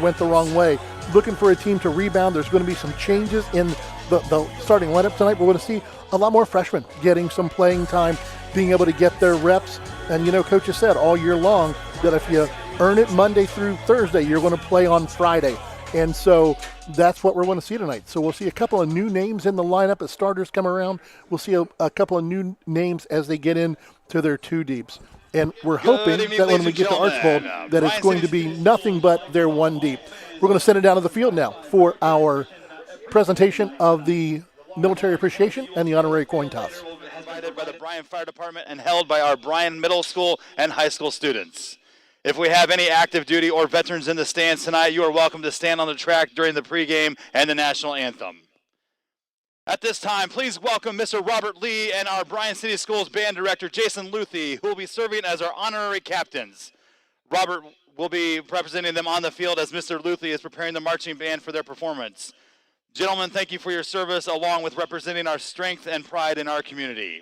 went the wrong way. Looking for a team to rebound. There's going to be some changes in the starting lineup tonight. We're going to see a lot more freshmen getting some playing time, being able to get their reps. And, you know, Coach has said all year long that if you earn it Monday through Thursday, you're going to play on Friday. And so that's what we're going to see tonight. So we'll see a couple of new names in the lineup as starters come around. We'll see a couple of new names as they get in to their two deeps. And we're hoping that when we get to Archbold that it's going to be nothing but their one deep. We're going to send it down to the field now for our presentation of the military appreciation and the honorary coin toss. Provided by the Bryan Fire Department and held by our Bryan Middle School and high school students. If we have any active duty or veterans in the stands tonight, you are welcome to stand on the track during the pregame and the national anthem. At this time, please welcome Mr. Robert Lee and our Bryan City Schools band director, Jason Luthi, who will be serving as our honorary captains. Robert will be representing them on the field as Mr. Luthi is preparing the marching band for their performance. Gentlemen, thank you for your service, along with representing our strength and pride in our community.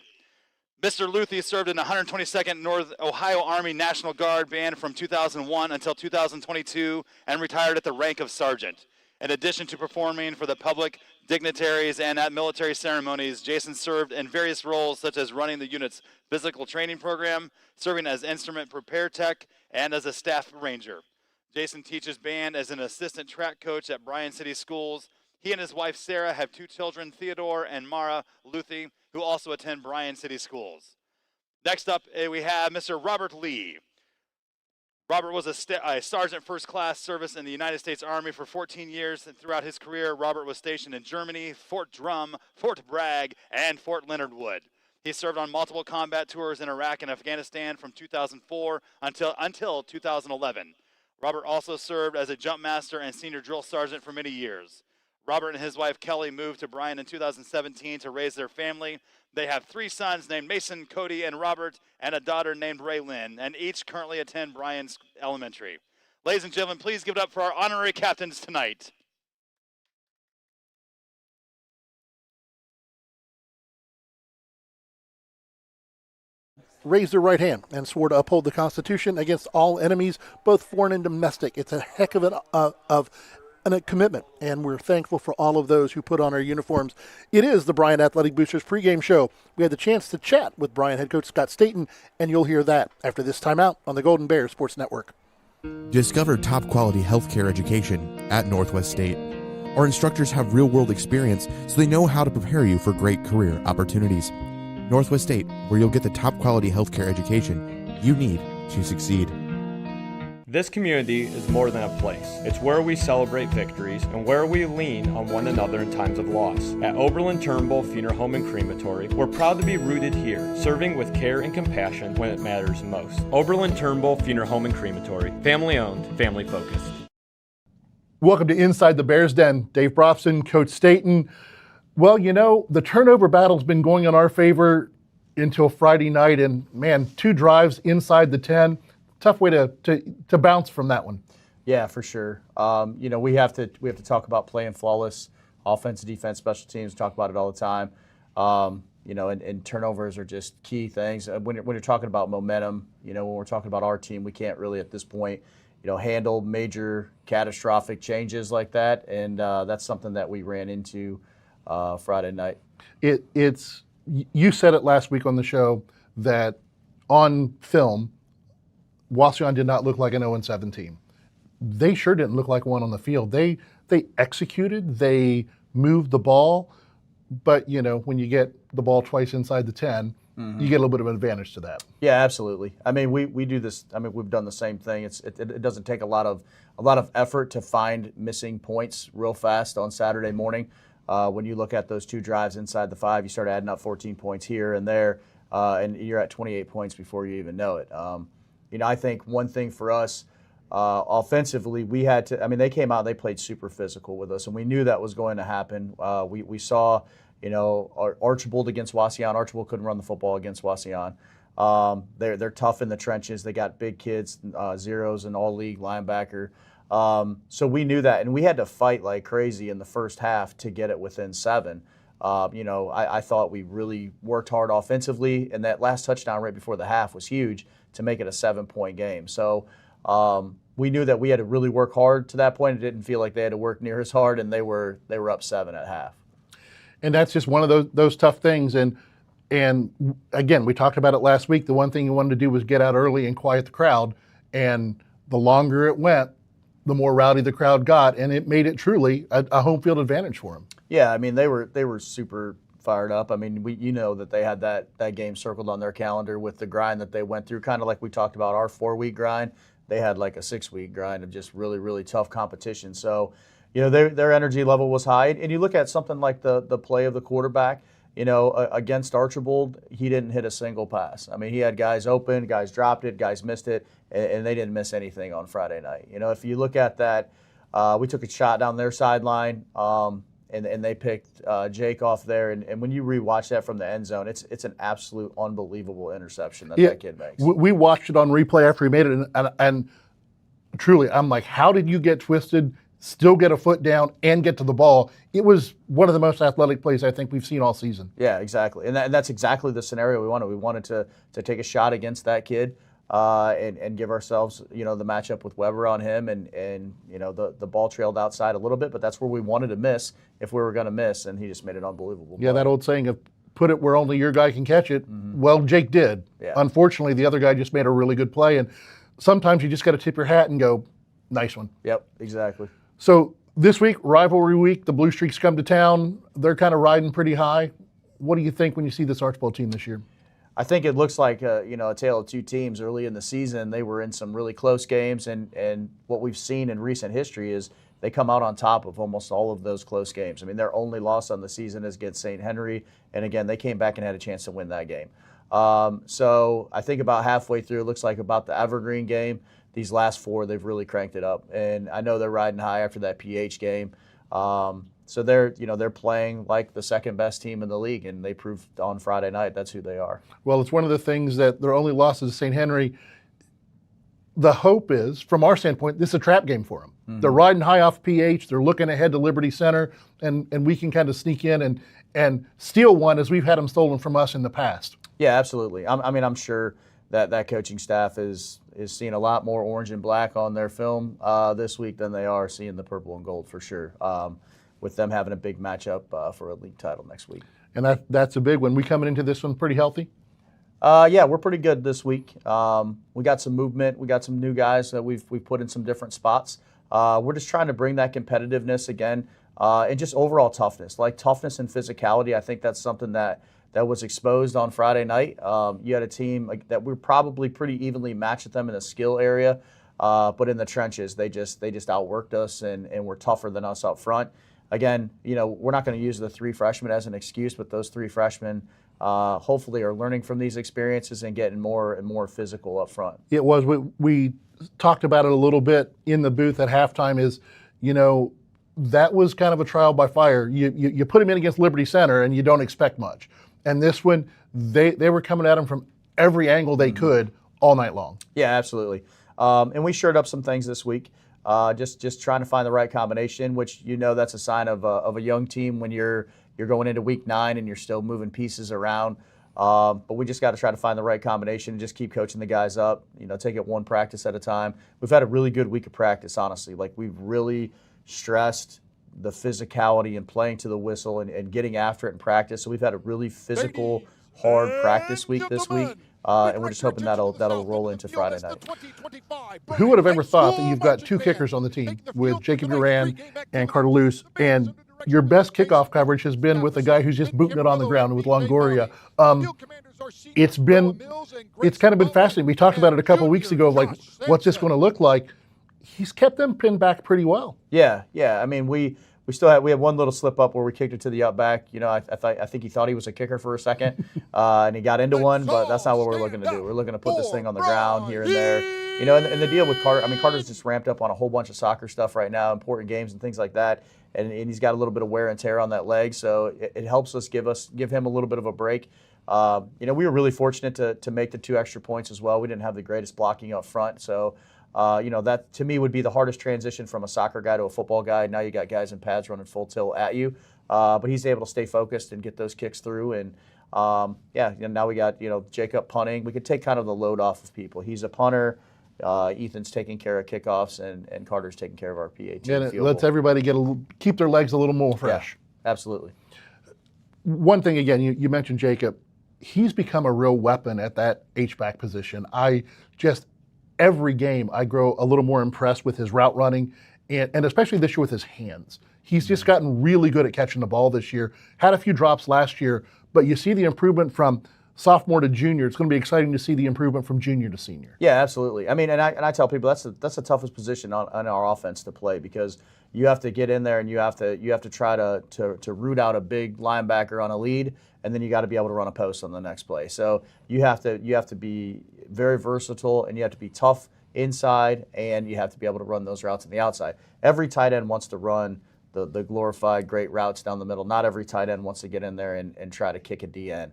Mr. Luthi served in the 122nd North Ohio Army National Guard Band from 2001 until 2022 and retired at the rank of sergeant. In addition to performing for the public, dignitaries, and at military ceremonies, Jason served in various roles such as running the unit's physical training program, serving as instrument repair tech, and as a staff ranger. Jason teaches band as an assistant track coach at Bryan City Schools. He and his wife Sarah have two children, Theodore and Mara Luthi, who also attend Bryan City Schools. Next up, we have Mr. Robert Lee. Robert was a sergeant first class service in the United States Army for 14 years, and throughout his career, Robert was stationed in Germany, Fort Drum, Fort Bragg, and Fort Leonard Wood. He served on multiple combat tours in Iraq and Afghanistan from 2004 until 2011. Robert also served as a jump master and senior drill sergeant for many years. Robert and his wife Kelly moved to Bryan in 2017 to raise their family. They have three sons named Mason, Cody, and Robert, and a daughter named Raylyn, and each currently attend Bryan Elementary. Ladies and gentlemen, please give it up for our honorary captains tonight. Raised their right hand and swore to uphold the Constitution against all enemies, both foreign and domestic. It's a heck of a commitment, and we're thankful for all of those who put on our uniforms. It is the Bryan Athletic Boosters pregame show. We had the chance to chat with Bryan head coach Scott Staten, and you'll hear that after this timeout on the Golden Bear Sports Network. Discover top-quality healthcare education at Northwest State. Our instructors have real-world experience, so they know how to prepare you for great career opportunities. Northwest State, where you'll get the top-quality healthcare education you need to succeed. This community is more than a place. It's where we celebrate victories and where we lean on one another in times of loss. At Oberlin-Turnbull Funeral Home and Crematory, we're proud to be rooted here, serving with care and compassion when it matters most. Oberlin-Turnbull Funeral Home and Crematory, family-owned, family-focused. Welcome to Inside the Bears Den. Dave Brobston, Coach Staten. Well, you know, the turnover battle's been going in our favor until Friday night, and man, 2 drives inside the 10. Tough way to bounce from that one. Yeah, for sure. You know, we have to talk about playing flawless offense, defense, special teams. Talk about it all the time. You know, and turnovers are just key things. When you're talking about momentum, you know, when we're talking about our team, we can't really at this point, you know, handle major catastrophic changes like that. And that's something that we ran into Friday night. You said it last week on the show that on film, Wauseon did not look like an 0-7 team. They sure didn't look like one on the field. They executed, they moved the ball, but you know, when you get the ball twice inside the 10, you get a little bit of an advantage to that. Yeah, absolutely. I mean, we do this. I mean, we've done the same thing. It doesn't take a lot of effort to find missing points real fast on Saturday morning. When you look at those 2 drives inside the 5, you start adding up 14 points here and there, and you're at 28 points before you even know it. You know, I think one thing for us offensively, we had to. I mean, they came out, they played super physical with us, and we knew that was going to happen. We saw, you know, Archbold against Wauseon. Archbold couldn't run the football against Wauseon. They're tough in the trenches. They got big kids, zeros, and all-league linebacker. So we knew that, and we had to fight like crazy in the first half to get it within 7. You know, I thought we really worked hard offensively, and that last touchdown right before the half was huge to make it a 7-point game. So, we knew that we had to really work hard to that point. It didn't feel like they had to work near as hard, and they were up 7 at half. And that's just one of those tough things. And again, we talked about it last week. The one thing you wanted to do was get out early and quiet the crowd. And the longer it went, the more rowdy the crowd got, and it made it truly a home field advantage for them. Yeah, I mean, they were super fired up. I mean, you know that they had that game circled on their calendar with the grind that they went through, kind of like we talked about our 4-week grind. They had like a 6-week grind of just really, really tough competition. So, you know, their energy level was high. And you look at something like the play of the quarterback, you know, against Archbold, he didn't hit a single pass. I mean, he had guys open, guys dropped it, guys missed it, and they didn't miss anything on Friday night. You know, if you look at that, we took a shot down their sideline, and they picked Jake off there. And when you rewatch that from the end zone, it's an absolute unbelievable interception that kid makes. We watched it on replay after he made it, and truly, I'm like, how did you get twisted, still get a foot down, and get to the ball? It was one of the most athletic plays I think we've seen all season. Yeah, exactly. And that's exactly the scenario we wanted. We wanted to take a shot against that kid and give ourselves, you know, the matchup with Weber on him. And you know, the ball trailed outside a little bit, but that's where we wanted to miss if we were going to miss, and he just made it unbelievable. Yeah, that old saying of put it where only your guy can catch it. Mm-hmm. Well, Jake did. Yeah. Unfortunately, the other guy just made a really good play, and sometimes you just got to tip your hat and go, nice one. Yep, exactly. So this week, rivalry week, the Bluestreaks come to town. They're kind of riding pretty high. What do you think when you see this Archbold team this year? I think it looks like a tale of two teams. Early in the season, they were in some really close games, and what we've seen in recent history is they come out on top of almost all of those close games. I mean, their only loss on the season is against St. Henry, and again, they came back and had a chance to win that game. So I think about halfway through, it looks like about the Evergreen game, these last 4, they've really cranked it up. And I know they're riding high after that PH game. So they're playing like the second best team in the league, and they proved on Friday night that's who they are. Well, it's one of the things that their only loss is St. Henry. The hope is, from our standpoint, this is a trap game for them. Mm-hmm. They're riding high off PH. They're looking ahead to Liberty Center, and we can kind of sneak in and steal one as we've had them stolen from us in the past. Yeah, absolutely. I'm sure that coaching staff is seeing a lot more orange and black on their film this week than they are seeing the purple and gold for sure, with them having a big matchup for a league title next week. And that's a big one. We coming into this one pretty healthy? Yeah, we're pretty good this week. We got some movement. We got some new guys that we've put in some different spots. We're just trying to bring that competitiveness again and just overall toughness. Like toughness and physicality, I think that's something that was exposed on Friday night. You had a team that we're probably pretty evenly matched with them in the skill area, but in the trenches, they just outworked us and were tougher than us up front. Again, we're not going to use the 3 freshmen as an excuse, but those 3 freshmen hopefully are learning from these experiences and getting more and more physical up front. It was. We talked about it a little bit in the booth at halftime is, that was kind of a trial by fire. You put them in against Liberty Center and you don't expect much. And this one, they were coming at them from every angle they could all night long. Yeah, absolutely. And we shored up some things this week. Just trying to find the right combination, which that's a sign of a young team when you're going into week 9 and you're still moving pieces around. But we just got to try to find the right combination and just keep coaching the guys up. Take it one practice at a time. We've had a really good week of practice, honestly. Like we've really stressed the physicality and playing to the whistle and getting after it in practice. So we've had a really physical, hard practice week this week. And we're just hoping that'll roll into Friday night. Who would have ever thought that you've got 2 kickers on the team with Jacob Duran and Carter Luce, and your best kickoff coverage has been with a guy who's just booting it on the ground with Longoria. It's kind of been fascinating. We talked about it a couple of weeks ago, like what's this going to look like? He's kept them pinned back pretty well. Yeah. I mean, we had one little slip up where we kicked it to the up back. I think he thought he was a kicker for a second, and he got into one, but that's not what we're looking to do. We're looking to put this thing on the ground here and there. And the deal with Carter, I mean, Carter's just ramped up on a whole bunch of soccer stuff right now, important games and things like that, and he's got a little bit of wear and tear on that leg, so it helps us give him a little bit of a break. We were really fortunate to make the 2 extra points as well. We didn't have the greatest blocking up front, so. That to me would be the hardest transition from a soccer guy to a football guy. Now you got guys in pads running full tilt at you, but he's able to stay focused and get those kicks through. And now we got Jacob punting. We could take kind of the load off of people. He's a punter. Ethan's taking care of kickoffs, and Carter's taking care of our PAT. And it lets everybody keep their legs a little more fresh. Yeah, absolutely. One thing, again, you mentioned Jacob. He's become a real weapon at that H-back position. Every game, I grow a little more impressed with his route running, and especially this year with his hands. He's just gotten really good at catching the ball this year. Had a few drops last year, but you see the improvement from sophomore to junior. It's going to be exciting to see the improvement from junior to senior. Yeah, absolutely. I mean, and I tell people that's the toughest position on our offense to play, because you have to get in there and you have to try to root out a big linebacker on a lead, and then you got to be able to run a post on the next play. So you have to be very versatile, and you have to be tough inside, and you have to be able to run those routes on the outside. Every tight end wants to run the glorified great routes down the middle. Not every tight end wants to get in there and try to kick a DN.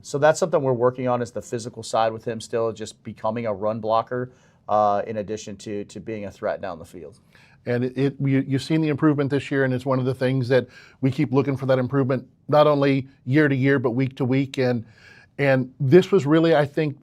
So that's something we're working on, is the physical side with him still, just becoming a run blocker in addition to being a threat down the field. And you've seen the improvement this year, and it's one of the things that we keep looking for, that improvement, not only year to year, but week to week. And this was really, I think,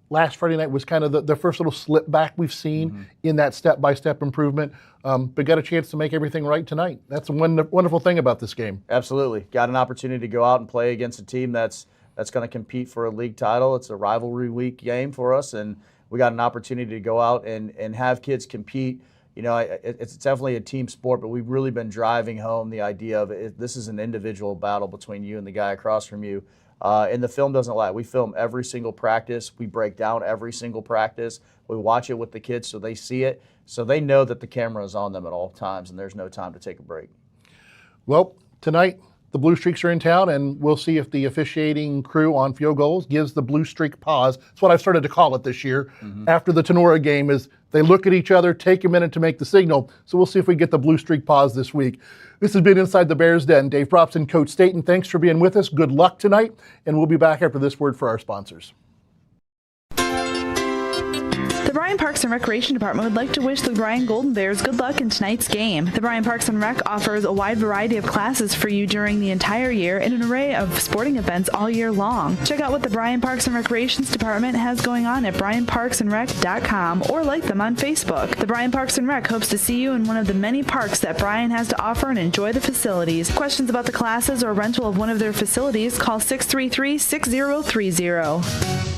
last Friday night was kind of the first little slip back we've seen in that step-by-step improvement, but got a chance to make everything right tonight. That's a wonderful thing about this game. Absolutely. Got an opportunity to go out and play against a team that's going to compete for a league title. It's a rivalry week game for us, and we got an opportunity to go out and have kids compete. You know, it's definitely a team sport, but we've really been driving home the idea of this is an individual battle between you and the guy across from you. And the film doesn't lie. We film every single practice. We break down every single practice. We watch it with the kids so they see it, so they know that the camera is on them at all times and there's no time to take a break. Well, tonight the Blue Streaks are in town, and we'll see if the officiating crew on field goals gives the Blue Streak pause. That's what I've started to call it this year. After the Tenora game, is they look at each other, take a minute to make the signal. So we'll see if we get the Blue Streak pause this week. This has been Inside the Bears Den. Dave Brobston, Coach Staten, thanks for being with us. Good luck tonight, and we'll be back after this word for our sponsors. The Bryan Parks and Recreation Department would like to wish the Bryan Golden Bears good luck in tonight's game. The Bryan Parks and Rec offers a wide variety of classes for you during the entire year and an array of sporting events all year long. Check out what the Bryan Parks and Recreations Department has going on at bryanparksandrec.com or like them on Facebook. The Bryan Parks and Rec hopes to see you in one of the many parks that Bryan has to offer and enjoy the facilities. Questions about the classes or rental of one of their facilities, call 633-6030.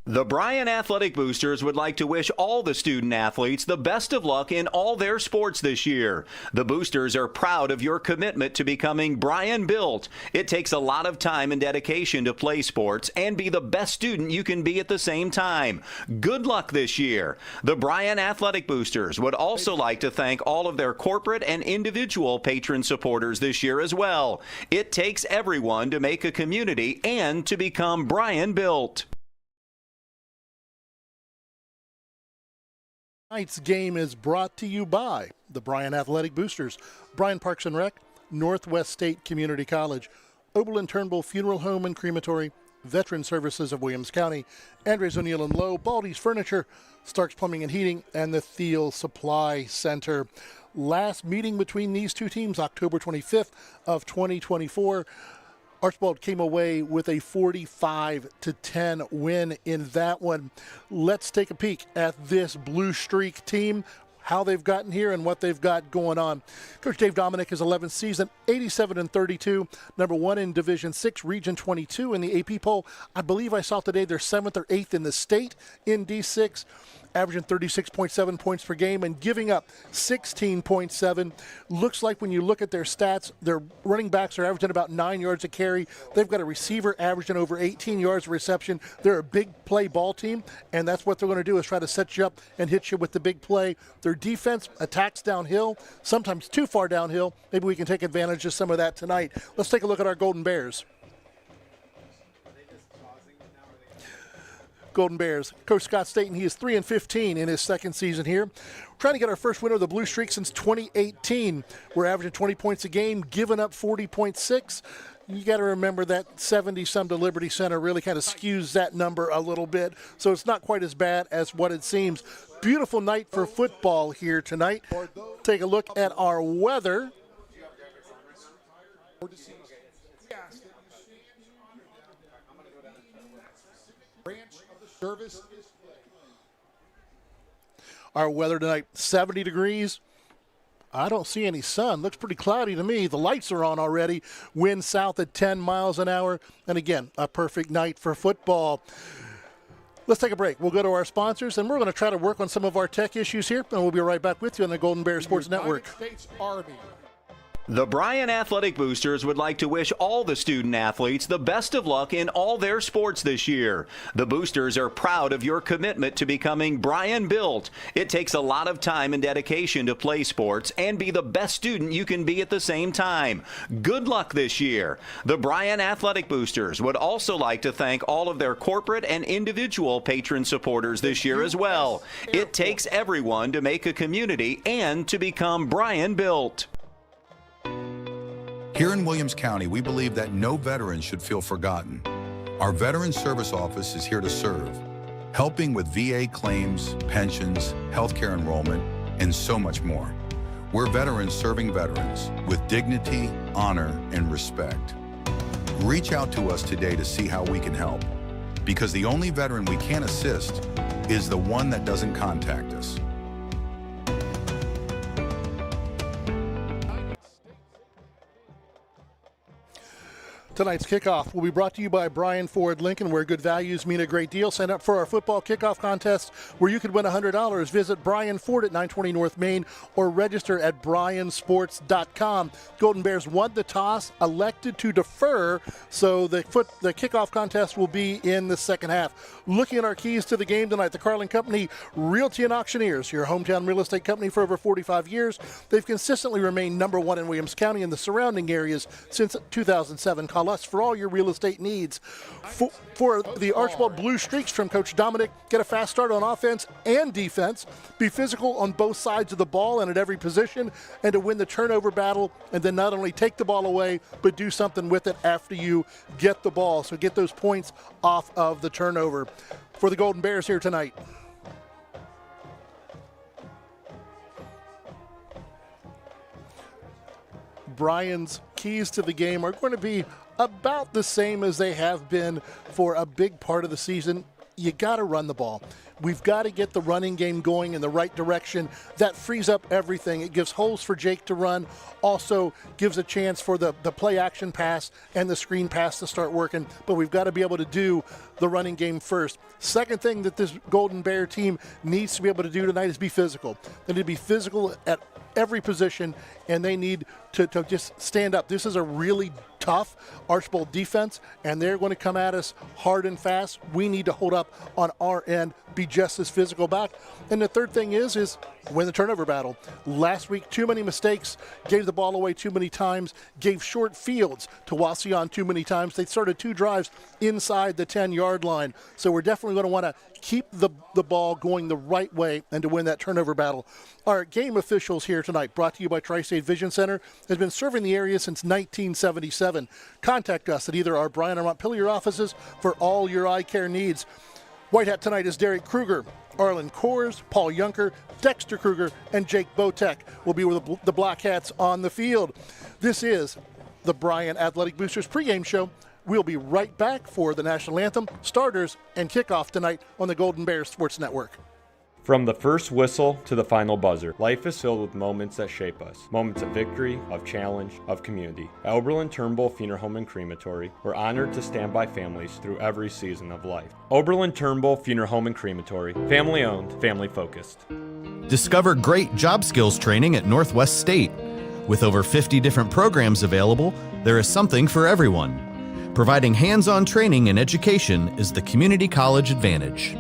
The Bryan Athletic Boosters would like to wish all the student athletes the best of luck in all their sports this year. The Boosters are proud of your commitment to becoming Bryan built. It takes a lot of time and dedication to play sports and be the best student you can be at the same time. Good luck this year. The Bryan Athletic Boosters would also like to thank all of their corporate and individual patron supporters this year as well. It takes everyone to make a community and to become Bryan built. Tonight's game is brought to you by the Bryan Athletic Boosters, Bryan Parks and Rec, Northwest State Community College, Oberlin-Turnbull Funeral Home and Crematory, Veteran Services of Williams County, Andres O'Neill and Lowe, Baldy's Furniture, Stark's Plumbing and Heating, and the Thiel Supply Center. Last meeting between these two teams, October 25th of 2024. Archbold came away with a 45-10 win in that one. Let's take a peek at this Blue Streak team, how they've gotten here and what they've got going on. Coach Dave Dominic, his 11th season, 87-32, number 1 in Division 6, Region 22 in the AP poll. I believe I saw today they're 7th or 8th in the state in D6. Averaging 36.7 points per game and giving up 16.7. Looks like when you look at their stats, their running backs are averaging about 9 yards a carry. They've got a receiver averaging over 18 yards of reception. They're a big play ball team, and that's what they're going to do, is try to set you up and hit you with the big play. Their defense attacks downhill, sometimes too far downhill. Maybe we can take advantage of some of that tonight. Let's take a look at our Golden Bears. Golden Bears. Coach Scott Staten, he is 3-15 in his second season here. Trying to get our first win of the Blue Streak since 2018. We're averaging 20 points a game, giving up 40.6. You got to remember that 70-some to Liberty Center really kind of skews that number a little bit, so it's not quite as bad as what it seems. Beautiful night for football here tonight. Take a look at our weather. Service is Our weather tonight, 70 degrees. I don't see any sun. Looks pretty cloudy to me. The lights are on already. Wind south at 10 miles an hour. And again, a perfect night for football. Let's take a break. We'll go to our sponsors, and we're going to try to work on some of our tech issues here, and we'll be right back with you on the Golden Bear Sports Network. States Army. The Bryan Athletic Boosters would like to wish all the student athletes the best of luck in all their sports this year. The Boosters are proud of your commitment to becoming Bryan built. It takes a lot of time and dedication to play sports and be the best student you can be at the same time. Good luck this year. The Bryan Athletic Boosters would also like to thank all of their corporate and individual patron supporters this year as well. It takes everyone to make a community and to become Bryan built. Here in Williams County, we believe that no veteran should feel forgotten. Our Veteran Service Office is here to serve, helping with VA claims, pensions, healthcare enrollment, and so much more. We're veterans serving veterans with dignity, honor, and respect. Reach out to us today to see how we can help, because the only veteran we can assist is the one that doesn't contact us. Tonight's kickoff will be brought to you by Bryan Ford Lincoln, where good values mean a great deal. Sign up for our football kickoff contest where you could win $100. Visit Bryan Ford at 920 North Main or register at bryansports.com. Golden Bears won the toss, elected to defer, so the kickoff contest will be in the second half. Looking at our keys to the game tonight, the Carlin Company Realty and Auctioneers, your hometown real estate company for over 45 years. They've consistently remained number one in Williams County and the surrounding areas since 2007. Call us for all your real estate needs. For the Archbold Bluestreaks from Coach Dominic, get a fast start on offense and defense, be physical on both sides of the ball and at every position, and to win the turnover battle, and then not only take the ball away, but do something with it after you get the ball. So get those points off of the turnover. For the Golden Bears here tonight, Bryan's keys to the game are going to be about the same as they have been for a big part of the season. You got to run the ball. We've got to get the running game going in the right direction. That frees up everything. It gives holes for Jake to run, also gives a chance for the play action pass and the screen pass to start working, but we've got to be able to do the running game first. Second thing that this Golden Bear team needs to be able to do tonight is be physical. They need to be physical at every position, and they need to just stand up. This is a really tough Archbold defense, and they're going to come at us hard and fast. We need to hold up on our end, be just as physical back. And the third thing is win the turnover battle. Last week, too many mistakes, gave the ball away too many times, gave short fields to Wasion too many times. They started 2 drives inside the 10-yard line. So we're definitely going to want to keep the ball going the right way and to win that turnover battle. Our game officials here tonight, brought to you by Tri-State Vision Center, has been serving the area since 1977. Contact us at either our Bryan or Montpelier offices for all your eye care needs. White Hat tonight is Derek Kruger, Arlen Kors, Paul Yunker, Dexter Kruger, and Jake Botek will be with the Black Hats on the field. This is the Bryan Athletic Boosters pregame show. We'll be right back for the national anthem, starters, and kickoff tonight on the Golden Bears Sports Network. From the first whistle to the final buzzer, life is filled with moments that shape us. Moments of victory, of challenge, of community. At Oberlin-Turnbull Funeral Home and Crematory, we're honored to stand by families through every season of life. Oberlin-Turnbull Funeral Home and Crematory, family owned, family focused. Discover great job skills training at Northwest State. With over 50 different programs available, there is something for everyone. Providing hands-on training and education is the Community College Advantage.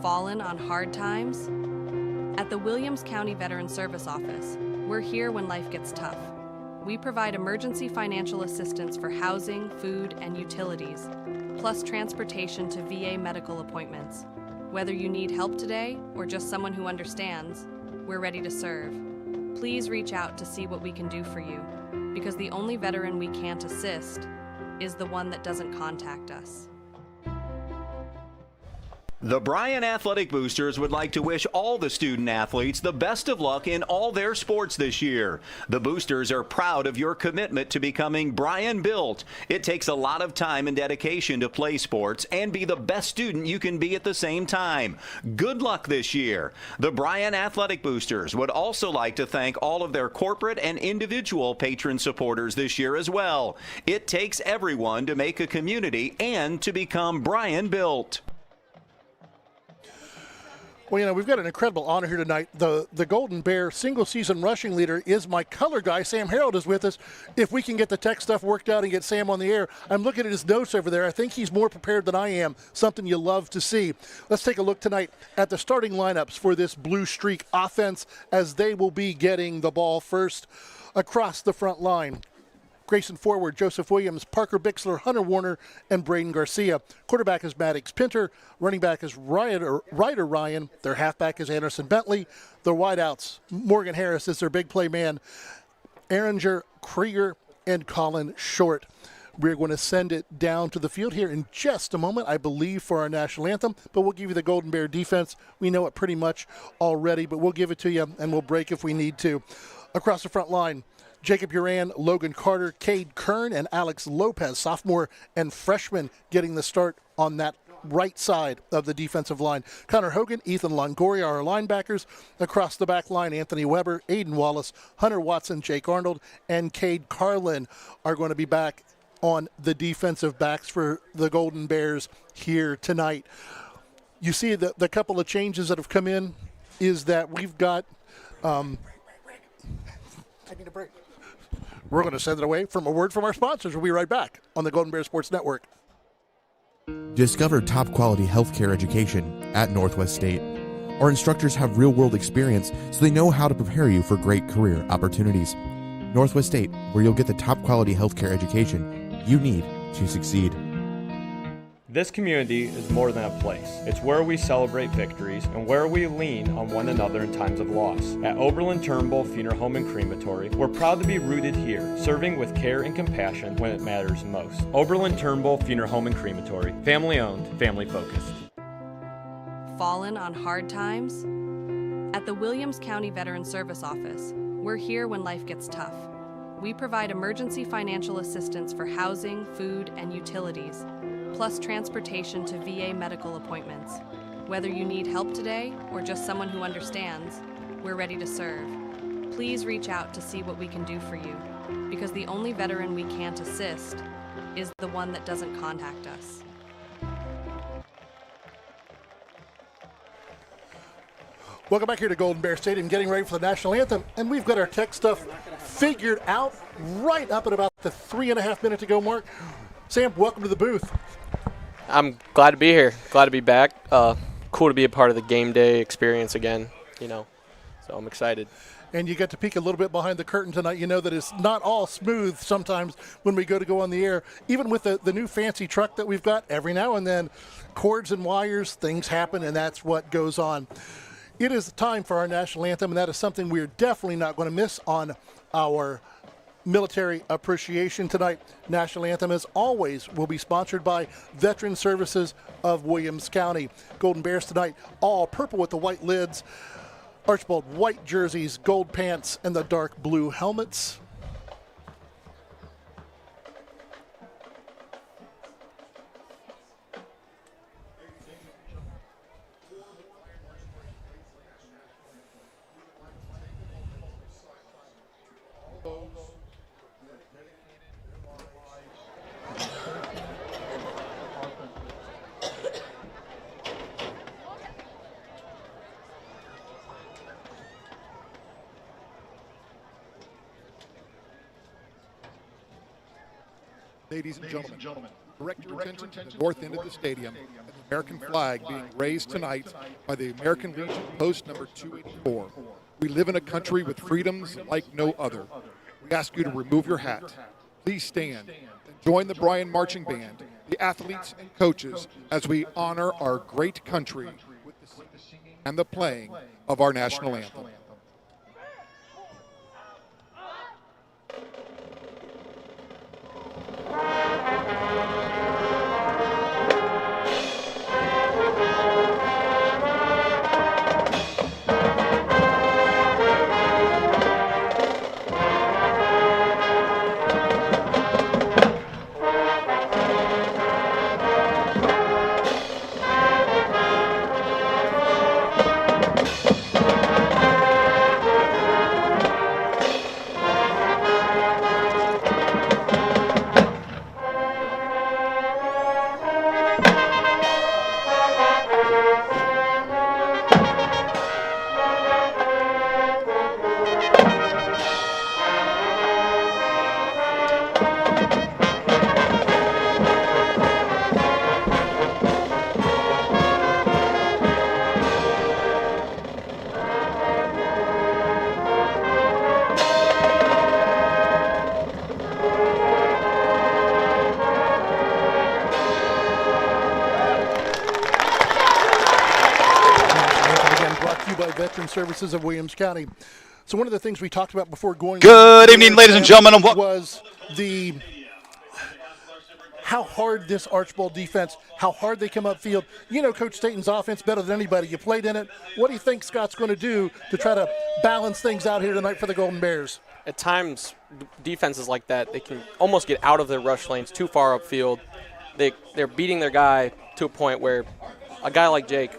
Fallen on hard times? At the Williams County Veteran Service Office, we're here when life gets tough. We provide emergency financial assistance for housing, food, and utilities, plus transportation to VA medical appointments. Whether you need help today or just someone who understands, we're ready to serve. Please reach out to see what we can do for you. because the only veteran we can't assist is the one that doesn't contact us. The Bryan Athletic Boosters would like to wish all the student athletes the best of luck in all their sports this year. The Boosters are proud of your commitment to becoming Bryan built. It takes a lot of time and dedication to play sports and be the best student you can be at the same time. Good luck this year. The Bryan Athletic Boosters would also like to thank all of their corporate and individual patron supporters this year as well. It takes everyone to make a community and to become Bryan built. Well, you know, we've got an incredible honor here tonight. The Golden Bear single-season rushing leader is my color guy. Sam Herold is with us. If we can get the tech stuff worked out and get Sam on the air, I'm looking at his notes over there. I think he's more prepared than I am, something you love to see. Let's take a look tonight at the starting lineups for this Blue Streak offense as they will be getting the ball first across the front line. Grayson forward, Joseph Williams, Parker Bixler, Hunter Warner, and Braden Garcia. Quarterback is Maddox Pinter. Running back is Ryder Ryan. Their halfback is Anderson Bentley. Their wideouts, Morgan Harris is their big play man. Ehringer, Krieger, and Colin Short. We're going to send it down to the field here in just a moment, I believe, for our national anthem. But we'll give you the Golden Bear defense. We know it pretty much already, but we'll give it to you, and we'll break if we need to. Across the front line, Jacob Uran, Logan Carter, Cade Kern, and Alex Lopez, sophomore and freshman, getting the start on that right side of the defensive line. Connor Hogan, Ethan Longoria are our linebackers. Across the back line, Anthony Weber, Aiden Wallace, Hunter Watson, Jake Arnold, and Cade Carlin are going to be back on the defensive backs for the Golden Bears here tonight. You see the couple of changes that have come in is that we've got I need a break. We're going to send it away from a word from our sponsors. We'll be right back on the Golden Bear Sports Network. Discover top quality healthcare education at Northwest State. Our instructors have real world experience, so they know how to prepare you for great career opportunities. Northwest State, where you'll get the top quality healthcare education you need to succeed. This community is more than a place. It's where we celebrate victories and where we lean on one another in times of loss. At Oberlin-Turnbull Funeral Home and Crematory, we're proud to be rooted here, serving with care and compassion when it matters most. Oberlin-Turnbull Funeral Home and Crematory, family owned, family focused. Fallen on hard times? At the Williams County Veteran Service Office, we're here when life gets tough. We provide emergency financial assistance for housing, food, and utilities, plus transportation to VA medical appointments. Whether you need help today or just someone who understands, we're ready to serve. Please reach out to see what we can do for you, because the only veteran we can't assist is the one that doesn't contact us. Welcome back here to Golden Bear Stadium, getting ready for the national anthem, and we've got our tech stuff figured out right up at about the 3.5 minute to go mark. Sam, welcome to the booth. I'm glad to be here. Glad to be back. Cool to be a part of the game day experience again, so I'm excited. And you get to peek a little bit behind the curtain tonight. You know that it's not all smooth sometimes when we go on the air. Even with the new fancy truck that we've got, every now and then, cords and wires, things happen, and that's what goes on. It is time for our national anthem, and that is something we're definitely not going to miss on our military appreciation tonight. National anthem, as always, will be sponsored by Veteran Services of Williams County. Golden Bears tonight, all purple with the white lids, Archbold white jerseys, gold pants, and the dark blue helmets. Ladies and gentlemen, direct your attention to the north end of the stadium and the American flag being raised tonight by the American Legion Post number 284. We live in a country with freedoms like no other. We ask you to remove your hat. Please stand and join the Bryan Marching Band, the athletes and coaches, as we honor our great country with the singing and the playing of our national anthem. by Veteran Services of Williams County. So one of the things we talked about before going. Good evening, ladies and gentlemen. Was how hard this Archbold defense, how hard they come upfield. You know Coach Staten's offense better than anybody. You played in it. What do you think Scott's going to do to try to balance things out here tonight for the Golden Bears? At times, defenses like that, they can almost get out of their rush lanes too far upfield. They're beating their guy to a point where a guy like Jake,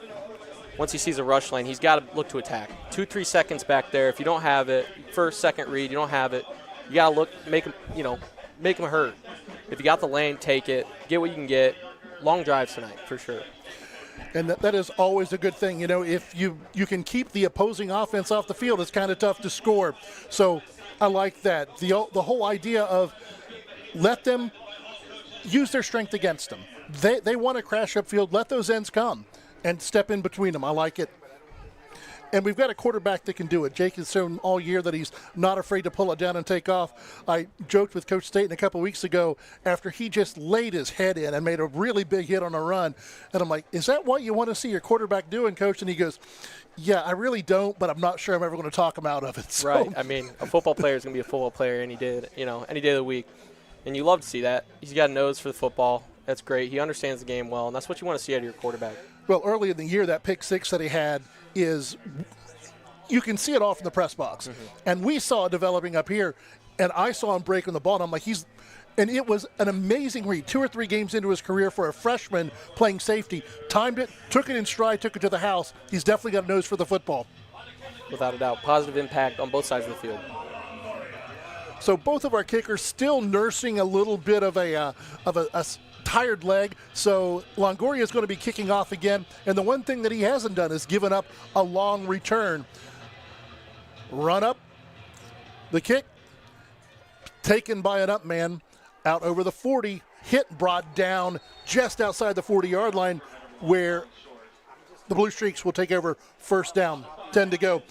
once he sees a rush lane, he's got to look to attack. 2-3 seconds back there. If you don't have it, first, second read, you don't have it, you got to look, make him hurt. If you got the lane, take it. Get what you can get. Long drives tonight, for sure. And that is always a good thing. You know, if you can keep the opposing offense off the field, it's kind of tough to score. So I like that. The whole idea of let them use their strength against them. They want to crash upfield. Let those ends come and step in between them. I like it. And we've got a quarterback that can do it. Jake has shown all year that he's not afraid to pull it down and take off. I joked with Coach Staten a couple weeks ago after he just laid his head in and made a really big hit on a run. And I'm like, is that what you want to see your quarterback doing, Coach? And he goes, yeah, I really don't, but I'm not sure I'm ever going to talk him out of it. So. Right. I mean, a football player is going to be a football player any day of the week. And you love to see that. He's got a nose for the football. That's great. He understands the game well, and that's what you want to see out of your quarterback. Well, early in the year, that pick six that he had is you can see it all from the press box. Mm-hmm. And we saw it developing up here, and I saw him breaking the ball, and I'm like, and it was an amazing read. 2 or 3 games into his career for a freshman playing safety. Timed it, took it in stride, took it to the house. He's definitely got a nose for the football. Without a doubt. Positive impact on both sides of the field. So both of our kickers still nursing a little bit of a tired leg. So Longoria is going to be kicking off again. And the one thing that he hasn't done is given up a long return. Run up, the kick, taken by an up man out over the 40, hit brought down just outside the 40-yard line where the Bluestreaks will take over first down. 10 to go.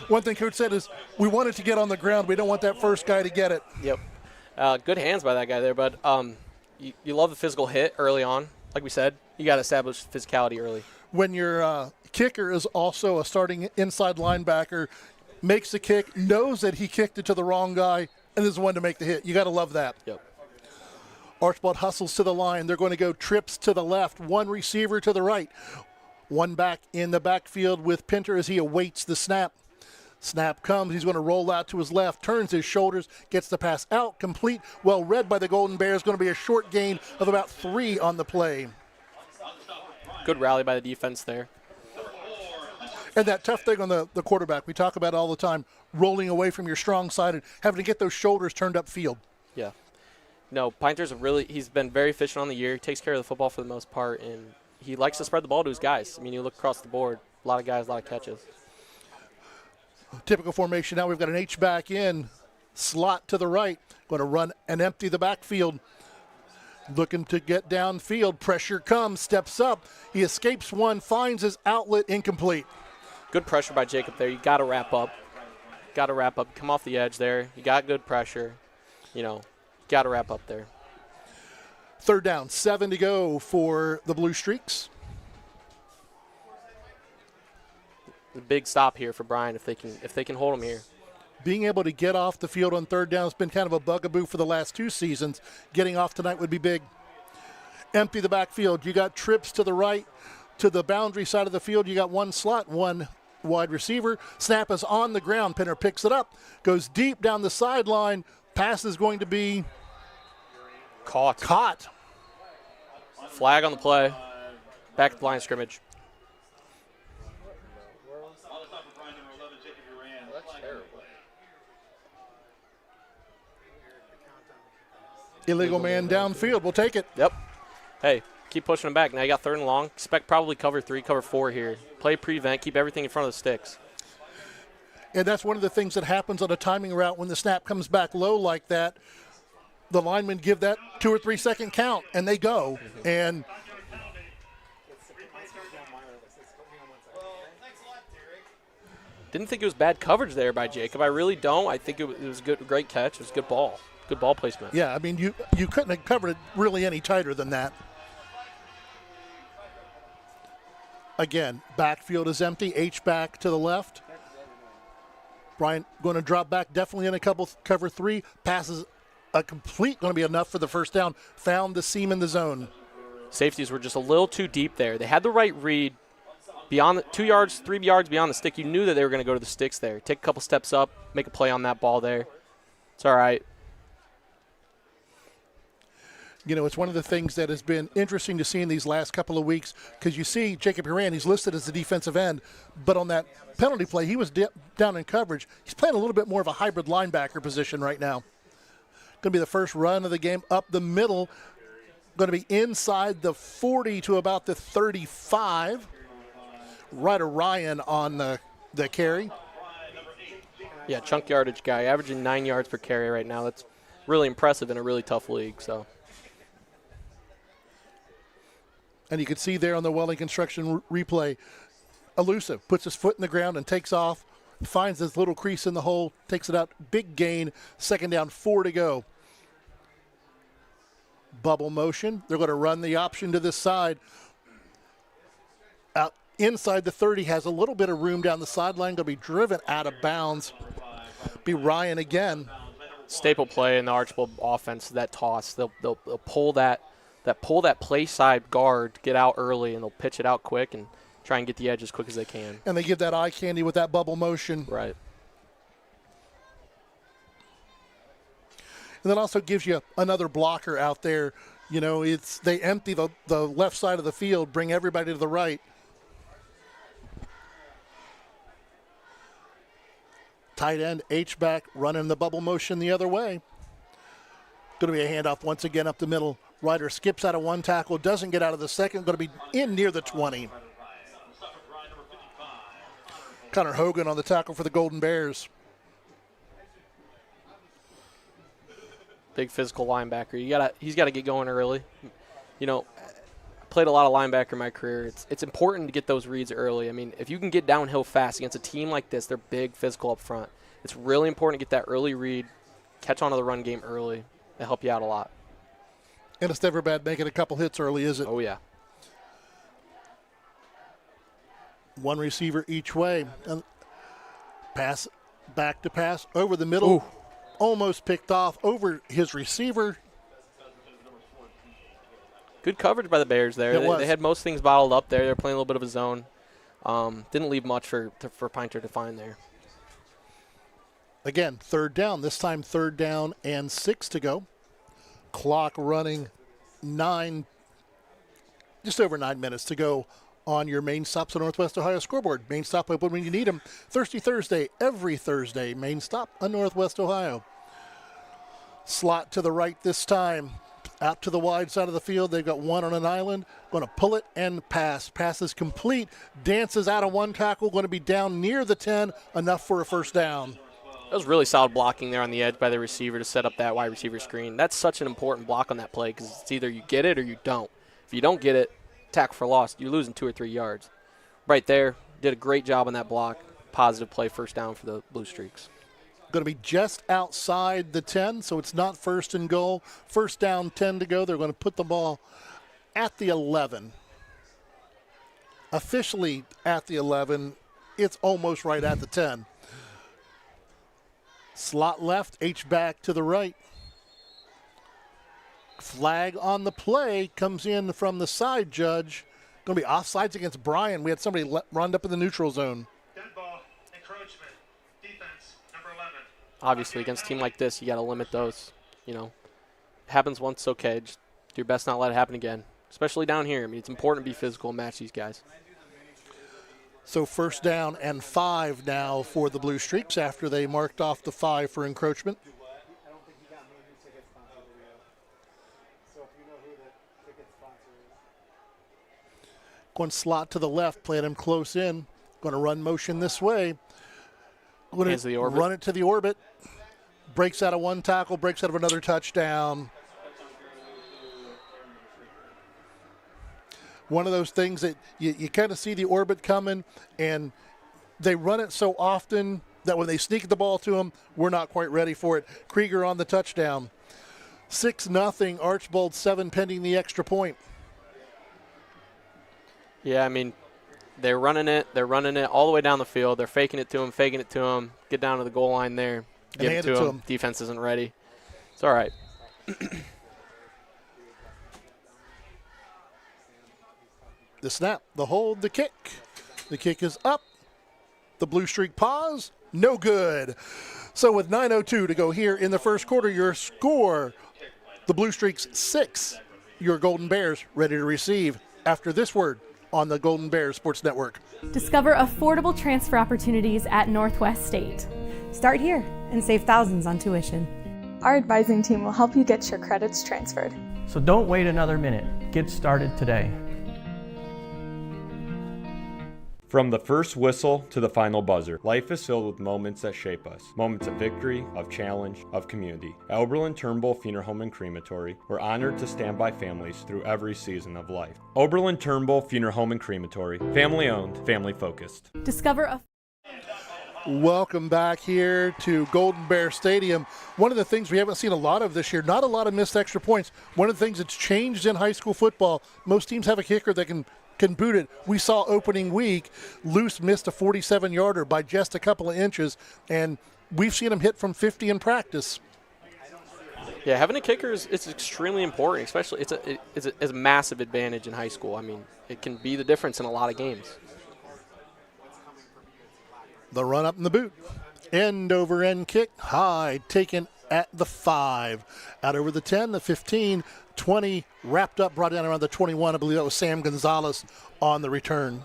One thing Coach said is we want it to get on the ground. We don't want that first guy to get it. Yep. Good hands by that guy there, but you love the physical hit early on. Like we said, you got to establish physicality early. When your kicker is also a starting inside linebacker, makes the kick, knows that he kicked it to the wrong guy, and is the one to make the hit. You got to love that. Yep. Archbold hustles to the line. They're going to go trips to the left, one receiver to the right. One back in the backfield with Pinter as he awaits the snap. Snap comes. He's going to roll out to his left, turns his shoulders, gets the pass out, complete. Well read by the Golden Bears. Going to be a short gain of about 3 on the play. Good rally by the defense there. And that tough thing on the quarterback, we talk about all the time, rolling away from your strong side and having to get those shoulders turned upfield. Yeah. No, Pinter's he's been very efficient on the year. He takes care of the football for the most part, and he likes to spread the ball to his guys. I mean, you look across the board, a lot of guys, a lot of catches. Typical formation. Now we've got an H-back in, slot to the right, going to run and empty the backfield. Looking to get downfield. Pressure comes, steps up. He escapes one, finds his outlet, incomplete. Good pressure by Jacob there. You got to wrap up. Come off the edge there. You got good pressure. Got to wrap up there. Third down, 7 to go for the Bluestreaks. A big stop here for Bryan if they can hold him here. Being able to get off the field on third down has been kind of a bugaboo for the last 2 seasons. Getting off tonight would be big. Empty the backfield. You got trips to the right, to the boundary side of the field. You got one slot, one wide receiver. Snap is on the ground. Pinter picks it up, goes deep down the sideline. Pass is going to be caught. Flag on the play. Back at the line of scrimmage. Illegal man downfield. We'll take it. Yep. Hey, keep pushing them back. Now you got 3rd and long. Expect probably cover 3, cover 4 here. Play prevent. Keep everything in front of the sticks. And that's one of the things that happens on a timing route when the snap comes back low like that. The linemen give that 2 or 3 second count, and they go. Mm-hmm. And didn't think it was bad coverage there by Jacob. I really don't. I think it was good, great catch. It was a good ball. Good ball placement. Yeah, I mean, you couldn't have covered it really any tighter than that. Again, backfield is empty. H-back to the left. Bryan going to drop back, definitely in a cover 3. Passes a complete, going to be enough for the first down. Found the seam in the zone. Safeties were just a little too deep there. They had the right read beyond the 2 yards, 3 yards beyond the stick. You knew that they were going to go to the sticks there. Take a couple steps up, make a play on that ball there. It's all right. You know, it's one of the things that has been interesting to see in these last couple of weeks, because you see Jacob Huran, he's listed as the defensive end, but on that penalty play, he was down in coverage. He's playing a little bit more of a hybrid linebacker position right now. Going to be the first run of the game up the middle. Going to be inside the 40 to about the 35. Ryder Ryan on the carry. Yeah, chunk yardage guy, averaging 9 yards per carry right now. That's really impressive in a really tough league. So. And you can see there on the welding construction replay, elusive, puts his foot in the ground and takes off, finds this little crease in the hole, takes it out, big gain, second down, 4 to go. Bubble motion, they're going to run the option to this side. Out inside the 30, has a little bit of room down the sideline, going to be driven out of bounds. Be Ryan again. Staple play in the Archbold offense, that toss. They'll pull that play side guard, get out early, and they'll pitch it out quick and try and get the edge as quick as they can. And they give that eye candy with that bubble motion. Right. And that also gives you another blocker out there. You know, they empty the left side of the field, bring everybody to the right. Tight end, H-back, running the bubble motion the other way. Going to be a handoff once again up the middle. Ryder skips out of one tackle, doesn't get out of the second, going to be in near the 20. Connor Hogan on the tackle for the Golden Bears. Big physical linebacker. He's got to get going early. You know, I played a lot of linebacker in my career. It's important to get those reads early. I mean, if you can get downhill fast against a team like this, they're big physical up front. It's really important to get that early read, catch on to the run game early. It'll help you out a lot. And it's never bad making a couple hits early, is it? Oh, yeah. One receiver each way. And pass, back to pass, over the middle. Ooh. Almost picked off over his receiver. Good coverage by the Bears there. They had most things bottled up there. They were playing a little bit of a zone. Didn't leave much for Pinter to find there. Again, third down. This time 3rd down and 6 to go. Clock running just over 9 minutes to go on your Main Stops of Northwest Ohio scoreboard. Main Stop open when you need them. Thirsty Thursday, every Thursday. Main Stop on Northwest Ohio. Slot to the right this time. Out to the wide side of the field. They've got one on an island. Going to pull it and pass. Pass is complete. Dances out of one tackle. Going to be down near the 10. Enough for a first down. That was really solid blocking there on the edge by the receiver to set up that wide receiver screen. That's such an important block on that play because it's either you get it or you don't. If you don't get it, tackle for loss, you're losing 2 or 3 yards. Right there, did a great job on that block. Positive play, first down for the Bluestreaks. Going to be just outside the 10, so it's not 1st and goal. First down, 10 to go. They're going to put the ball at the 11. Officially at the 11. It's almost right at the 10. Slot left, H-back to the right. Flag on the play comes in from the side judge. Going to be offsides against Bryan. We had somebody run up in the neutral zone. Dead ball, encroachment, defense, number 11. Obviously, against a team like this, you got to limit those. You know, happens once, okay. Just do your best not to let it happen again, especially down here. I mean, it's important to be physical and match these guys. So 1st down and 5 now for the Bluestreaks after they marked off the 5 for encroachment. Going slot to the left, playing him close in. Going to run motion this way. Going to run it to the orbit. Breaks out of one tackle, breaks out of another touchdown. One of those things that you kind of see the orbit coming, and they run it so often that when they sneak the ball to them, we're not quite ready for it. Krieger on the touchdown. 6-0, Archbold 7 pending the extra point. Yeah, I mean, They're running it all the way down the field. They're faking it to him, get down to the goal line there, get it to him. Defense isn't ready. It's all right. The snap, the hold, the kick. The kick is up. The blue streak pause, no good. So with 9:02 to go here in the first quarter, your score, the Blue Streaks 6, your Golden Bears ready to receive after this word on the Golden Bears Sports Network. Discover affordable transfer opportunities at Northwest State. Start here and save thousands on tuition. Our advising team will help you get your credits transferred. So don't wait another minute. Get started today. From the first whistle to the final buzzer, life is filled with moments that shape us. Moments of victory, of challenge, of community. At Oberlin-Turnbull Funeral Home and Crematory, we're honored to stand by families through every season of life. Oberlin-Turnbull Funeral Home and Crematory. Family owned, family focused. Welcome back here to Golden Bear Stadium. One of the things we haven't seen a lot of this year, not a lot of missed extra points. One of the things that's changed in high school football, most teams have a kicker that can boot it. We saw opening week, Luce missed a 47-yarder by just a couple of inches, and we've seen him hit from 50 in practice. Yeah, having a kicker is extremely important, especially it's a massive advantage in high school. I mean, it can be the difference in a lot of games. The run up in the boot. End over end kick, high, taken at the 5. Out over the 10, the 15, 20, wrapped up, brought down around the 21. I believe that was Sam Gonzalez on the return.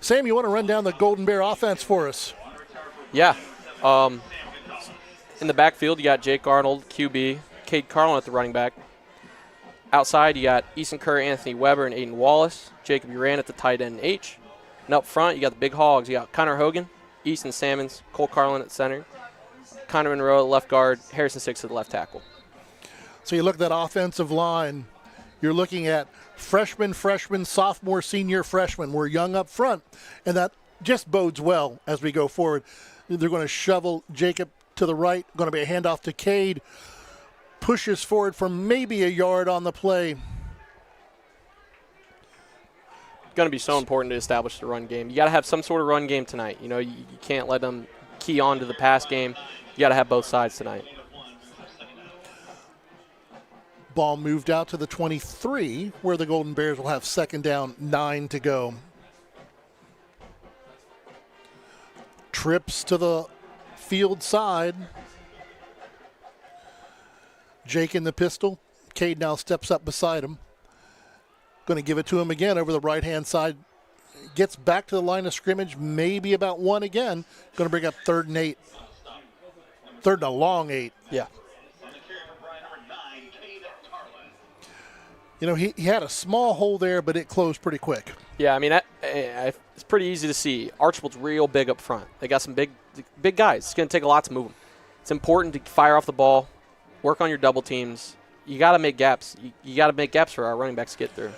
Sam, you want to run down the Golden Bear offense for us? Yeah. In the backfield, you got Jake Arnold, QB, Cade Carlin at the running back. Outside, you got Easton Kerr, Anthony Weber, and Aiden Wallace. Jacob Uran at the tight end and H. And up front, you got the big hogs. You got Connor Hogan, Easton Salmons, Cole Carlin at center, Connor Monroe at left guard, Harrison Six at the left tackle. So you look at that offensive line, you're looking at freshman, sophomore, senior, freshman. We're young up front, and that just bodes well as we go forward. They're going to shovel Jacob to the right, going to be a handoff to Cade, pushes forward for maybe a yard on the play. Going to be so important to establish the run game. You got to have some sort of run game tonight. You know, you can't let them key on to the pass game. You got to have both sides tonight. Ball moved out to the 23, where the Golden Bears will have second down, 9 to go. Trips to the field side. Jake in the pistol. Cade now steps up beside him. Going to give it to him again over the right-hand side. Gets back to the line of scrimmage, maybe about 1 again. Going to bring up 3rd and 8. 3rd and a long 8. Yeah. You know, he had a small hole there, but it closed pretty quick. Yeah, I mean, it's pretty easy to see. Archbold's real big up front. They got some big guys. It's going to take a lot to move them. It's important to fire off the ball, work on your double teams. You got to make gaps. You got to make gaps for our running backs to get through.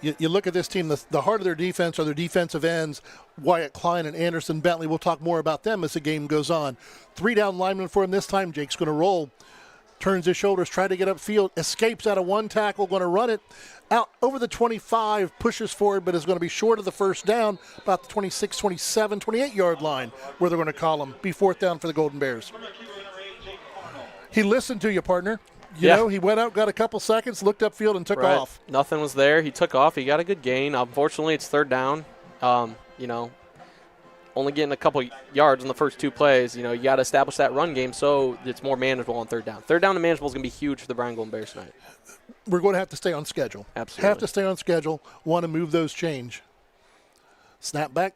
You look at this team, the heart of their defense are their defensive ends, Wyatt Klein and Anderson Bentley. We'll talk more about them as the game goes on. 3 down linemen for him this time. Jake's going to roll. Turns his shoulders, try to get upfield, escapes out of 1 tackle, going to run it out over the 25, pushes forward, but is going to be short of the first down, about the 26, 27, 28-yard line, where they're going to call him. Be 4th down for the Golden Bears. He listened to you, partner. You know, he went out, got a couple seconds, looked upfield, and took off. Nothing was there. He took off. He got a good gain. Unfortunately, it's 3rd down. You know, only getting a couple yards in the first 2 plays. You know, you got to establish that run game so it's more manageable on 3rd down. 3rd down and manageable is going to be huge for the Bryan Golden Bears tonight. We're going to have to stay on schedule. Absolutely. Have to stay on schedule. Want to move those change. Snap back.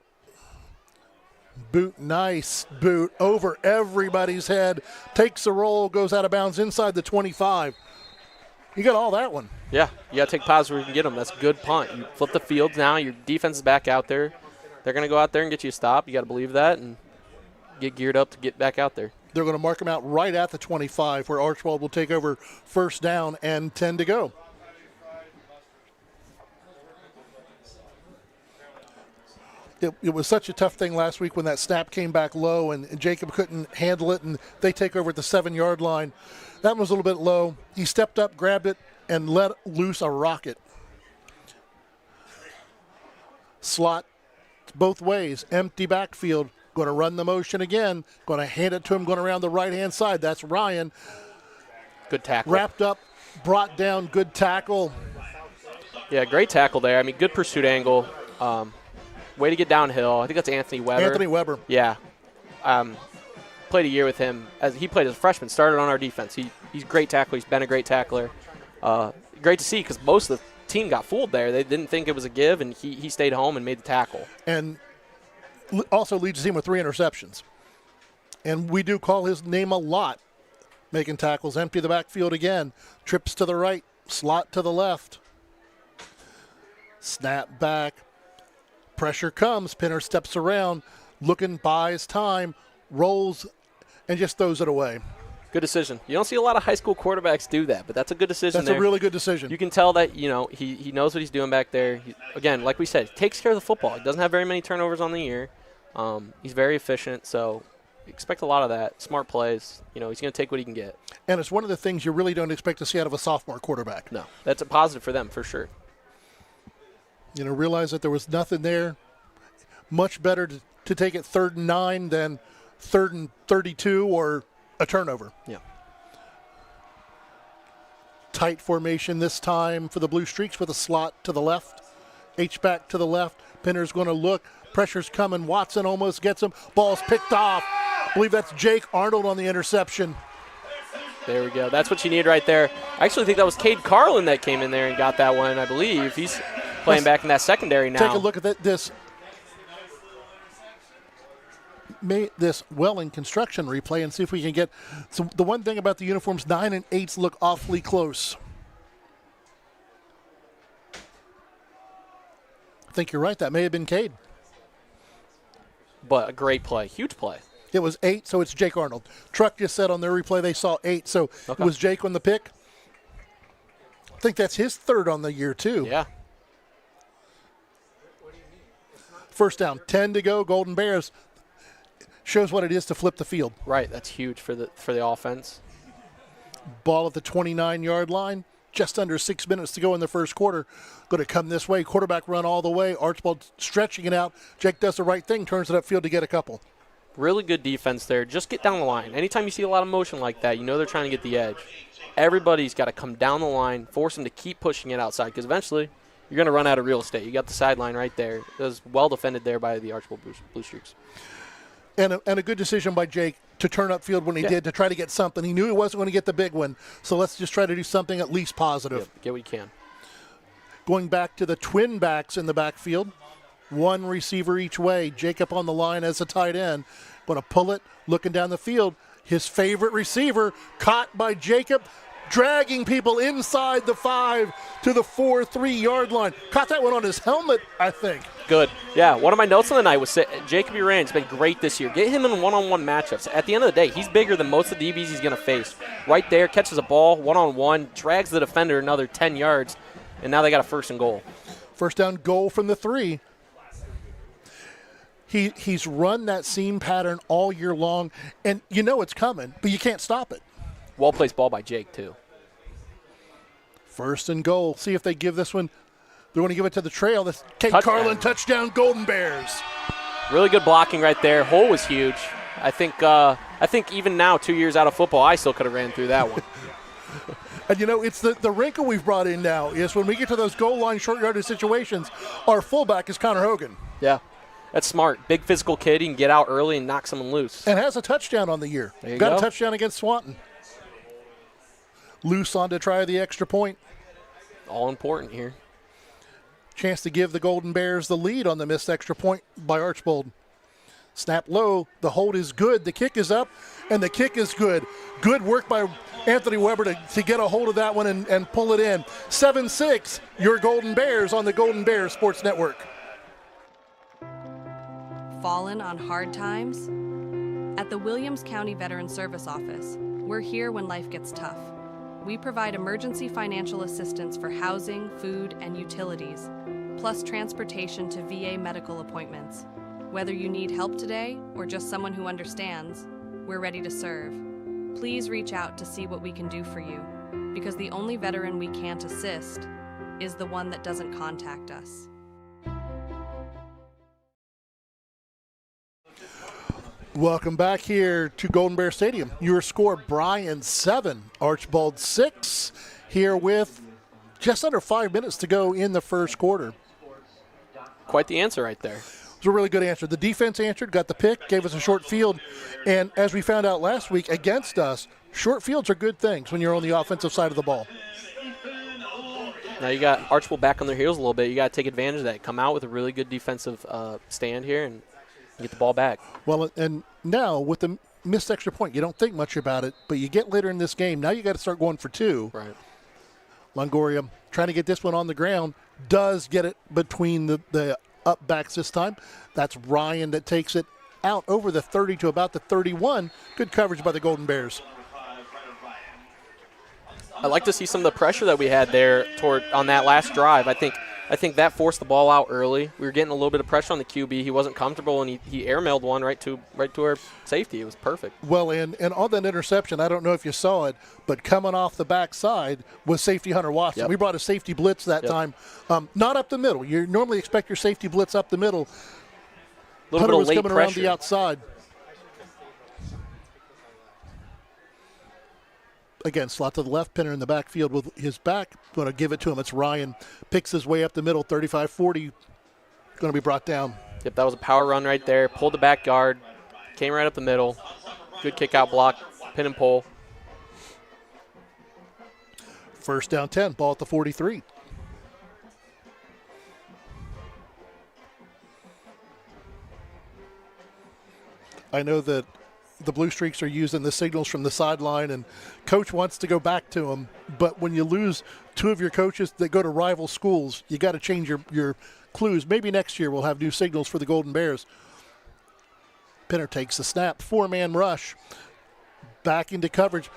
Boot, nice boot over everybody's head. Takes the roll, goes out of bounds inside the 25. You got all that one. Yeah, you got to take positive where you can get them. That's a good punt. You flip the field now. Your defense is back out there. They're going to go out there and get you a stop. You got to believe that and get geared up to get back out there. They're going to mark them out right at the 25, where Archbold will take over 1st down and 10 to go. It was such a tough thing last week when that snap came back low and Jacob couldn't handle it, and they take over at the 7-yard line. That one was a little bit low. He stepped up, grabbed it, and let loose a rocket. Slot both ways. Empty backfield. Going to run the motion again. Going to hand it to him going around the right-hand side. That's Ryan. Good tackle. Wrapped up, brought down, good tackle. Yeah, great tackle there. I mean, good pursuit angle. Way to get downhill. I think that's Anthony Weber. Anthony Weber. Yeah. Played a year with him. He played as a freshman, started on our defense. He's a great tackler. He's been a great tackler. Great to see because most of the team got fooled there. They didn't think it was a give, and he stayed home and made the tackle. And also leads the team with 3 interceptions. And we do call his name a lot. Making tackles, empty the backfield again. Trips to the right, slot to the left. Snap back. Pressure comes. Pinner steps around, looking, buys time, rolls, and just throws it away. Good decision. You don't see a lot of high school quarterbacks do that, but that's a good decision. That's a really good decision. You can tell that, he knows what he's doing back there. Again, like we said, he takes care of the football. He doesn't have very many turnovers on the year. He's very efficient, so expect a lot of that. Smart plays. He's going to take what he can get. And it's one of the things you really don't expect to see out of a sophomore quarterback. No, that's a positive for them for sure. Realize that there was nothing there. Much better to take it 3rd and 9 than 3rd and 32 or a turnover. Yeah. Tight formation this time for the Bluestreaks with a slot to the left. H-back to the left. Pinner's going to look. Pressure's coming. Watson almost gets him. Ball's picked off. I believe that's Jake Arnold on the interception. There we go. That's what you need right there. I actually think that was Cade Carlin that came in there and got that one, I believe. He's playing back in that secondary now. Take a look at this Welling construction replay and see if we can get some. The one thing about the uniforms, 9 and 8s look awfully close. I think you're right. That may have been Cade. But a great play. Huge play. It was 8, so it's Jake Arnold. Truck just said on their replay they saw 8, so okay. It was Jake on the pick. I think that's his 3rd on the year, too. Yeah. First down, 10 to go, Golden Bears. Shows what it is to flip the field. Right, that's huge for the offense. Ball at the 29-yard line. Just under 6 minutes to go in the first quarter. Going to come this way. Quarterback run all the way. Archbold stretching it out. Jake does the right thing, turns it upfield to get a couple. Really good defense there. Just get down the line. Anytime you see a lot of motion like that, they're trying to get the edge. Everybody's got to come down the line, force them to keep pushing it outside because eventually you're going to run out of real estate. You got the sideline right there. It was well defended there by the Archbold Bluestreaks. And a good decision by Jake to turn upfield when he did to try to get something. He knew he wasn't going to get the big one, so let's just try to do something at least positive. Yep, get what you can. Going back to the twin backs in the backfield, 1 receiver each way. Jacob on the line as a tight end. Going to pull it, looking down the field. His favorite receiver caught by Jacob, dragging people inside the 5 to the 4-3-yard line. Caught that one on his helmet, I think. Good. Yeah, one of my notes on the night was Jacob Uran's been great this year. Get him in one-on-one matchups. At the end of the day, he's bigger than most of the DBs he's going to face. Right there, catches a ball, one-on-one, drags the defender another 10 yards, and now they got a 1st and goal. First down goal from the 3. He's run that seam pattern all year long, and you know it's coming, but you can't stop it. Well-placed ball by Jake, too. 1st and goal. See if they give this one. They're going to give it to the trail. This Cade Carlin touchdown, Golden Bears. Really good blocking right there. Hole was huge. I think even now, 2 years out of football, I still could have ran through that one. And, it's the wrinkle we've brought in now is when we get to those goal line short yardage situations, our fullback is Connor Hogan. Yeah, that's smart. Big physical kid. He can get out early and knock someone loose. And has a touchdown on the year. Got a touchdown against Swanton. Loose on to try the extra point. All important here. Chance to give the Golden Bears the lead on the missed extra point by Archbold. Snap low. The hold is good. The kick is up, and the kick is good. Good work by Anthony Weber to get a hold of that one and pull it in. 7-6, your Golden Bears on the Golden Bears Sports Network. Fallen on hard times? At the Williams County Veteran Service Office, we're here when life gets tough. We provide emergency financial assistance for housing, food, and utilities, plus transportation to VA medical appointments. Whether you need help today or just someone who understands, we're ready to serve. Please reach out to see what we can do for you, because the only veteran we can't assist is the one that doesn't contact us. Welcome back here to Golden Bear Stadium. Your score, Bryan 7, Archbold 6, here with just under 5 minutes to go in the first quarter. Quite the answer right there. It was a really good answer. The defense answered, got the pick, gave us a short field, and as we found out last week against us, short fields are good things when you're on the offensive side of the ball. Now you got Archbold back on their heels a little bit. You got to take advantage of that. Come out with a really good defensive stand here and get the ball back. Well, and now with the missed extra point, you don't think much about it, but you get later in this game, now you got to start going for two. Right. Longoria trying to get this one on the ground, does get it between the up backs this time. That's Ryan that takes it out over the 30 to about the 31. Good coverage by the Golden Bears. I like to see some of the pressure that we had there on that last drive. I think that forced the ball out early. We were getting a little bit of pressure on the QB. He wasn't comfortable, and he airmailed one right to our safety. It was perfect. Well, and on that interception, I don't know if you saw it, but coming off the backside was safety Hunter Watson. Yep. We brought a safety blitz that time. Not up the middle. You normally expect your safety blitz up the middle. A little Hunter bit of was late coming pressure around the outside. Again, slot to the left, Pinner in the backfield with his back. Going to give it to him. It's Ryan. Picks his way up the middle, 35-40. Going to be brought down. Yep, that was a power run right there. Pulled the back guard. Came right up the middle. Good kick out block. Pin and pull. First down 10. Ball at the 43. I know that the Bluestreaks are using the signals from the sideline, and coach wants to go back to them. But when you lose two of your coaches that go to rival schools, you got to change your clues. Maybe next year we'll have new signals for the Golden Bears. Pinner takes the snap. 4-man rush. Back into coverage.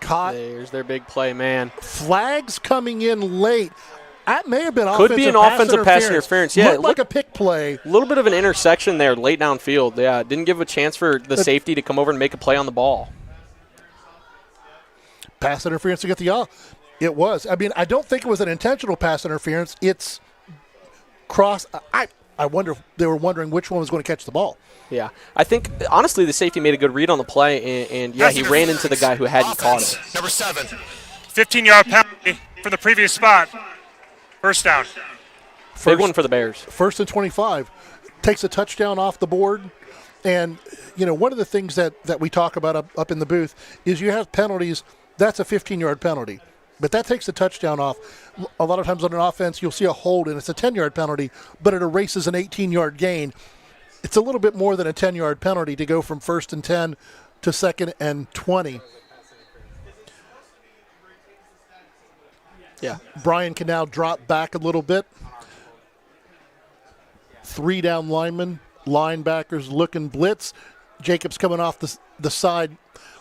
Caught. There's their big play, man. Flags coming in late. That may have been Could be an offensive pass interference. Yeah, Looked like a pick play. A little bit of an intersection there late downfield. Yeah, didn't give a chance for the safety to come over and make a play on the ball. Pass interference to get the off. It was. I mean, I don't think it was an intentional pass interference. It's cross. I wonder if they were wondering which one was going to catch the ball. Yeah, I think, honestly, the safety made a good read on the play, and yeah, he ran into the guy who hadn't caught it. Number 7. 15-yard penalty for the previous spot. First down. Big one for the Bears. First and 25. Takes a touchdown off the board. And, you know, one of the things that we talk about up in the booth is you have penalties. That's a 15-yard penalty. But that takes the touchdown off. A lot of times on an offense, you'll see a hold, and it's a 10-yard penalty, but it erases an 18-yard gain. It's a little bit more than a 10-yard penalty to go from first and 10 to second and 20. Yeah. Bryan can now drop back a little bit. 3 down linemen, linebackers looking blitz. Jacobs coming off the side.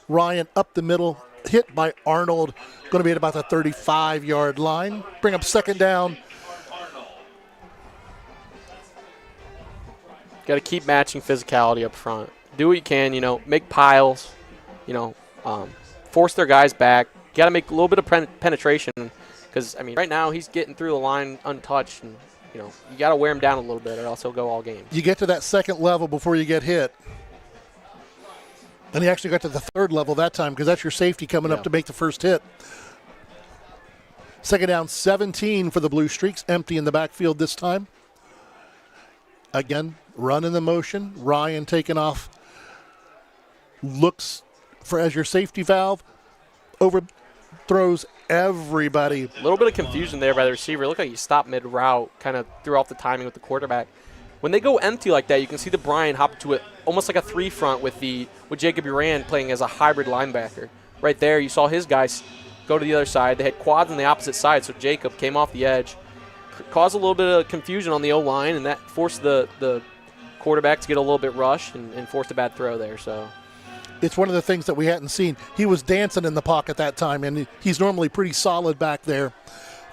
Ryan up the middle, hit by Arnold. Going to be at about the 35-yard line. Bring up second down. Got to keep matching physicality up front. Do what you can, make piles, force their guys back. Got to make a little bit of penetration. Because, right now he's getting through the line untouched, and, you got to wear him down a little bit or else he'll go all game. You get to that second level before you get hit. And he actually got to the third level that time because that's your safety coming up to make the first hit. Second down, 17 for the Bluestreaks, empty in the backfield this time. Again, run in the motion. Ryan taking off. Looks for as your safety valve. Overthrows everybody. A little bit of confusion there by the receiver. It looked like he stopped mid-route, kind of threw off the timing with the quarterback. When they go empty like that, you can see the Bryan hop to it almost like a 3-front with Jacob Uran playing as a hybrid linebacker. Right there, you saw his guys go to the other side. They had quads on the opposite side, so Jacob came off the edge. Caused a little bit of confusion on the O-line, and that forced the quarterback to get a little bit rushed and forced a bad throw there. So it's one of the things that we hadn't seen. He was dancing in the pocket that time, and he's normally pretty solid back there.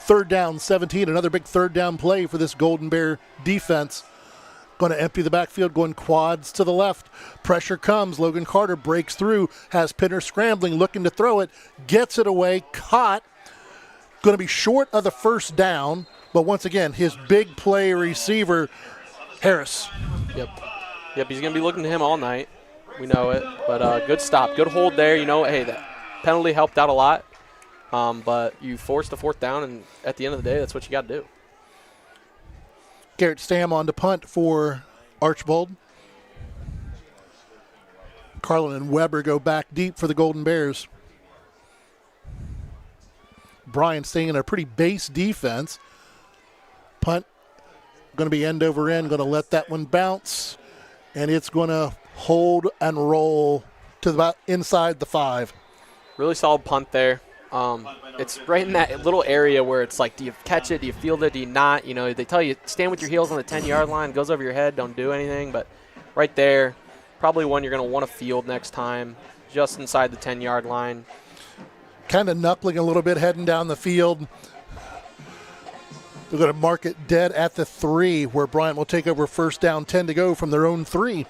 Third down, 17, another big third down play for this Golden Bear defense. Going to empty the backfield, going quads to the left. Pressure comes. Logan Carter breaks through, has Pinner scrambling, looking to throw it, gets it away, caught. Going to be short of the first down, but once again, his big play receiver, Harris. Yep, he's going to be looking to him all night. We know it. But good stop. Good hold there. You know, hey, that penalty helped out a lot. But you forced a fourth down, and at the end of the day, that's what you got to do. Garrett Stam on to punt for Archbold. Carlin and Weber go back deep for the Golden Bears. Bryan staying in a pretty base defense. Punt going to be end over end, going to let that one bounce, and it's going to hold and roll to about inside the 5. Really solid punt there. It's right in that little area where it's like, do you catch it? Do you field it? Do you not? You know, they tell you stand with your heels on the 10-yard line. It goes over your head. Don't do anything. But right there, probably one you're going to want to field next time, just inside the 10-yard line. Kind of knuckling a little bit, heading down the field. They're going to mark it dead at the 3, where Bryan will take over first down, 10 to go from their own 3.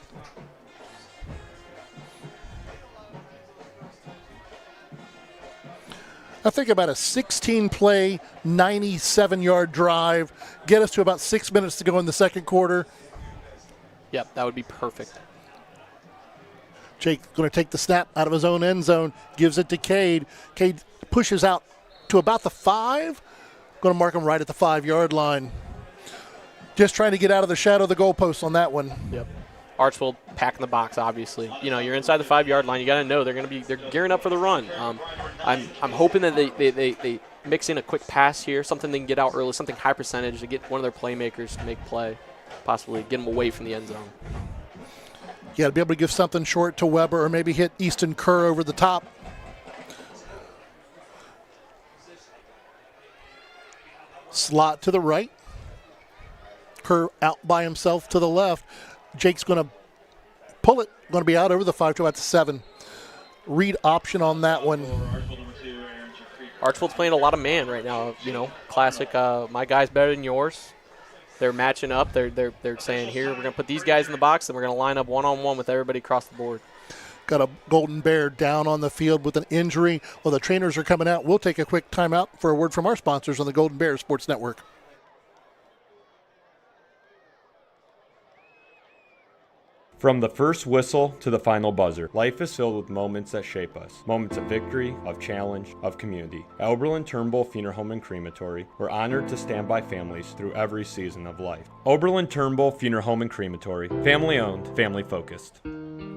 I think about a 16-play, 97-yard drive, get us to about 6 minutes to go in the second quarter. Yep, that would be perfect. Jake going to take the snap out of his own end zone, gives it to Cade. Cade pushes out to about the 5. Going to mark him right at the 5-yard line. Just trying to get out of the shadow of the goalpost on that one. Yep. Archbold packing the box, obviously. You know, you're inside the 5-yard line. You got to know they're gearing up for the run. I'm hoping that they mix in a quick pass here, something they can get out early, something high percentage to get one of their playmakers to make play, possibly get them away from the end zone. Yeah, to be able to give something short to Weber or maybe hit Easton Kerr over the top. Slot to the right. Kerr out by himself to the left. Jake's going to pull it. Going to be out over the 5 to about the 7. Read option on that one. Archbold's playing a lot of man right now. You know, classic. My guy's better than yours. They're matching up. They're saying here we're going to put these guys in the box and we're going to line up one-on-one with everybody across the board. Got a Golden Bear down on the field with an injury. While the trainers are coming out, we'll take a quick timeout for a word from our sponsors on the Golden Bear Sports Network. From the first whistle to the final buzzer, life is filled with moments that shape us. Moments of victory, of challenge, of community. At Oberlin-Turnbull Funeral Home and Crematory, we're honored to stand by families through every season of life. Oberlin-Turnbull Funeral Home and Crematory. Family owned, family focused.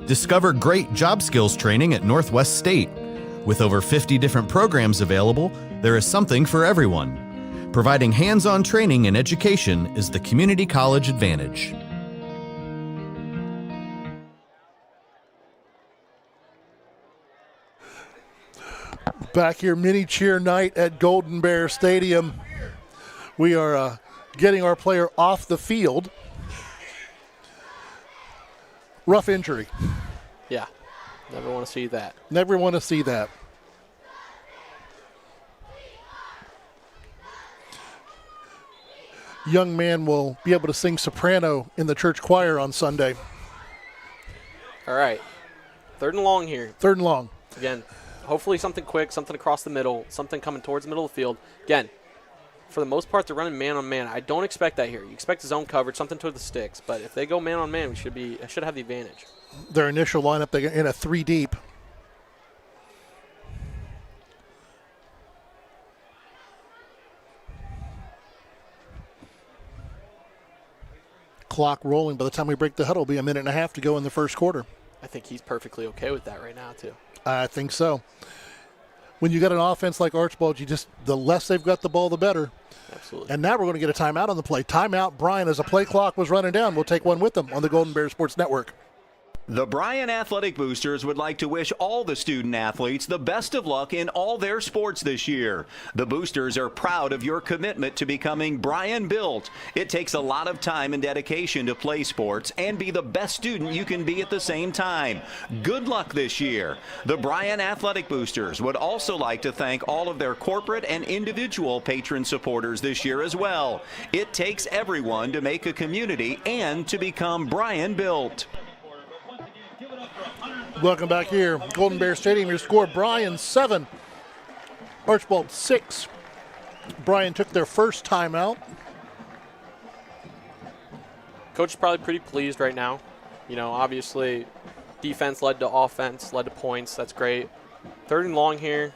Discover great job skills training at Northwest State. With over 50 different programs available, there is something for everyone. Providing hands-on training and education is the community college advantage. Back here, mini cheer night at Golden Bear Stadium. We are getting our player off the field. Rough injury. Yeah, never want to see that. Never want to see that. Young man will be able to sing soprano in the church choir on Sunday. All right, 3rd and long here. 3rd and long. Again, hopefully something quick, something across the middle, something coming towards the middle of the field. Again, for the most part, they're running man on man. I don't expect that here. You expect zone coverage, something toward the sticks. But if they go man on man, we should have the advantage. Their initial lineup, they're in a 3 deep. Clock rolling. By the time we break the huddle, it'll be a minute and a half to go in the first quarter. I think he's perfectly okay with that right now, too. I think so. When you got an offense like Archbold, the less they've got the ball, the better. Absolutely. And now we're going to get a timeout on the play. Timeout, Bryan, as the play clock was running down. We'll take one with them on the Golden Bear Sports Network. The Bryan Athletic Boosters would like to wish all the student athletes the best of luck in all their sports this year. The Boosters are proud of your commitment to becoming Bryan built. It takes a lot of time and dedication to play sports and be the best student you can be at the same time. Good luck this year. The Bryan Athletic Boosters would also like to thank all of their corporate and individual patron supporters this year as well. It takes everyone to make a community and to become Bryan built. Welcome back here. Golden Bear Stadium, your score, Bryan 7, Archbold 6. Bryan took their first timeout. Coach is probably pretty pleased right now. You know, obviously Defense led to offense, led to points. That's great. 3rd and long here.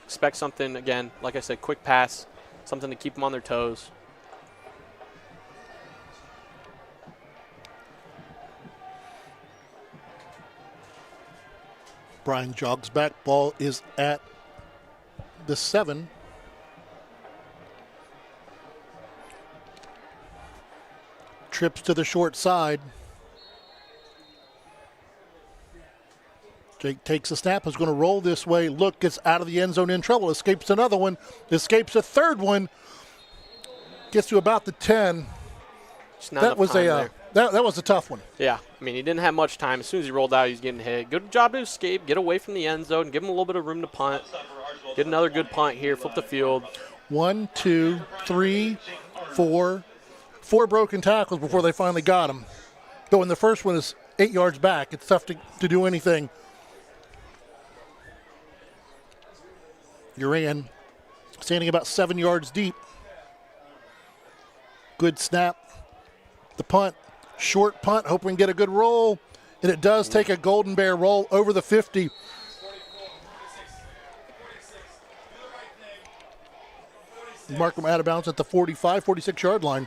Expect something, again, like I said, quick pass, something to keep them on their toes. Bryan jogs back. Ball is at the 7. Trips to the short side. Jake takes a snap, is going to roll this way. Look, gets out of the end zone in trouble. Escapes another one. Escapes a third one. Gets to about the 10. That was that was a tough one. Yeah, I mean, he didn't have much time. As soon as he rolled out, he was getting hit. Good job to escape, get away from the end zone, give him a little bit of room to punt. Get another good punt here, flip the field. 1, 2, 3, 4. 4 broken tackles before they finally got him. But when the first one is 8 yards back, it's tough to do anything. Uran standing about 7 yards deep. Good snap. The punt, short punt, hoping to get a good roll. And it does take a Golden Bear roll over the 50. Mark him out of bounds at the 45, 46-yard line.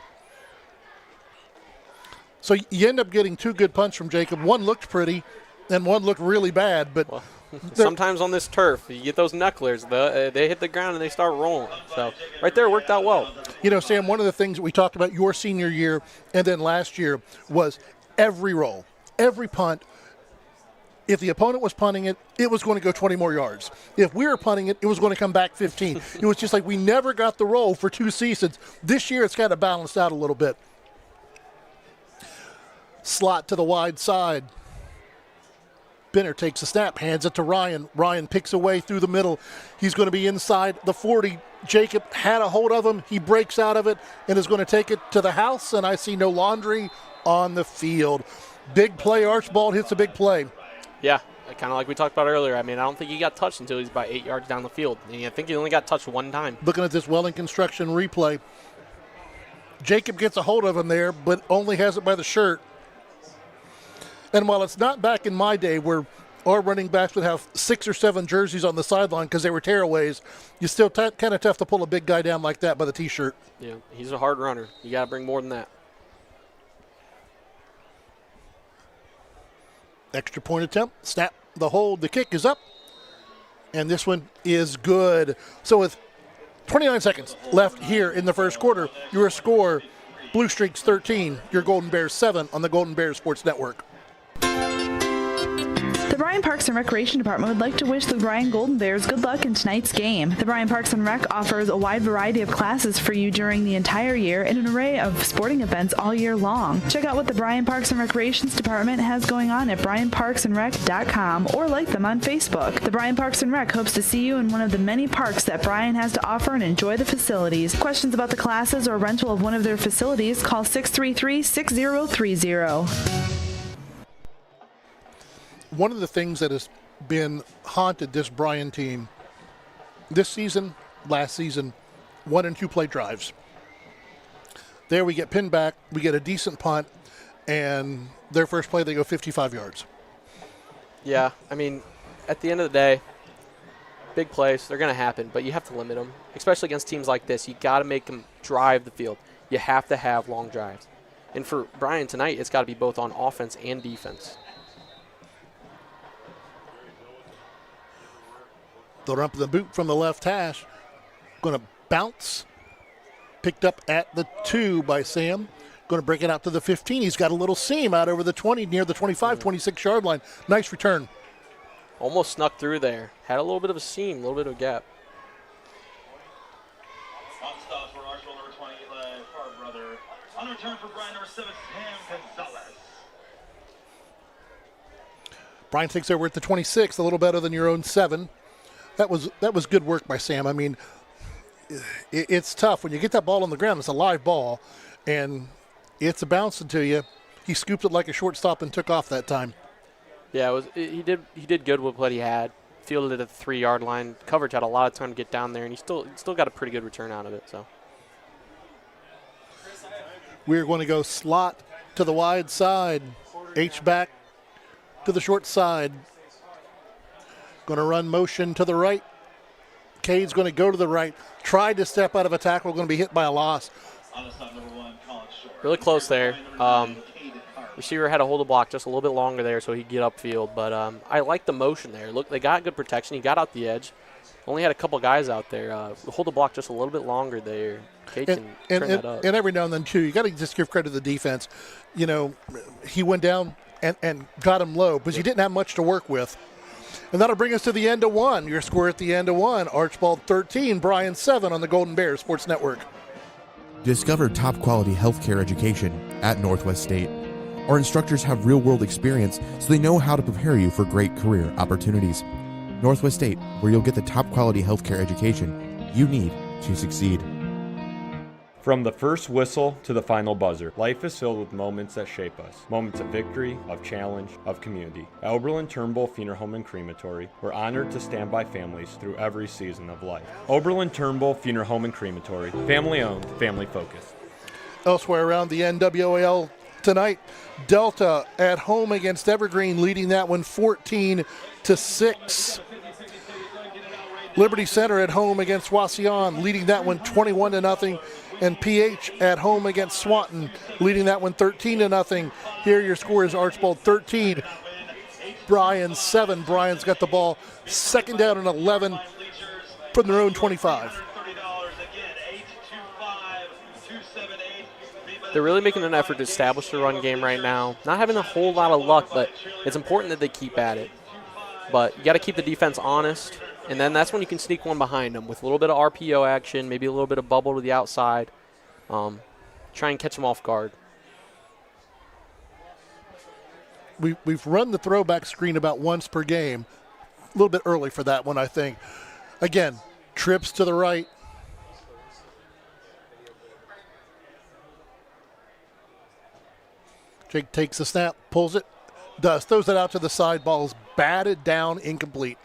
So you end up getting 2 good punts from Jacob. One looked pretty, and one looked really bad. But well, sometimes on this turf, you get those knucklers. They hit the ground and they start rolling. So right there, it worked out well. You know, Sam, one of the things that we talked about your senior year and then last year was every roll, every punt. If the opponent was punting it, it was going to go 20 more yards. If we were punting it, it was going to come back 15. It was just like we never got the roll for 2 seasons. This year, it's got to balance out a little bit. Slot to the wide side. Benner takes a snap, hands it to Ryan. Ryan picks away through the middle. He's going to be inside the 40. Jacob had a hold of him. He breaks out of it and is going to take it to the house, and I see no laundry on the field. Big play. Archbold hits a big play. Yeah, kind of like we talked about earlier. I mean, I don't think he got touched until he's about 8 yards down the field. And I think he only got touched one time. Looking at this Welling Construction replay, Jacob gets a hold of him there, but only has it by the shirt. And while it's not back in my day where our running backs would have 6 or 7 jerseys on the sideline because they were tearaways, you still kind of tough to pull a big guy down like that by the T-shirt. Yeah, he's a hard runner. You got to bring more than that. Extra point attempt, snap, the hold, the kick is up, and this one is good. So with 29 seconds left here in the first quarter, your score, Bluestreaks 13, your Golden Bears 7 on the Golden Bears Sports Network. The Bryan Parks and Recreation Department would like to wish the Bryan Golden Bears good luck in tonight's game. The Bryan Parks and Rec offers a wide variety of classes for you during the entire year and an array of sporting events all year long. Check out what the Bryan Parks and Recreations Department has going on at bryanparksandrec.com or like them on Facebook. The Bryan Parks and Rec hopes to see you in one of the many parks that Bryan has to offer and enjoy the facilities. Questions about the classes or rental of one of their facilities, call 633-6030. One of the things that has been haunted this Bryan team this season, last season, 1 and 2 play drives. There we get pinned back, we get a decent punt, and their first play they go 55 yards. Yeah, I mean, at the end of the day, big plays, they're going to happen, but you have to limit them, especially against teams like this. You got to make them drive the field. You have to have long drives. And for Bryan tonight, it's got to be both on offense and defense. The rump of the boot from the left hash. Going to bounce. Picked up at the 2 by Sam. Going to break it out to the 15. He's got a little seam out over the 20, near the 25, 26-yard line. Nice return. Almost snuck through there. Had a little bit of a seam, a little bit of a gap. On return for Bryan, number 7, Sam Gonzalez. Bryan takes over at the 26, a little better than your own 7. That was good work by Sam. I mean, it's tough when you get that ball on the ground. It's a live ball, and it's a bouncing to you. He scooped it like a shortstop and took off that time. Yeah, he did good with what he had. Fielded it at the 3-yard line. Coverage had a lot of time to get down there, and he still got a pretty good return out of it. So we're going to go slot to the wide side. H-back to the short side. Going to run motion to the right. Cade's going to go to the right. Tried to step out of a tackle, going to be hit by a loss. Really close there. Receiver had to hold the block just a little bit longer there so he'd get upfield. But I like the motion there. Look, they got good protection. He got out the edge. Only had a couple guys out there. Hold the block just a little bit longer there. Cade can turn that up. And every now and then, too, you got to just give credit to the defense. You know, he went down and got him low, but he didn't have much to work with. And that'll bring us to the end of one. Your score at the end of one, Archbold 13, Bryan 7 on the Golden Bears Sports Network. Discover top-quality healthcare education at Northwest State. Our instructors have real-world experience, so they know how to prepare you for great career opportunities. Northwest State, where you'll get the top-quality healthcare education you need to succeed. From the first whistle to the final buzzer, life is filled with moments that shape us. Moments of victory, of challenge, of community. At Oberlin-Turnbull Funeral Home and Crematory, we're honored to stand by families through every season of life. Oberlin-Turnbull Funeral Home and Crematory, family-owned, family-focused. Elsewhere around the NWOAL tonight, Delta at home against Evergreen, leading that one 14-6. Liberty Center at home against Wauseon, leading that one 21-0. And PH at home against Swanton, leading that one 13-0. Here your score is Archbold 13, Bryan 7. Bryan's got the ball, second down and 11 from their own 25. They're really making an effort to establish the run game right now. Not having a whole lot of luck, but it's important that they keep at it. But you got to keep the defense honest. And then that's when you can sneak one behind them with a little bit of RPO action, maybe a little bit of bubble to the outside. Try and catch them off guard. We've run the throwback screen about once per game. A little bit early for that one, I think. Again, trips to the right. Jake takes the snap, pulls it, throws it out to the side. Ball is batted down, incomplete.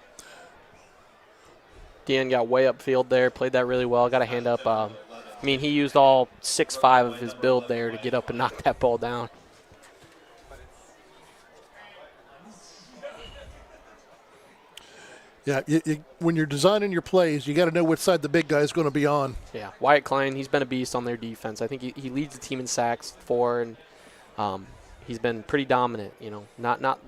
Dean got way upfield there, played that really well, got a hand up. He used all 6'5" of his build there to get up and knock that ball down. Yeah, when you're designing your plays, you got to know which side the big guy is going to be on. Yeah, Wyatt Klein, he's been a beast on their defense. I think he leads the team in sacks, 4, and he's been pretty dominant. You know, not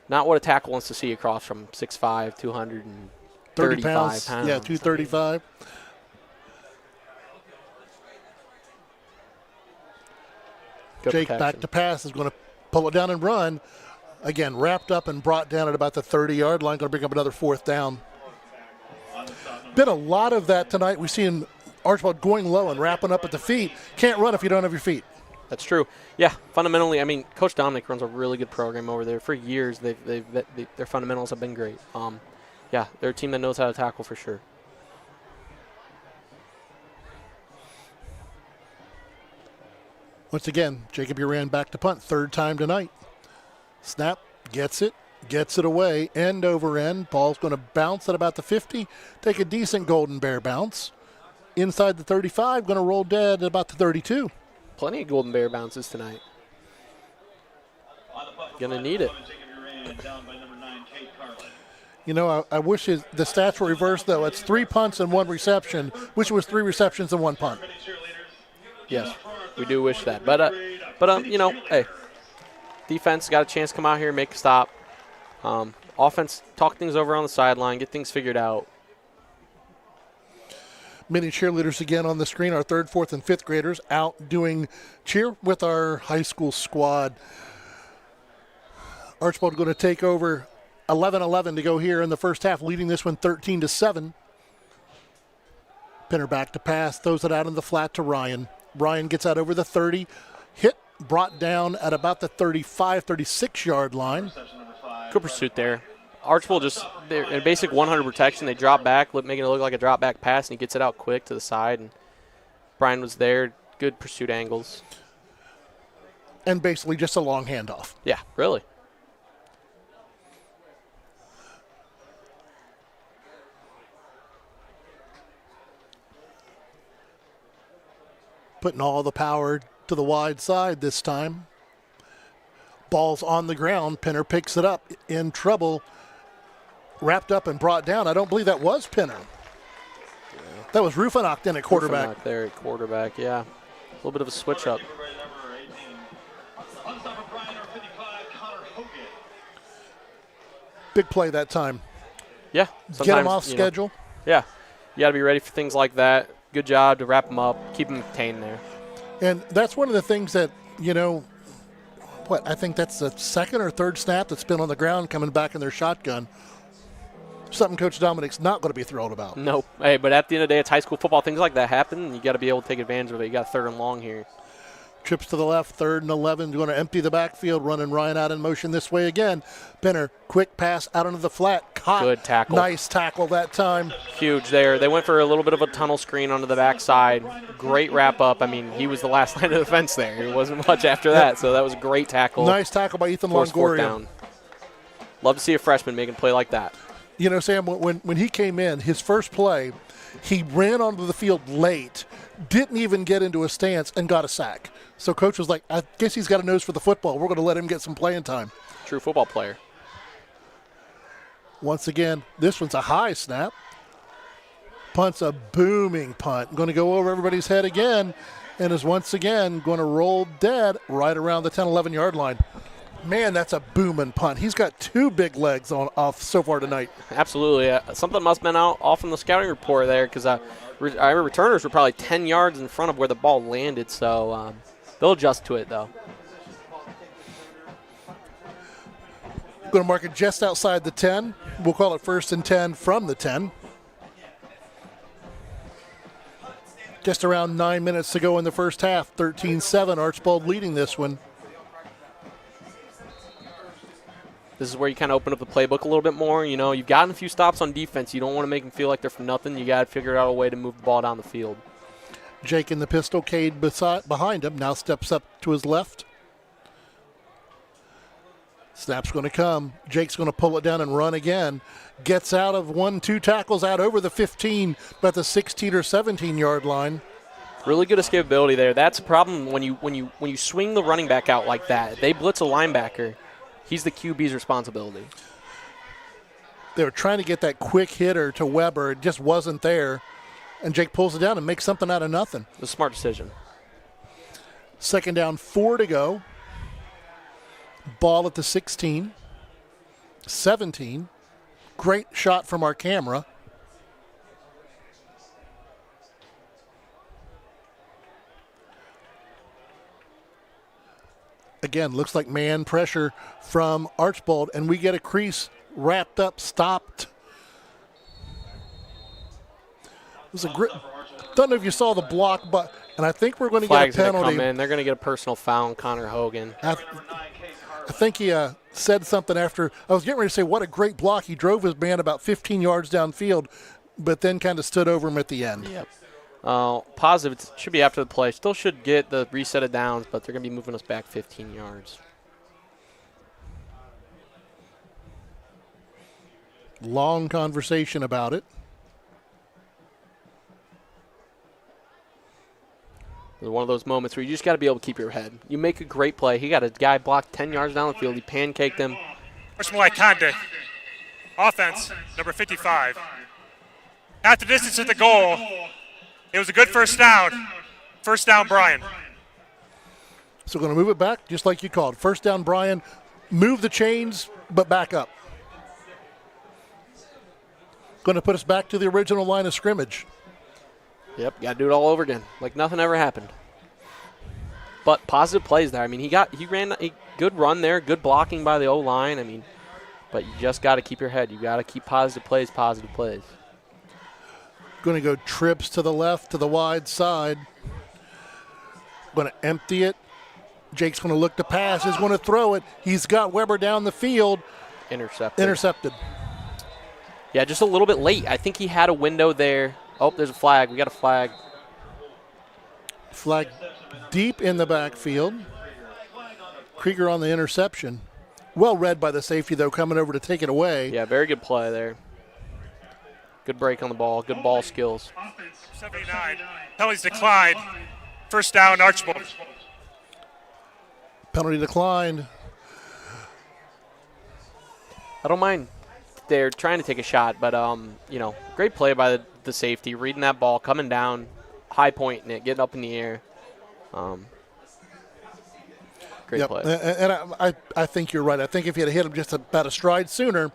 what a tackle wants to see across from 6'5", 230 pounds. Yeah, 235. Jake back to pass is going to pull it down and run. Again, wrapped up and brought down at about the 30-yard line. Going to bring up another fourth down. Been a lot of that tonight. We've seen Archbold going low and wrapping up at the feet. Can't run if you don't have your feet. That's true. Yeah, fundamentally, Coach Dominic runs a really good program over there. For years, their fundamentals have been great. Yeah, they're a team that knows how to tackle for sure. Once again, Jacob Uran back to punt, third time tonight. Snap, gets it away, end over end. Ball's going to bounce at about the 50, take a decent Golden Bear bounce. Inside the 35, going to roll dead at about the 32. Plenty of Golden Bear bounces tonight. Gonna need it. You know, I wish the stats were reversed, though. It's 3 punts and 1 reception, which was 3 receptions and 1 punt. Yes, we do wish that. But you know, hey, defense got a chance to come out here and make a stop. Offense, talk things over on the sideline, get things figured out. Many cheerleaders again on the screen. Our 3rd, 4th, and 5th graders out doing cheer with our high school squad. Archbold going to take over. 11-11 to go here in the first half, leading this one 13-7. Pinner back to pass, throws it out in the flat to Ryan. Bryan gets out over the 30, hit, brought down at about the 35, 36-yard line. Good pursuit there. Archbold they're in basic 100 protection. They drop back, making it look like a drop back pass, and he gets it out quick to the side. And Bryan was there, good pursuit angles. And basically just a long handoff. Yeah, really. Putting all the power to the wide side this time. Ball's on the ground. Pinner picks it up. In trouble. Wrapped up and brought down. I don't believe that was Pinner. That was Rufinock in at quarterback. Rufinock there at quarterback, yeah. A little bit of a switch up. Big play that time. Yeah. Get him off schedule. Yeah. You got to be ready for things like that. Good job to wrap them up, keep them contained there. And that's one of the things that, I think that's the second or third snap that's been on the ground coming back in their shotgun. Something Coach Dominic's not going to be thrilled about. Nope. Hey, but at the end of the day, it's high school football. Things like that happen. You got to be able to take advantage of it. You got 3rd and long here. Trips to the left, 3rd and 11. Going to empty the backfield, running Ryan out in motion this way again. Pinner, quick pass out into the flat. Caught. Good tackle. Nice tackle that time. Huge there. They went for a little bit of a tunnel screen onto the backside. Great wrap up. I mean, he was the last line of defense there. It wasn't much after that, so that was a great tackle. Nice tackle by Ethan Longoria. Love to see a freshman making a play like that. Sam, when he came in, his first play, he ran onto the field late, didn't even get into a stance, and got a sack. So Coach was like, I guess he's got a nose for the football. We're going to let him get some playing time. True football player. Once again, this one's a high snap. Punt's a booming punt. Going to go over everybody's head again, and is once again going to roll dead right around the 10, 11-yard line. Man, that's a booming punt. He's got 2 big legs off so far tonight. Absolutely. Something must have been off from the scouting report there, because our returners were probably 10 yards in front of where the ball landed, so they'll adjust to it, though. Going to mark it just outside the 10. We'll call it 1st and 10 from the 10. Just around 9 minutes to go in the first half. 13-7, Archbold leading this one. This is where you kind of open up the playbook a little bit more. You've gotten a few stops on defense. You don't want to make them feel like they're for nothing. You got to figure out a way to move the ball down the field. Jake in the pistol, Cade behind him, now steps up to his left. Snap's going to come. Jake's going to pull it down and run again. Gets out of 1-2 tackles out over the 15, about the 16 or 17-yard line. Really good escapability there. That's a problem when you swing the running back out like that. If they blitz a linebacker, he's the QB's responsibility. They were trying to get that quick hitter to Weber. It just wasn't there. And Jake pulls it down and makes something out of nothing. A smart decision. 2nd down, 4 to go. Ball at the 16. 17. Great shot from our camera. Again, looks like man pressure from Archbold, and we get a crease wrapped up, stopped. It was a great. Don't know if you saw the block, but I think we're going to get a penalty. Come in. They're going to get a personal foul on Connor Hogan. I think he said something after. I was getting ready to say what a great block. He drove his man about 15 yards downfield, but then kind of stood over him at the end. Yep. Positive, it should be after the play. Still should get the reset of downs, but they're going to be moving us back 15 yards. Long conversation about it. It's one of those moments where you just got to be able to keep your head. You make a great play. He got a guy blocked 10 yards down the field. He pancaked him. Personal Conde. Offense, number 55. At the distance at the goal, it was a good first down. First down, Bryan. So going to move it back just like you called. First down, Bryan. Move the chains, but back up. Going to put us back to the original line of scrimmage. Yep, got to do it all over again, like nothing ever happened. But positive plays there. I mean, he ran a good run there, good blocking by the O-line. I mean, but you just got to keep your head. You got to keep positive plays, positive plays. Going to go trips to the left, to the wide side. Going to empty it. Jake's going to look to pass. He's going to throw it. He's got Weber down the field. Intercepted. Yeah, just a little bit late. I think he had a window there. Oh, there's a flag. We got a flag. Flag deep in the backfield. Krieger on the interception. Well read by the safety, though, coming over to take it away. Yeah, very good play there. Good break on the ball. Good ball skills. 79. Penalties declined. First down, Archbold. Penalty declined. I don't mind. They're trying to take a shot, but great play by the safety, reading that ball, coming down, high pointing it, getting up in the air. Great play. And I think you're right. I think if you had hit him just about a stride sooner.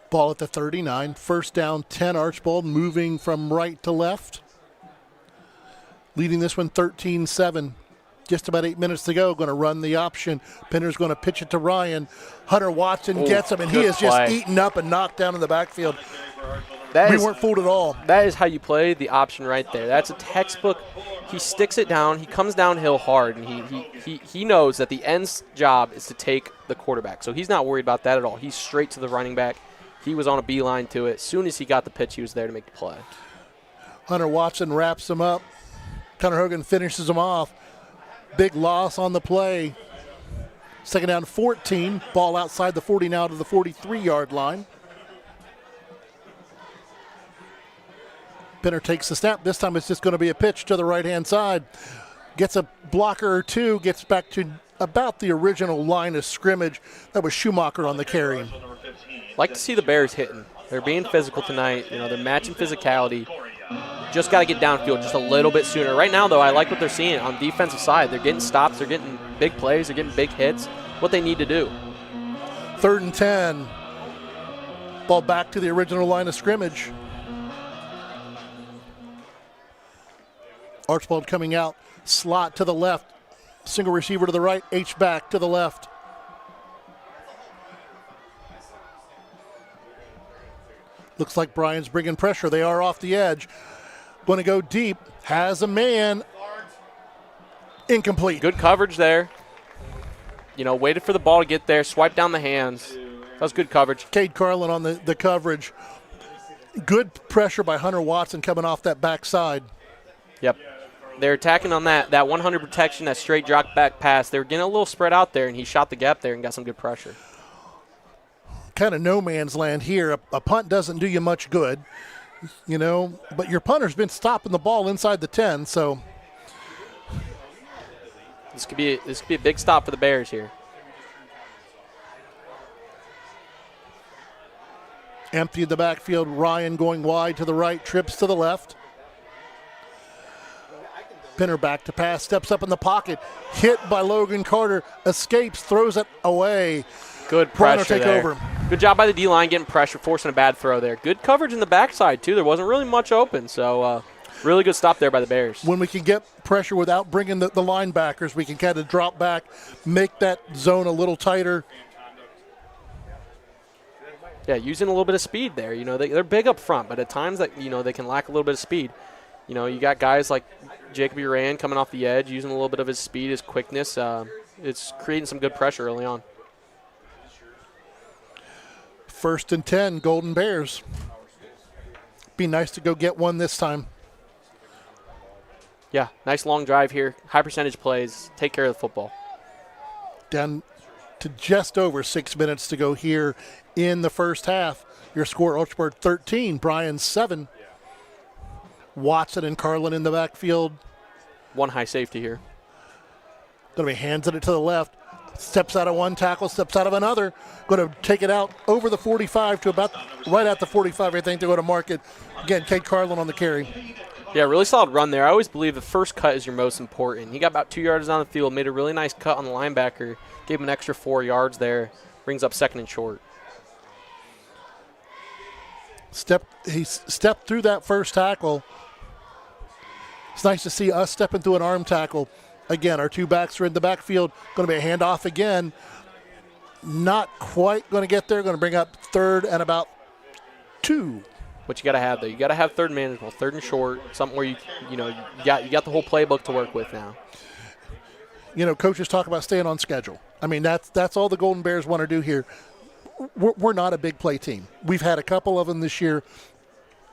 Ball at the 39. First down, 10 Archbold, moving from right to left. Leading this one 13-7. Just about 8 minutes to go. Going to run the option. Penner's going to pitch it to Ryan. Hunter Watson gets him, and he is just eaten up and knocked down in the backfield. We weren't fooled at all. That is how you play the option right there. That's a textbook. He sticks it down. He comes downhill hard, and he knows that the end's job is to take the quarterback. So he's not worried about that at all. He's straight to the running back. He was on a beeline to it. As soon as he got the pitch, he was there to make the play. Hunter Watson wraps him up. Connor Hogan finishes him off. Big loss on the play. Second down 14. Ball outside the 40 now to the 43-yard line. Penner takes the snap. This time it's just going to be a pitch to the right-hand side. Gets a blocker or two. Gets back to about the original line of scrimmage. That was Schumacher on the carry. Like to see the Bears hitting. They're being physical tonight. They're matching physicality. Just got to get downfield just a little bit sooner. Right now, though, I like what they're seeing on the defensive side. They're getting stops. They're getting big plays. They're getting big hits. What they need to do. 3rd and 10. Ball back to the original line of scrimmage. Archbold coming out. Slot to the left. Single receiver to the right. H-back to the left. Looks like Bryan's bringing pressure. They are off the edge. Going to go deep. Has a man. Incomplete. Good coverage there. Waited for the ball to get there. Swiped down the hands. That was good coverage. Cade Carlin on the coverage. Good pressure by Hunter Watson coming off that backside. Yep. They're attacking on that 100 protection, that straight drop back pass. They were getting a little spread out there, and he shot the gap there and got some good pressure. Kind of no man's land here. A punt doesn't do you much good, but your punter's been stopping the ball inside the 10, so this could be a big stop for the Bears here. Empty in the backfield. Ryan going wide to the right, trips to the left. Penner back to pass, steps up in the pocket, hit by Logan Carter, escapes, throws it away. Good pressure take there. Over. Good job by the D-line getting pressure, forcing a bad throw there. Good coverage in the backside, too. There wasn't really much open, so really good stop there by the Bears. When we can get pressure without bringing the linebackers, we can kind of drop back, make that zone a little tighter. Yeah, using a little bit of speed there. They're big up front, but at times that they can lack a little bit of speed. You got guys like Jacob Uran coming off the edge, using a little bit of his speed, his quickness. It's creating some good pressure early on. 1st and 10, Golden Bears. Be nice to go get one this time. Yeah, nice long drive here. High percentage plays. Take care of the football. Down to just over 6 minutes to go here in the first half. Your score, Archbold 13, Bryan 7. Watson and Carlin in the backfield. One high safety here. Going to be hands it to the left. Steps out of one tackle, steps out of another. Going to take it out over the 45 to about right at the 45, I think, to go to market. Again, Cade Carlin on the carry. Yeah, really solid run there. I always believe the first cut is your most important. He got about 2 yards on the field, made a really nice cut on the linebacker, gave him an extra 4 yards there, brings up 2nd and short. He stepped through that first tackle. It's nice to see us stepping through an arm tackle. Again, our two backs are in the backfield. Going to be a handoff again. Not quite going to get there. Going to bring up 3rd and about 2. What you got to have, though, you got to have 3rd manageable, 3rd and short, something where you got the whole playbook to work with now. Coaches talk about staying on schedule. I mean, that's all the Golden Bears want to do here. We're not a big play team. We've had a couple of them this year,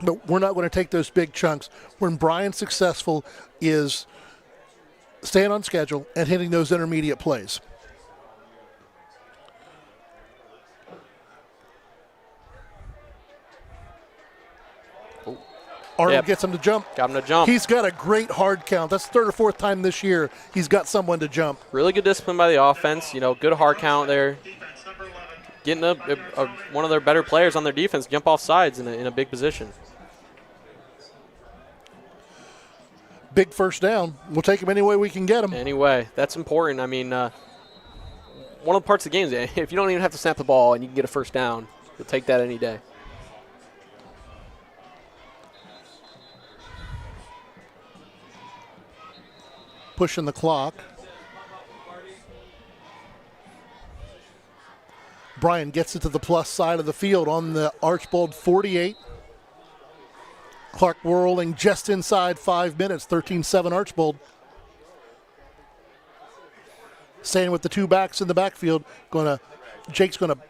but we're not going to take those big chunks. When Bryan's successful is staying on schedule and hitting those intermediate plays. Arnold gets him to jump. Got him to jump. He's got a great hard count. That's third or fourth time this year he's got someone to jump. Really good discipline by the offense. Good hard count there. Getting one of their better players on their defense jump off sides in a big position. Big first down. We'll take him any way we can get him. Anyway, that's important. I mean, one of the parts of the game is if you don't even have to snap the ball and you can get a first down, you'll take that any day. Pushing the clock. Bryan gets it to the plus side of the field on the Archbold 48. Clark rolling just inside 5 minutes, 13-7 Archbold. Staying with the two backs in the backfield. Jake's going to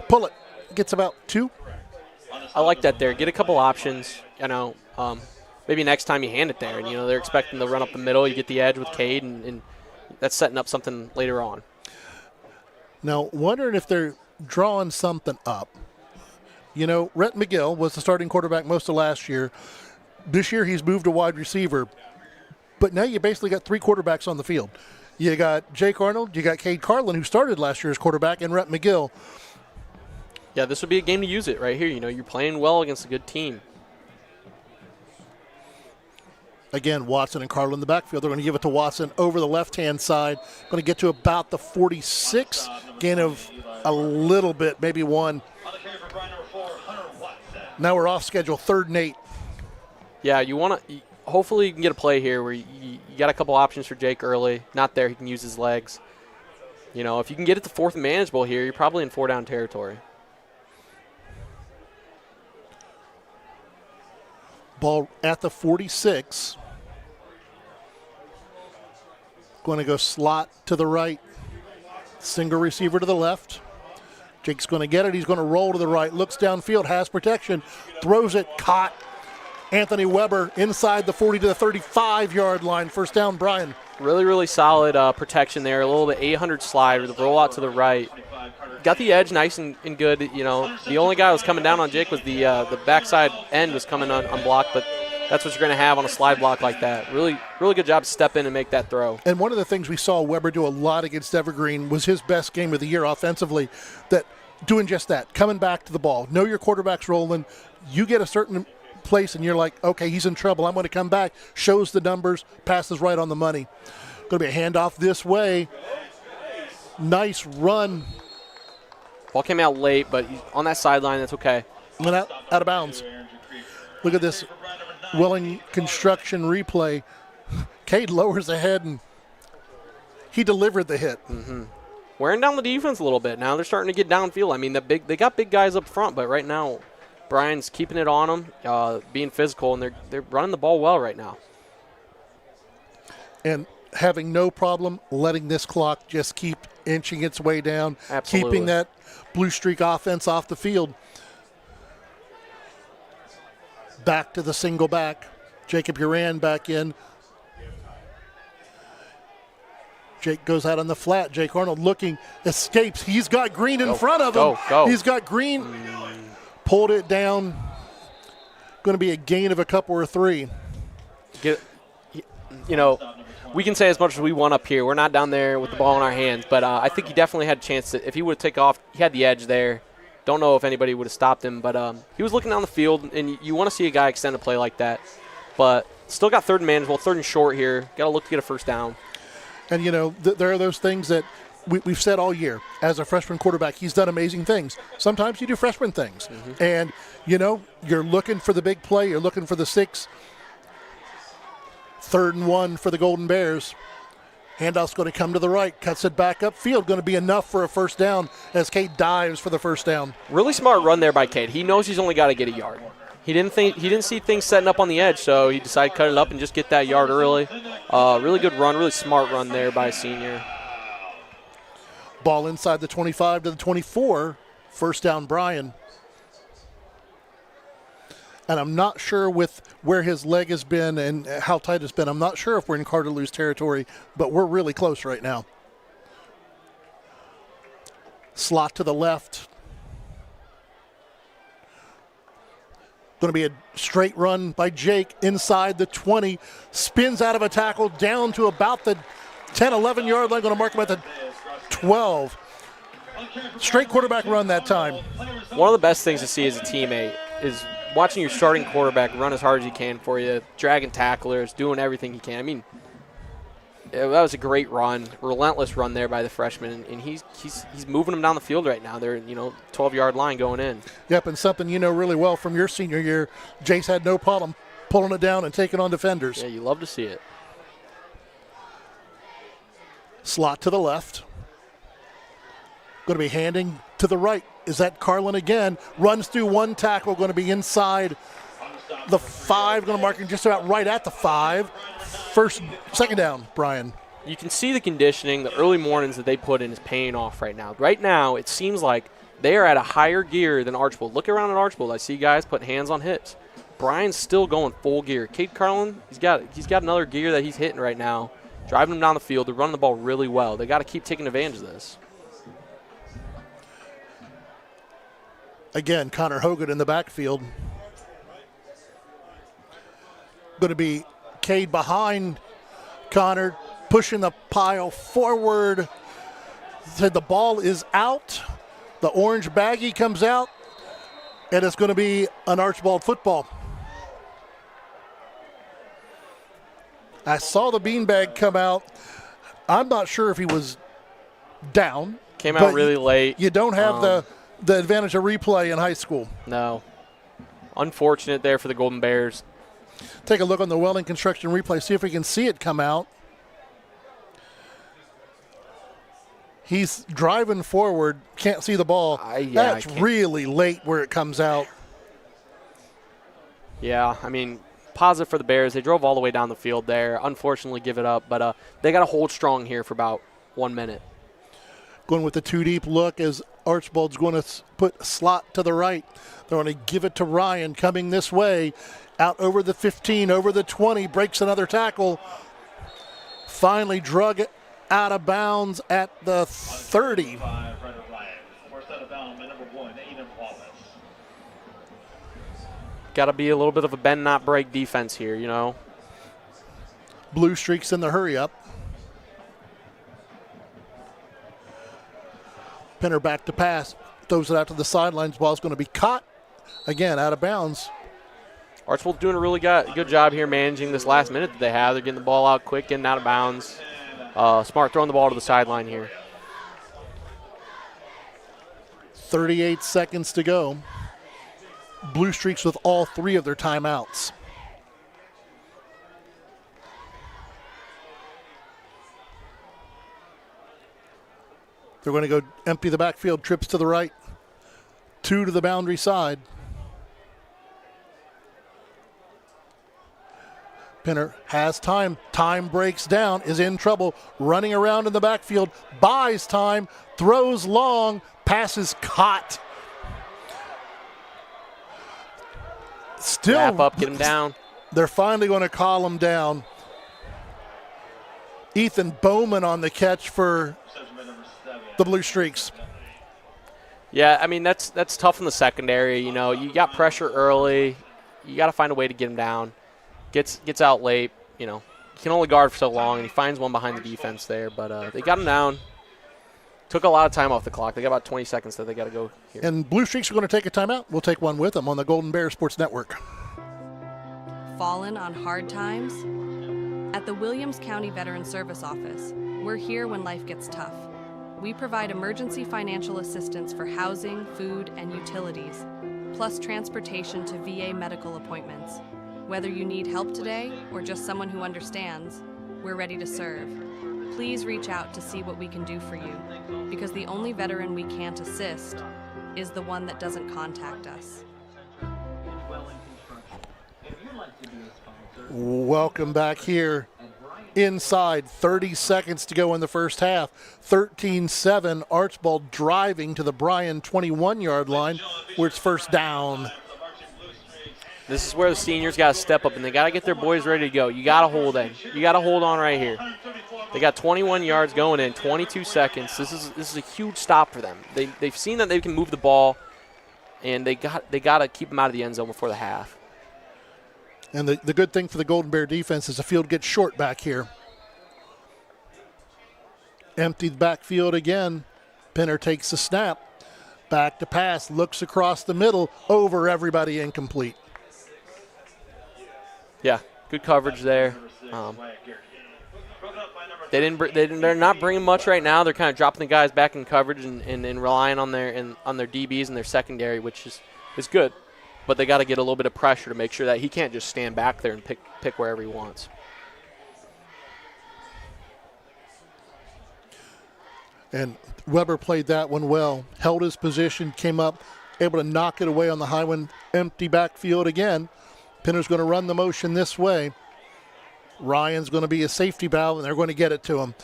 pull it. Gets about 2. I like that there. Get a couple options, maybe next time you hand it there. And, they're expecting to run up the middle. You get the edge with Cade, and that's setting up something later on. Now, wondering if they're drawing something up. Rhett McGill was the starting quarterback most of last year. This year he's moved to wide receiver. But now you basically got 3 quarterbacks on the field. You got Jake Arnold, you got Cade Carlin, who started last year as quarterback, and Rhett McGill. Yeah, this would be a game to use it right here. You're playing well against a good team. Again, Watson and Carlin in the backfield. They're going to give it to Watson over the left-hand side. Going to get to about the 46. Gain of a little bit, maybe 1. Now we're off schedule, 3rd and 8. Yeah, hopefully you can get a play here where you got a couple options for Jake early. Not there, he can use his legs. If you can get it to 4th and manageable here, you're probably in 4-down territory. Ball at the 46. Going to go slot to the right. Single receiver to the left. Jake's going to get it. He's going to roll to the right. Looks downfield. Has protection. Throws it. Caught. Anthony Weber inside the 40 to the 35-yard line. First down, Bryan. Really, really solid protection there. A little bit 800 slide with a rollout to the right. Got the edge nice and good. The only guy who was coming down on Jake was the backside end was coming unblocked, but that's what you're going to have on a slide block like that. Really, really good job to step in and make that throw. And one of the things we saw Weber do a lot against Evergreen was his best game of the year offensively, that doing just that, coming back to the ball. Know your quarterback's rolling. You get a certain place and you're like, okay, he's in trouble. I'm going to come back. Shows the numbers. Passes right on the money. Going to be a handoff this way. Nice run. Ball came out late, but he's on that sideline. That's okay. Went out of bounds. Look at this Welling construction replay. Cade lowers the head, and he delivered the hit. Mm-hmm. Wearing down the defense a little bit. Now they're starting to get downfield. I mean, they got big guys up front, but right now Bryan's keeping it on them, being physical, and they're running the ball well right now. And having no problem letting this clock just keep inching its way down, Absolutely. Keeping that blue streak offense off the field. Back to the single back. Jacob Uran back in. Jake goes out on the flat. Jake Arnold looking, escapes. He's got Green in front of him. Go. He's got Green. Pulled it down. Going to be a gain of a couple or 3. We can say as much as we want up here. We're not down there with the ball in our hands, but I think he definitely had a chance to, if he would have taken off, he had the edge there. Don't know if anybody would have stopped him, but he was looking down the field, and you want to see a guy extend a play like that. But still got 3rd and manageable, 3rd and short here. Got to look to get a first down. And, there are those things that we've said all year. As a freshman quarterback, he's done amazing things. Sometimes you do freshman things. Mm-hmm. And, you're looking for the big play. You're looking for the 6. 3rd and 1 for the Golden Bears. Handoff's going to come to the right. Cuts it back upfield. Going to be enough for a first down as Cade dives for the first down. Really smart run there by Cade. He knows he's only got to get a yard. He didn't see things setting up on the edge, so he decided to cut it up and just get that yard early. Really good run, really smart run there by a senior. Ball inside the 25 to the 24. First down, Bryan. And I'm not sure with where his leg has been and how tight it's been. I'm not sure if we're in Carter-Lewis territory, but we're really close right now. Slot to the left. Going to be a straight run by Jake inside the 20. Spins out of a tackle down to about the 10, 11-yard line. Going to mark him at the 12. Straight quarterback run that time. One of the best things to see as a teammate is watching your starting quarterback run as hard as he can for you, dragging tacklers, doing everything he can. I mean, that was a great run, relentless run there by the freshman, and he's moving them down the field right now. They're 12-yard line going in. Yep, and something you know really well from your senior year, Jace had no problem pulling it down and taking on defenders. Yeah, you love to see it. Slot to the left. Going to be handing to the right. Is that Carlin again? Runs through one tackle, going to be inside the 5, going to mark him just about right at the 5. Second down, Bryan. You can see the conditioning, the early mornings that they put in is paying off right now. Right now, it seems like they are at a higher gear than Archbold. Look around at Archbold. I see guys putting hands on hips. Bryan's still going full gear. Cade Carlin, he's got another gear that he's hitting right now, driving them down the field. They're running the ball really well. They got to keep taking advantage of this. Again, Connor Hogan in the backfield. Going to be Cade behind Connor, pushing the pile forward. Said the ball is out. The orange baggie comes out, and it's going to be an Archbold football. I saw the beanbag come out. I'm not sure if he was down. Came out really late. You don't have the advantage of replay in high school. No. Unfortunate there for the Golden Bears. Take a look on the Welding Construction replay, see if we can see it come out. He's driving forward, can't see the ball. That's really late where it comes out. Yeah, I mean, positive for the Bears. They drove all the way down the field there. Unfortunately, give it up, but they got to hold strong here for about 1 minute. Going with the 2-deep look as Archbold's going to put slot to the right. They're going to give it to Ryan coming this way. Out over the 15, over the 20, breaks another tackle. Finally drug it out of bounds at the 30. Got to be a little bit of a bend, not break defense here, Bluestreaks in the hurry up. Pinner back to pass. Throws it out to the sidelines. Ball's going to be caught. Again, out of bounds. Archbold's doing a really good job here managing this last minute that they have. They're getting the ball out quick, getting out of bounds. Smart throwing the ball to the sideline here. 38 seconds to go. Bluestreaks with all 3 of their timeouts. They're going to go empty the backfield, trips to the right, 2 to the boundary side. Pinner has time. Time breaks down, is in trouble, running around in the backfield, buys time, throws long, passes caught. Still, wrap up, get him down. They're finally going to call him down. Ethan Bowman on the catch for the Bluestreaks. Yeah, I mean, that's tough in the secondary. You got pressure early. You got to find a way to get him down. Gets out late. You can only guard for so long, and he finds one behind the defense there. But they got him down. Took a lot of time off the clock. They got about 20 seconds that they got to go here. And Bluestreaks are going to take a timeout. We'll take one with them on the Golden Bear Sports Network. Fallen on hard times? At the Williams County Veteran Service Office, we're here when life gets tough. We provide emergency financial assistance for housing, food, and utilities, plus transportation to VA medical appointments. Whether you need help today or just someone who understands, we're ready to serve. Please reach out to see what we can do for you, because the only veteran we can't assist is the one that doesn't contact us. Welcome back here. Inside, 30 seconds to go in the first half. 13-7, Archbold driving to the Bryan 21-yard line where it's first down. This is where the seniors got to step up, and they got to get their boys ready to go. You got to hold in. You got to hold on right here. They got 21 yards going in, 22 seconds. This is a huge stop for them. They've seen that they can move the ball. and they got to keep them out of the end zone before the half. And the good thing for the Golden Bear defense is the field gets short back here. Empty the backfield again. Pinner takes the snap. Back to pass. Looks across the middle. Over everybody, incomplete. Yeah, good coverage there. They're not bringing much right now. They're kind of dropping the guys back in coverage and relying on their DBs and their secondary, which is good. But they got to get a little bit of pressure to make sure that he can't just stand back there and pick wherever he wants. And Weber played that one well. Held his position, came up, able to knock it away on the high one. Empty backfield again. Pinner's going to run the motion this way. Ryan's going to be a safety valve, and they're going to get it to him.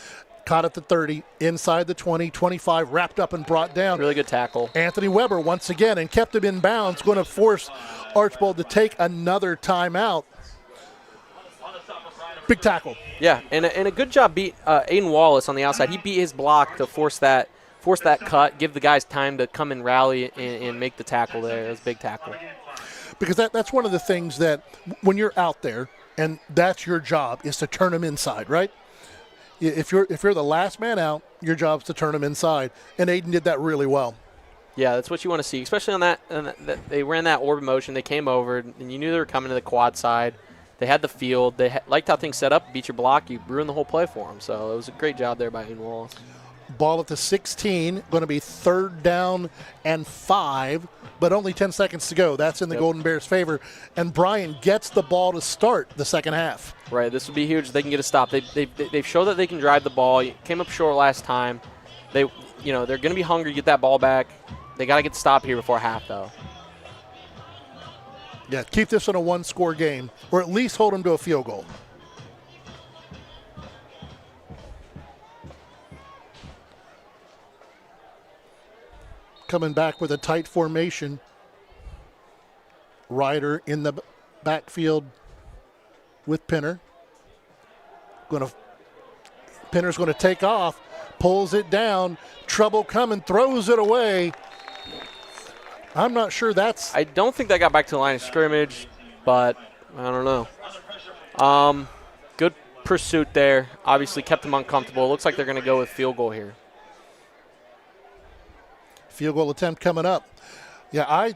Caught at the 30, inside the 20, 25, wrapped up and brought down. Really good tackle. Anthony Weber once again, and kept him in bounds, going to force Archbold to take another timeout. Big tackle. Yeah, and a good job beat Aiden Wallace on the outside. He beat his block to force that cut, give the guys time to come and rally and make the tackle there. It was a big tackle. Because that's one of the things that when you're out there, and that's your job, is to turn them inside, right? If you're the last man out, your job's to turn them inside, and Aiden did that really well. Yeah, that's what you want to see, especially on that. They ran that orb motion. They came over, and you knew they were coming to the quad side. They had the field. They liked how things set up. Beat your block. You ruined the whole play for them. So it was a great job there by Aiden Wallace. Ball at the 16, going to be 3rd down and 5, but only 10 seconds to go. That's in the Golden Bears' favor. And Bryan gets the ball to start the second half. Right, this would be huge if they can get a stop. They've showed that they can drive the ball. Came up short last time. They're going to be hungry to get that ball back. They got to get the stop here before half, though. Yeah, keep this in a one-score game, or at least hold them to a field goal. Coming back with a tight formation. Ryder in the backfield with Pinner. Pinner's going to take off, pulls it down, trouble coming, throws it away. I'm not sure that's... I don't think that got back to the line of scrimmage, but I don't know. Good pursuit there. Obviously kept them uncomfortable. Looks like they're going to go with field goal here. Field goal attempt coming up. Yeah, I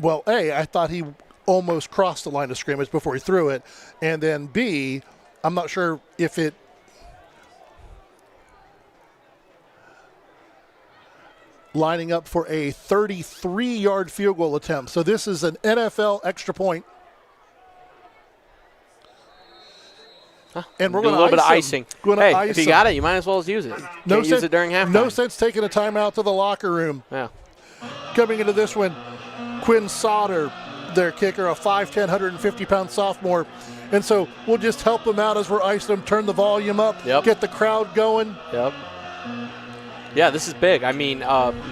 thought he almost crossed the line of scrimmage before he threw it. And then B, I'm not sure if it... lining up for a 33-yard field goal attempt. So this is an NFL extra point. And we're going to do a little bit of icing. Hey, if you got it, you might as well use it. Can't use it during halftime. No sense taking a timeout to the locker room. Yeah. Coming into this one, Quinn Sauter, their kicker, a 5'10", 150-pound sophomore. And so we'll just help them out as we're icing them, turn the volume up, get the crowd going. Yep. Yeah, this is big. I mean,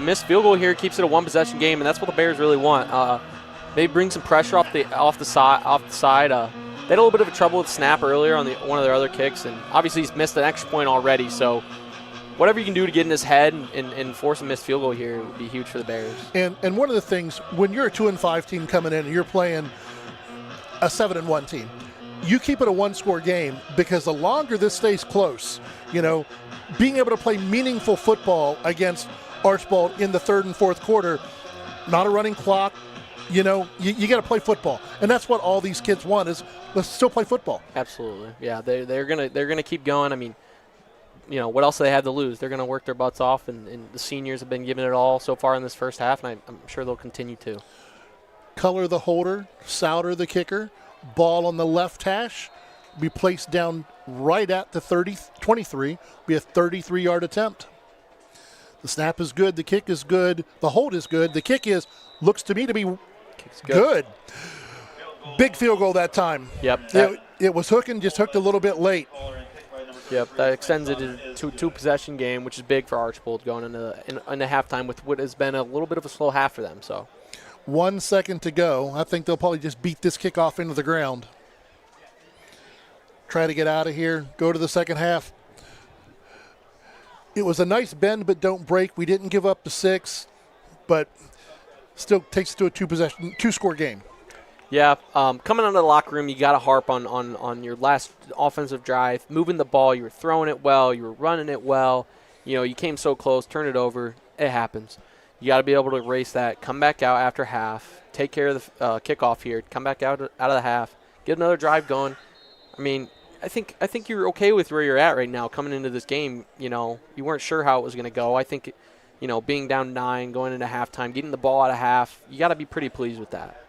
missed field goal here keeps it a one-possession game, and that's what the Bears really want. They bring some pressure off the side. They had a little bit of trouble with snap earlier on one of their other kicks, and obviously he's missed an extra point already. So whatever you can do to get in his head and force a missed field goal here would be huge for the Bears. And one of the things, when you're a 2-5 team coming in and you're playing a 7-1 team, you keep it a one-score game because the longer this stays close, being able to play meaningful football against Archbold in the 3rd and 4th quarter, not a running clock, you got to play football. And that's what all these kids want is let's still play football. Absolutely. Yeah, they're gonna keep going. I mean, what else do they have to lose? They're going to work their butts off, and the seniors have been giving it all so far in this first half, and I'm sure they'll continue to. Color the holder, Sauter the kicker, ball on the left hash, be placed down right at the 23, be a 33-yard attempt. The snap is good, the kick is good, the hold is good, the kick looks to me to be good. Big field goal that time. Yep. It was hooking, just hooked a little bit late. Yep, that extends it to a two-possession game, which is big for Archbold going into halftime with what has been a little bit of a slow half for them. So, 1 second to go. I think they'll probably just beat this kickoff into the ground. Try to get out of here, go to the second half. It was a nice bend but don't break. We didn't give up the 6, but still takes it to a two-score game. Yeah, coming out of the locker room, you got to harp on your last offensive drive, moving the ball. You were throwing it well. You were running it well. You came so close, turn it over. It happens. You got to be able to erase that, come back out after half, take care of the kickoff here, come back out of the half, get another drive going. I mean, I think you're okay with where you're at right now coming into this game. You weren't sure how it was going to go. I think, being down 9, going into halftime, getting the ball out of half, you got to be pretty pleased with that.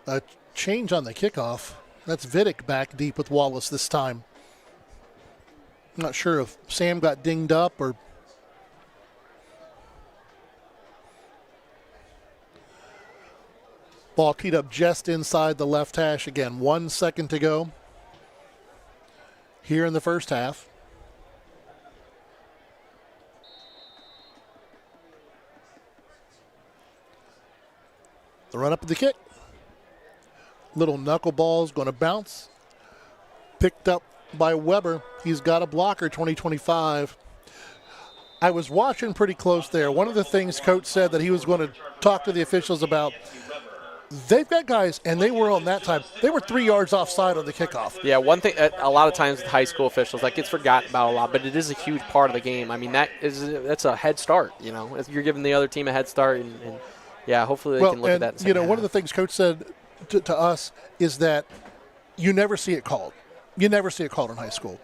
A change on the kickoff. That's Vidic back deep with Wallace this time. I'm not sure if Sam got dinged up or. Ball teed up just inside the left hash again. 1 second to go here in the first half. The run up of the kick. Little knuckleball's going to bounce. Picked up by Weber. He's got a blocker, 2025. I was watching pretty close there. One of the things Coach said that he was going to talk to the officials about, they've got guys, and they were on that time, they were 3 yards offside on the kickoff. Yeah, one thing, a lot of times with high school officials, that gets forgotten about a lot, but it is a huge part of the game. I mean, that's a head start, If you're giving the other team a head start, and yeah, hopefully they can look at that. One of the things Coach said to us is that you never see it called. You never see it called in high school.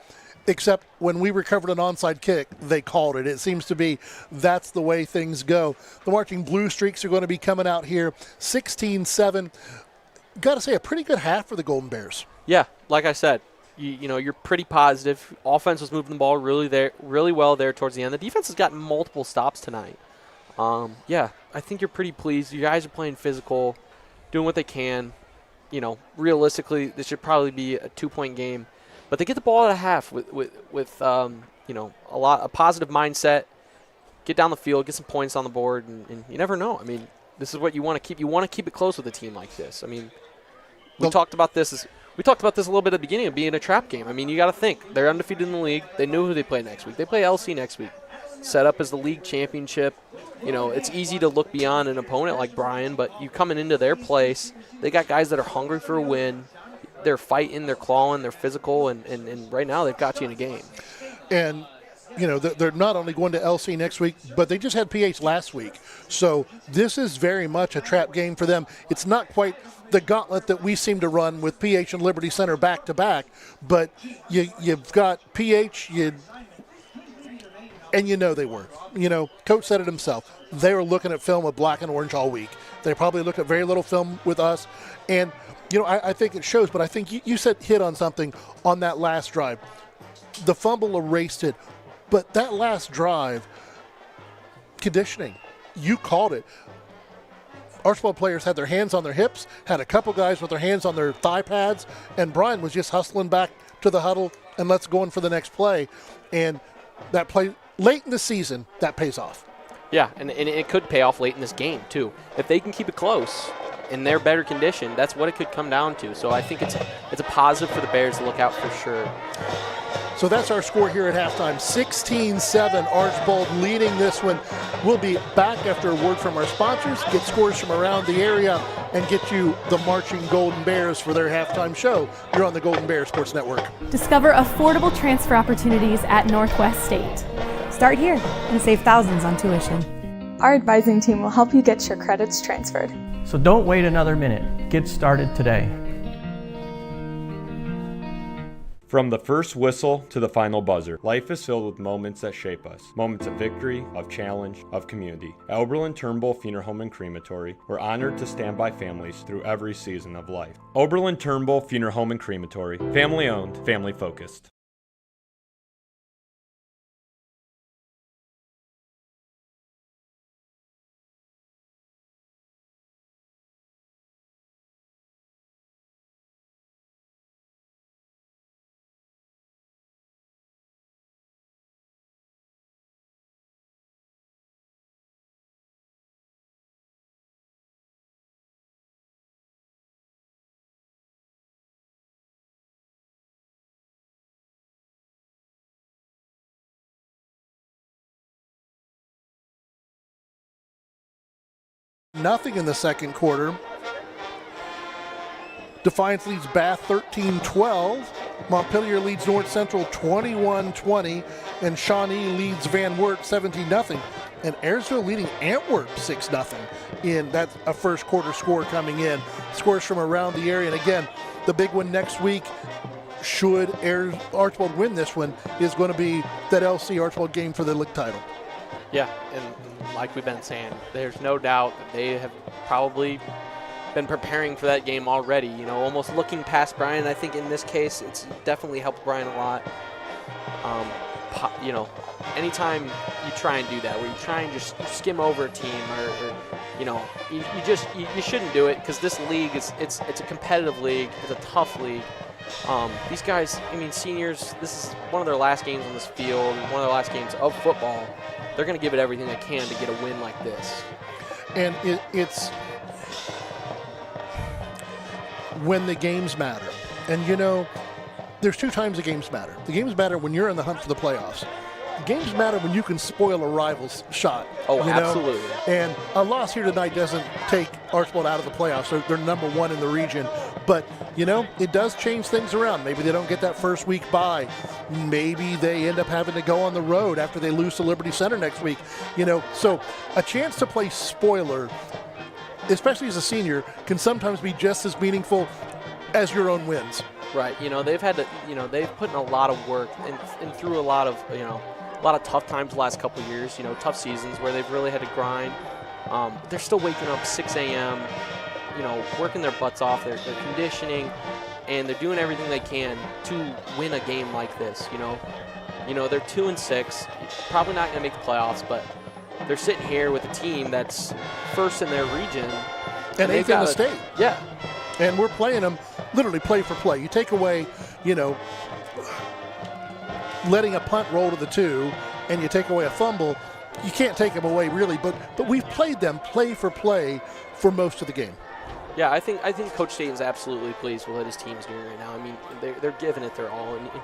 Except when we recovered an onside kick, they called it. It seems to be that's the way things go. The marching Bluestreaks are going to be coming out here 16-7. Got to say, a pretty good half for the Golden Bears. Yeah, like I said, you're pretty positive. Offense was moving the ball really well there towards the end. The defense has gotten multiple stops tonight. Yeah, I think you're pretty pleased. You guys are playing physical, doing what they can. Realistically, this should probably be a 2-point game. But they get the ball at a half with a positive mindset, get down the field, get some points on the board, and you never know. I mean, this is what you want to keep. You want to keep it close with a team like this. I mean, we talked about this a little bit at the beginning of being a trap game. I mean, you got to think they're undefeated in the league. They know who they play next week. They play LC next week. Set up as the league championship. It's easy to look beyond an opponent like Bryan, but you coming into their place, they got guys that are hungry for a win. They're fighting, they're clawing, they're physical, and right now they've got you in a game. And, they're not only going to LC next week, but they just had PH last week. So this is very much a trap game for them. It's not quite the gauntlet that we seem to run with PH and Liberty Center back-to-back, but you've got PH, and they were. Coach said it himself. They were looking at film of black and orange all week. They probably look at very little film with us. And, I think it shows, but I think you said hit on something on that last drive. The fumble erased it. But that last drive, conditioning, you called it. Archbold players had their hands on their hips, had a couple guys with their hands on their thigh pads, and Bryan was just hustling back to the huddle and let's go in for the next play. And that play late in the season, that pays off. Yeah, and it could pay off late in this game, too. If they can keep it close in their better condition, that's what it could come down to. So I think it's a positive for the Bears to look out for sure. So that's our score here at halftime. 16-7, Archbold leading this one. We'll be back after a word from our sponsors, get scores from around the area, and get you the marching Golden Bears for their halftime show. You're on the Golden Bears Sports Network. Discover affordable transfer opportunities at Northwest State. Start here and save thousands on tuition. Our advising team will help you get your credits transferred. So don't wait another minute. Get started today. From the first whistle to the final buzzer, life is filled with moments that shape us. Moments of victory, of challenge, of community. At Oberlin-Turnbull Funeral Home and Crematory, we're honored to stand by families through every season of life. Oberlin-Turnbull Funeral Home and Crematory, family owned, family focused. Nothing in the second quarter. Defiance leads Bath 13-12. Montpelier leads North Central 21-20. And Shawnee leads Van Wert 17-0. And Ayersville leading Antwerp 6-0. That's a first quarter score coming in. Scores from around the area. And again, the big one next week, should Archbold win this one, is going to be that LC Archbold game for the league title. Yeah, and like we've been saying, there's no doubt that they have probably been preparing for that game already, almost looking past Bryan. I think in this case, it's definitely helped Bryan a lot. Anytime you try and do that, where you try and just skim over a team, you shouldn't do it, because this league it's a competitive league, it's a tough league. These guys, seniors, this is one of their last games on this field, one of their last games of football. They're going to give it everything they can to get a win like this. And it's when the games matter. And, there's two times the games matter. The games matter when you're in the hunt for the playoffs. The games matter when you can spoil a rival's shot. Oh, absolutely. And a loss here tonight doesn't take Archbold out of the playoffs. So they're number one in the region. But, it does change things around. Maybe they don't get that first week bye. Maybe they end up having to go on the road after they lose to Liberty Center next week. So a chance to play spoiler, especially as a senior, can sometimes be just as meaningful as your own wins. Right. They've had to, they've put in a lot of work and through a lot of tough times the last couple of years, tough seasons where they've really had to grind. They're still waking up 6 a.m., working their butts off. They're conditioning, and they're doing everything they can to win a game like this. They're 2-6, probably not going to make the playoffs, but they're sitting here with a team that's first in their region. And eighth in the state. Yeah. And we're playing them literally play for play. You take away, letting a punt roll to the 2, and you take away a fumble, you can't take them away really, but we've played them play for play for most of the game. Yeah, I think Coach Staten's absolutely pleased with what his team's doing right now. They're giving it their all, and you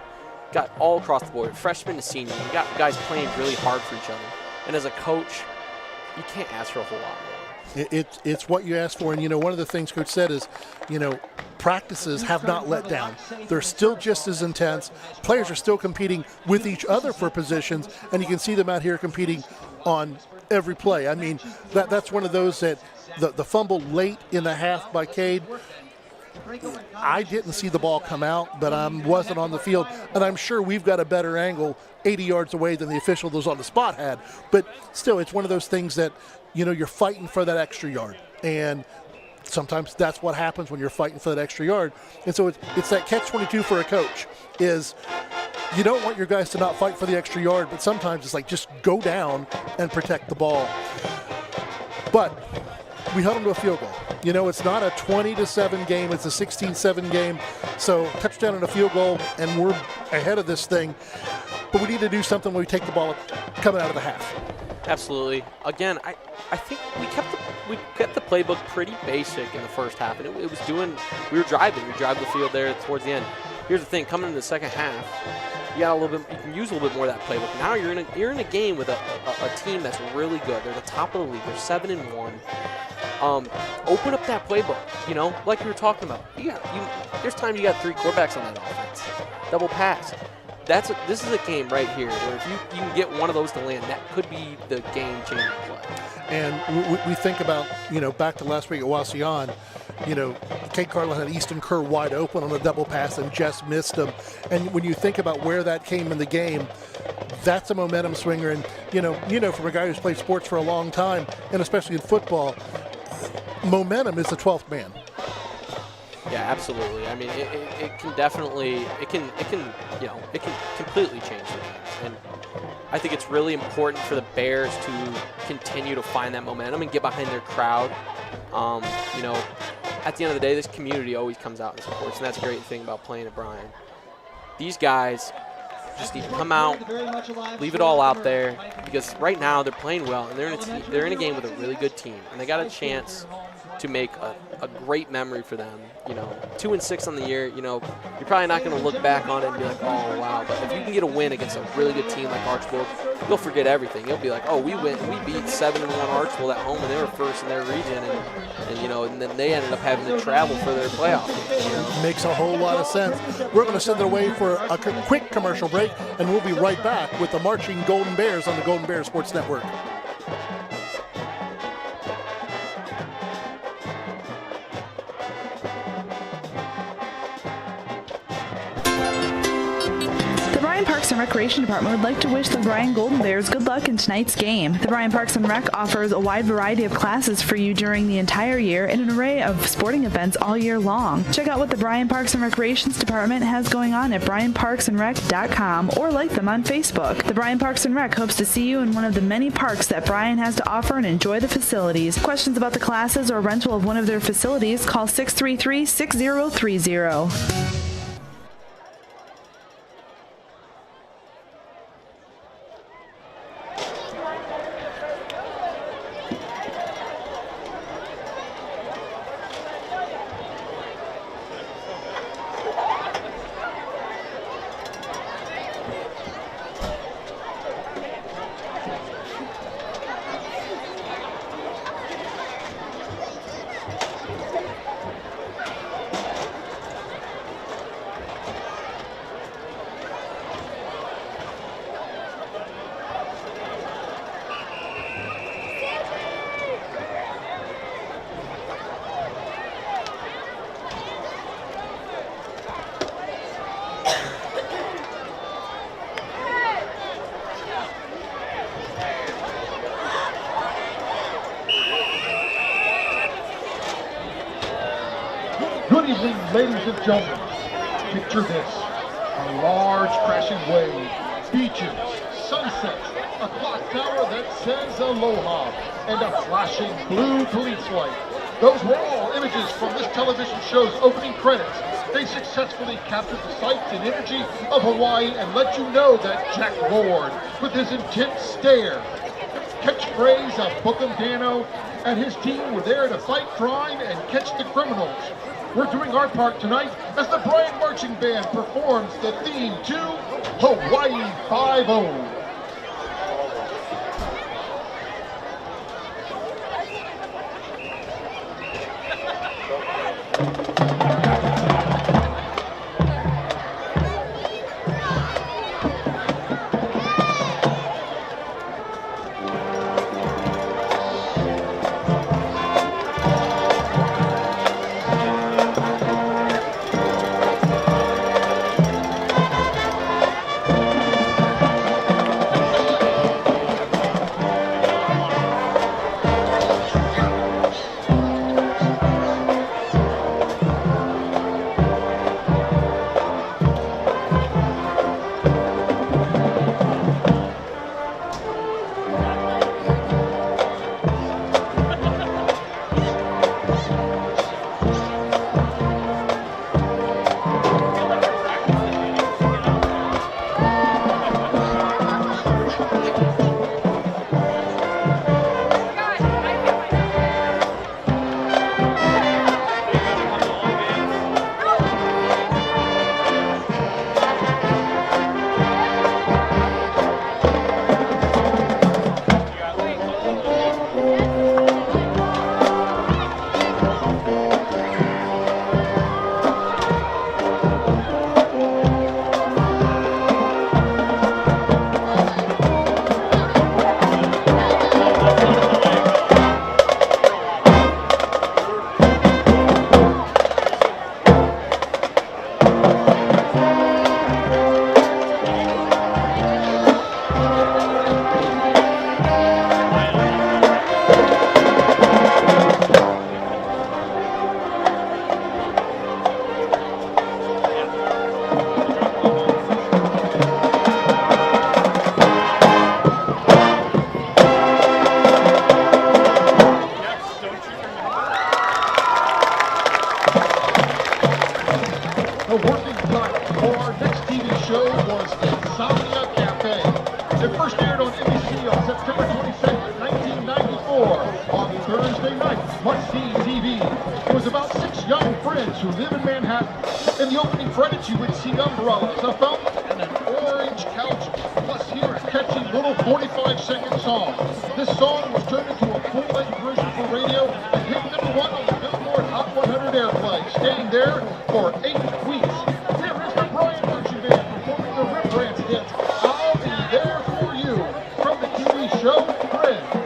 got all across the board, freshman to senior. You got guys playing really hard for each other, and as a coach, you can't ask for a whole lot more. It's what you asked for, and one of the things Coach said is, practices have not let down. They're still just as intense. Players are still competing with each other for positions, and you can see them out here competing on every play. That's one of those that the fumble late in the half by Cade, I didn't see the ball come out, but I wasn't on the field, and I'm sure we've got a better angle 80 yards away than the official that was on the spot had. But still, it's one of those things that, you're fighting for that extra yard, and sometimes that's what happens when you're fighting for that extra yard. And so it's that catch-22 for a coach is you don't want your guys to not fight for the extra yard, but sometimes it's like just go down and protect the ball. But we held them to a field goal. It's not a 20-7 game, it's a 16-7 game. So touchdown and a field goal, and we're ahead of this thing. But we need to do something when we take the ball coming out of the half. Absolutely. Again, I think we kept the playbook pretty basic in the first half, and it was doing. We were driving. We drive the field there towards the end. Here's the thing: coming into the second half, you got a little bit. You can use a little bit more of that playbook. Now you're in a game with a team that's really good. They're the top of the league. They're 7-1. Open up that playbook. Like we were talking about. There's times you got 3 quarterbacks on that offense. Double pass. This is a game right here where if you can get one of those to land, that could be the game-changing play. And we think about, back to last week at Wasion, Kate Carlin had Easton Kerr wide open on a double pass and just missed him. And when you think about where that came in the game, that's a momentum swinger. And, from a guy who's played sports for a long time, and especially in football, momentum is the 12th man. Yeah, absolutely. It can definitely, it can completely change the game. And I think it's really important for the Bears to continue to find that momentum and get behind their crowd. At the end of the day, this community always comes out and supports, and that's a great thing about playing at Bryan. These guys just need to come out, leave it all out there, because right now they're playing well, and they're in a game with a really good team, and they got a chance to make a great memory for them. 2-6 on the year, you're probably not going to look back on it and be like, oh, wow. But if you can get a win against a really good team like Archbold, you'll forget everything. You'll be like, oh, we beat 7-1 Archbold at home, and they were first in their region, and then they ended up having to travel for their playoff game. Makes a whole lot of sense. We're going to send it away for a quick commercial break, and we'll be right back with the Marching Golden Bears on the Golden Bears Sports Network. Parks and Recreation Department would like to wish the Bryan Golden Bears good luck in tonight's game. The Bryan Parks and Rec offers a wide variety of classes for you during the entire year and an array of sporting events all year long. Check out what the Bryan Parks and Recreations Department has going on at bryanparksandrec.com or like them on Facebook. The Bryan Parks and Rec hopes to see you in one of the many parks that Bryan has to offer and enjoy the facilities. Questions about the classes or rental of one of their facilities, call 633-6030. Good evening, ladies and gentlemen. Picture this: a large crashing wave, beaches, sunsets, a clock tower that says aloha, and a flashing blue police light. Those were all images from this television show's opening credits. They successfully captured the sights and energy of Hawaii and let you know that Jack Lord, with his intense stare, catchphrase of Book 'em Dano, and his team were there to fight crime and catch the criminals. We're doing our part tonight as the Bryan Marching Band performs the theme to Hawaii 5-0. September 22nd, 1994, on Thursday night, must-see TV. friends who live in Manhattan. In the opening credits, you would see umbrellas, a fountain, and an orange couch. Plus, hear a catchy little 45-second song. This song was turned into a full-length version for radio and hit #1 on the Billboard Hot 100 airplay, staying there for 8 weeks. Here is the Bryan Marching Band performing the Rembrandt hit, I'll Be There For You, from the TV show Friends.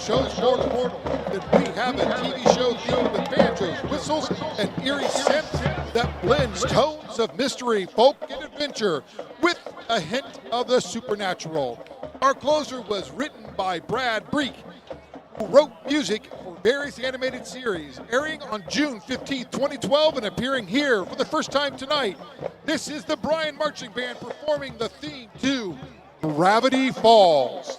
show's more important that we have a TV show filled with banjos, whistles, and eerie scents that blends tones of mystery, folk, and adventure with a hint of the supernatural. Our closer was written by Brad Breek, who wrote music for various animated series, airing on June 15, 2012, and appearing here for the first time tonight. This is the Bryan Marching Band performing the theme to Gravity Falls.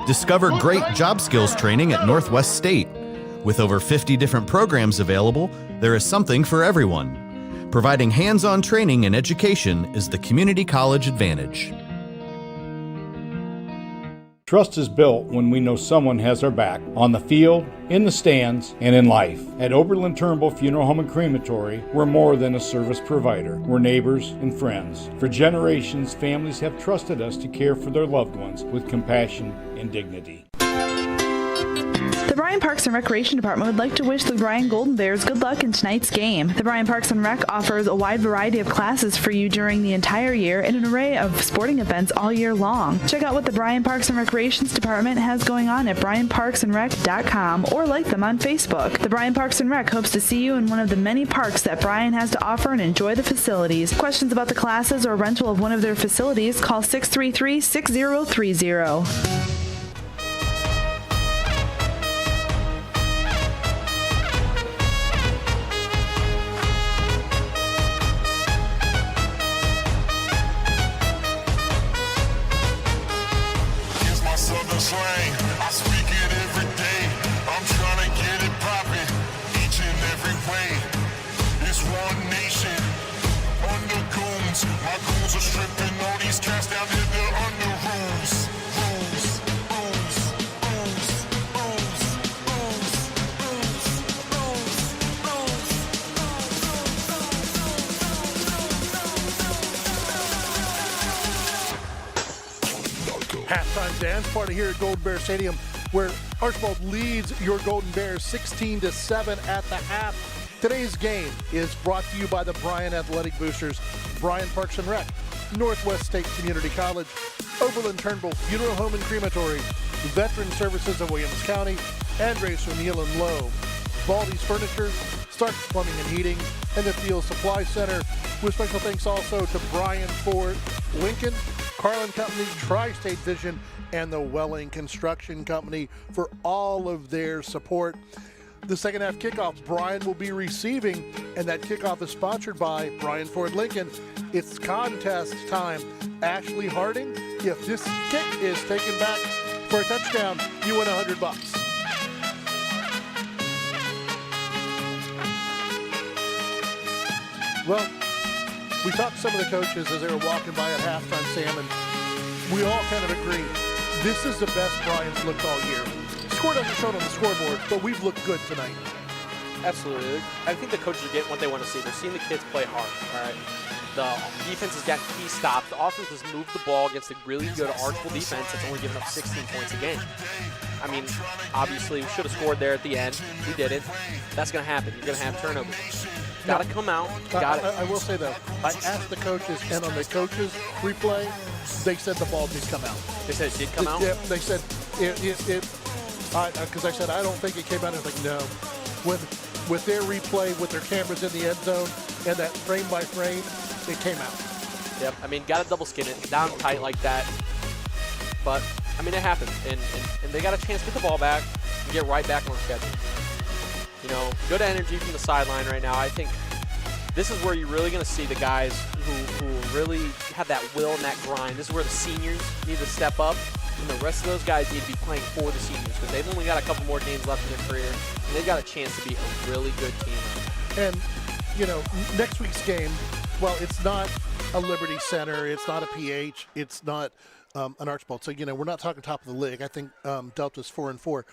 Discover great job skills training at Northwest State. With over 50 different programs available, there is something for everyone. Providing hands-on training and education is the community college advantage. Trust is built when we know someone has our back, on the field, in the stands, and in life. At Oberlin-Turnbull Funeral Home and Crematory, we're more than a service provider. We're neighbors and friends. For generations, families have trusted us to care for their loved ones with compassion and dignity. The Bryan Parks and Recreation Department would like to wish the Bryan Golden Bears good luck in tonight's game. The Bryan Parks and Rec offers a wide variety of classes for you during the entire year and an array of sporting events all year long. Check out what the Bryan Parks and Recreations Department has going on at bryanparksandrec.com or like them on Facebook. The Bryan Parks and Rec hopes to see you in one of the many parks that Bryan has to offer and enjoy the facilities. Questions about the classes or rental of one of their facilities, call 633-6030. Halftime dance party here at Golden Bear Stadium, where Archbold leads your Golden Bears 16-7 at the half. Today's game is brought to you by the Bryan Athletic Boosters, Bryan Parks and Rec, Northwest State Community College, Oberlin-Turnbull Funeral Home and Crematory, Veteran Services of Williams County, Andres O'Neill and Lowe, Baldy's Furniture, Stark's Plumbing and Heating, and the Field Supply Center. With special thanks also to Bryan Ford, Lincoln, Carlin Company, Tri-State Vision, and the Welling Construction Company for all of their support. The second half kickoff, Bryan will be receiving, and that kickoff is sponsored by Bryan Ford Lincoln. It's contest time. Ashley Harding, if this kick is taken back for a touchdown, you win $100. Well, we talked to some of the coaches as they were walking by at halftime, Sam, and we all kind of agree this is the best Bryan's looked all year. Score doesn't show it on the scoreboard, but we've looked good tonight. Absolutely. I think the coaches are getting what they want to see. They're seeing the kids play hard, all right? The defense has got key stops. The offense has moved the ball against a really good Archbold defense that's only given up 16 points a game. I mean, obviously, we should have scored there at the end. We didn't. That's going to happen. You're going to have turnovers. Got to come out. I will say, though, I asked the coaches, and on the coaches' replay, they said the ball did come out. They said it did come out? Yeah, they said because I said, I don't think it came out. I was like, no. With their replay, with their cameras in the end zone, and that frame by frame, it came out. Yep, I mean, got to double skin it, down tight like that. But, I mean, it happened. And they got a chance to get the ball back and get right back on schedule. You know, good energy from the sideline right now. I think this is where you're really going to see the guys who really have that will and that grind. This is where the seniors need to step up, and the rest of those guys need to be playing for the seniors because they've only got a couple more games left in their career, and they've got a chance to be a really good team. And, you know, next week's game, well, it's not a Liberty Center, it's not a PH, it's not an Archbold. So, you know, we're not talking top of the league. I think Delta's 4-4,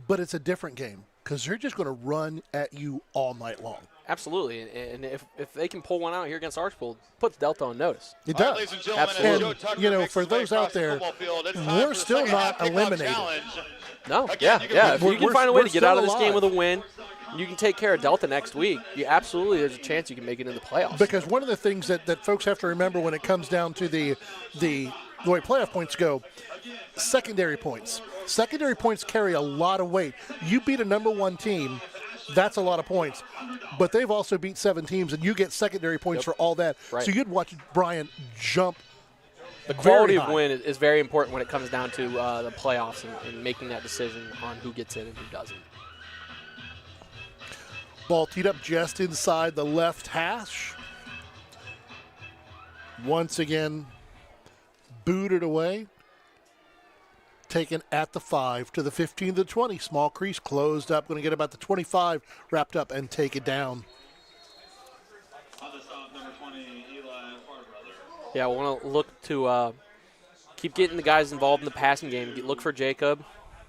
but it's a different game because they're just going to run at you all night long. Absolutely, and if they can pull one out here against Archbold, puts Delta on notice. It does. Right, ladies and gentlemen, absolutely. and you know, for those out there, we're still not eliminated. No, Again, yeah. If you can find a way to get out of this game alive. with a win, you can take care of Delta next week. You absolutely, there's a chance you can make it in the playoffs. Because one of the things that folks have to remember when it comes down to the way playoff points go, secondary points. Secondary points carry a lot of weight. You beat a number one team, that's a lot of points. But they've also beat 7 teams, and you get secondary points for all that. Right. So you'd watch Bryan jump. The quality of win is very important when it comes down to the playoffs and making that decision on who gets in and who doesn't. Ball teed up just inside the left hash. Once again, booted away. taken at the 5 to the 15 to the 20. Small crease closed up. Going to get about the 25 wrapped up and take it down. Yeah, we want to look to keep getting the guys involved in the passing game. Look for Jacob.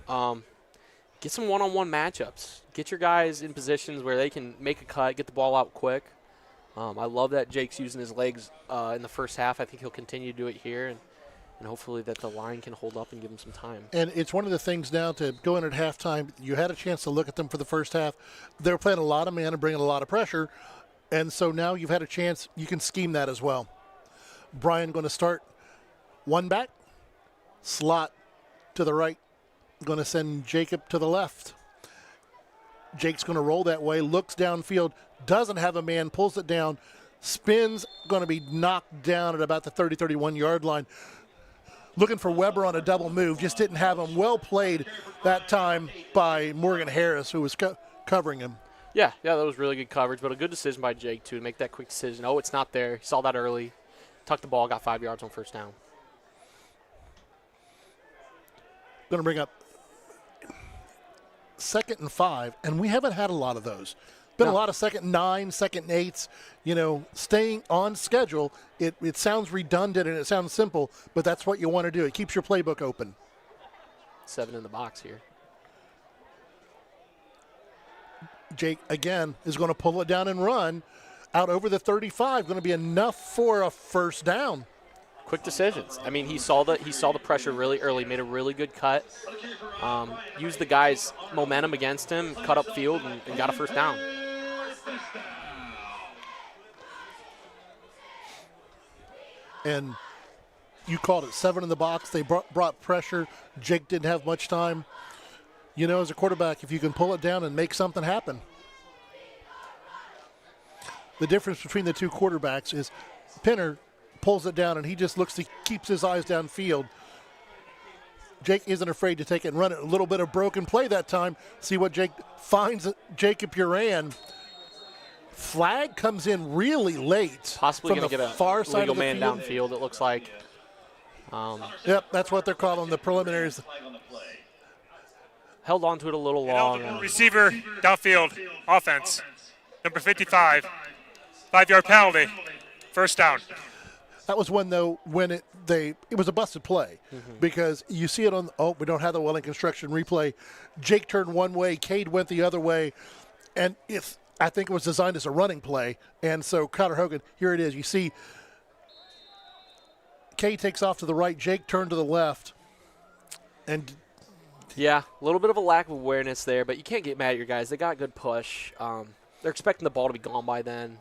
Get some one-on-one matchups. Get your guys in positions where they can make a cut, get the ball out quick. I love that Jake's using his legs in the first half. I think he'll continue to do it here, and hopefully that the line can hold up and give him some time. And it's one of the things now to go in at halftime. You had a chance to look at them for the first half. They were playing a lot of man and bringing a lot of pressure, and so now you've had a chance. You can scheme that as well. Bryan going to start one back, slot to the right, going to send Jacob to the left. Jake's going to roll that way, looks downfield, doesn't have a man, pulls it down, spins, going to be knocked down at about the 30-31 yard line. Looking for Weber on a double move, just didn't have him. Well played that time by Morgan Harris, who was covering him. Yeah, that was really good coverage, but a good decision by Jake, too, to make that quick decision. Oh, it's not there. He saw that early. Tucked the ball, got 5 yards on first down. Going to bring up 2nd and 5, and we haven't had a lot of those. Been a lot of 2nd and 9, 2nd and 8s, staying on schedule. It sounds redundant and it sounds simple, but that's what you want to do. It keeps your playbook open. 7 in the box here. Jake, again, is going to pull it down and run out over the 35. Going to be enough for a first down. Quick decisions. I mean, he saw the pressure really early, made a really good cut, used the guy's momentum against him, cut up field, and got a first down. And you called it 7 in the box. They brought pressure. Jake didn't have much time. As a quarterback, if you can pull it down and make something happen. The difference between the two quarterbacks is Pinner pulls it down and he just keeps his eyes downfield. Jake isn't afraid to take it and run it. A little bit of broken play that time. See what Jake finds. Jacob Uran. Flag comes in really late. Possibly going to get a far side legal of the man field. downfield, it looks like. Yep, that's what they're calling the preliminaries. Held on to it a little long. Receiver downfield, offense, number 55, 5-yard penalty, first down. That was when it was a busted play because you see it on. We don't have the Welling Construction replay. Jake turned one way, Cade went the other way, and I think it was designed as a running play. And so Connor Hogan, here it is. You see, Cade takes off to the right, Jake turned to the left, and. Yeah, a little bit of a lack of awareness there, but you can't get mad at your guys. They got good push. They're expecting the ball to be gone by then.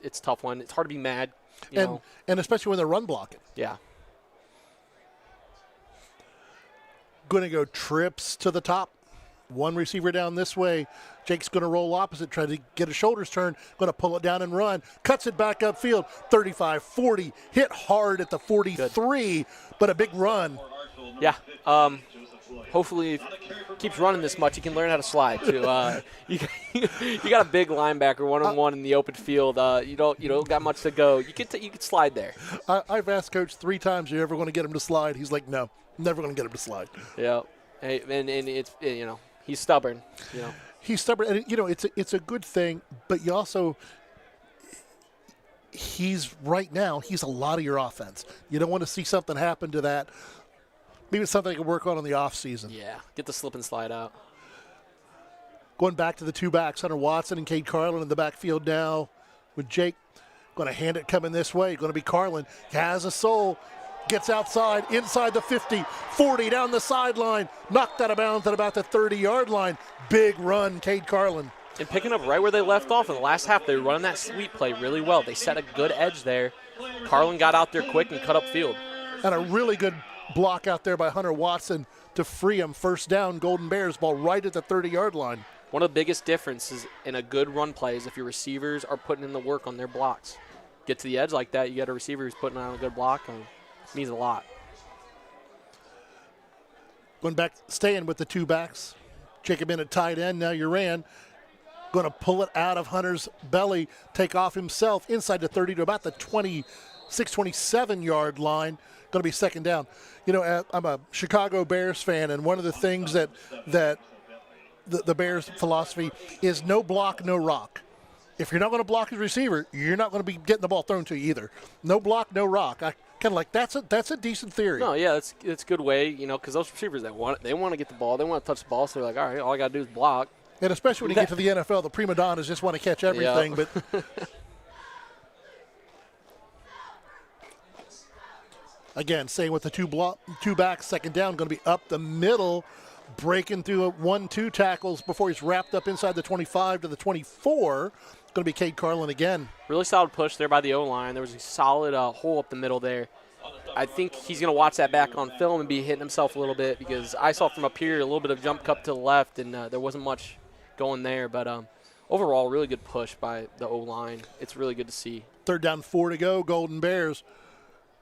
It's a tough one. It's hard to be mad. And especially when they're run blocking. Yeah. Going to go trips to the top. One receiver down this way. Jake's going to roll opposite, try to get a shoulders turn. Going to pull it down and run. Cuts it back upfield. 35, 40. Hit hard at the 43, but a big run. Yeah. Hopefully, if he keeps running this much, he can learn how to slide too. You got a big linebacker 1-on-1 in the open field. You don't got much to go. You can slide there. I've asked Coach 3 times, "Are you ever going to get him to slide?" He's like, "No, never going to get him to slide." Yeah, and it's he's stubborn. He's stubborn, and it's a good thing. But you also he's a lot of your offense. You don't want to see something happen to that. Maybe it's something they can work on in the offseason. Yeah, get the slip and slide out. Going back to the two backs, Hunter Watson and Cade Carlin in the backfield now with Jake. Going to hand it coming this way. Going to be Carlin. Has a soul. Gets outside, inside the 50, 40 down the sideline. Knocked out of bounds at about the 30-yard line. Big run, Cade Carlin. And picking up right where they left off in the last half, they were running that sweep play really well. They set a good edge there. Carlin got out there quick and cut up field. And a really good block out there by Hunter Watson to free him. First down, Golden Bears, ball right at the 30-yard line. One of the biggest differences in a good run play is if your receivers are putting in the work on their blocks. Get to the edge like that, you got a receiver who's putting on a good block, and it means a lot. Going back, staying with the two backs. Jacob in at tight end, now Uran. Going to pull it out of Hunter's belly, take off himself inside the 30 to about the 20 627-yard line, going to be second down. You know, I'm a Chicago Bears fan, and one of the things that the Bears' philosophy is no block, no rock. If you're not going to block his receiver, you're not going to be getting the ball thrown to you either. No block, no rock. I kind of like that's a decent theory. No, yeah, it's a good way, you know, because those receivers they want to get the ball, they want to touch the ball, so they're like, all right, all I got to do is block. And especially when you get to the NFL, the prima donnas just want to catch everything. Yeah. But again, same with the two backs, second down, going to be up the middle, breaking through 1-2 tackles before he's wrapped up inside the 25 to the 24. It's going to be Cade Carlin again. Really solid push there by the O-line. There was a solid hole up the middle there. I think he's going to watch that back on film and be hitting himself a little bit because I saw from up here a little bit of jump cut to the left, and there wasn't much going there. But overall, really good push by the O-line. It's really good to see. Third down, 4 to go, Golden Bears.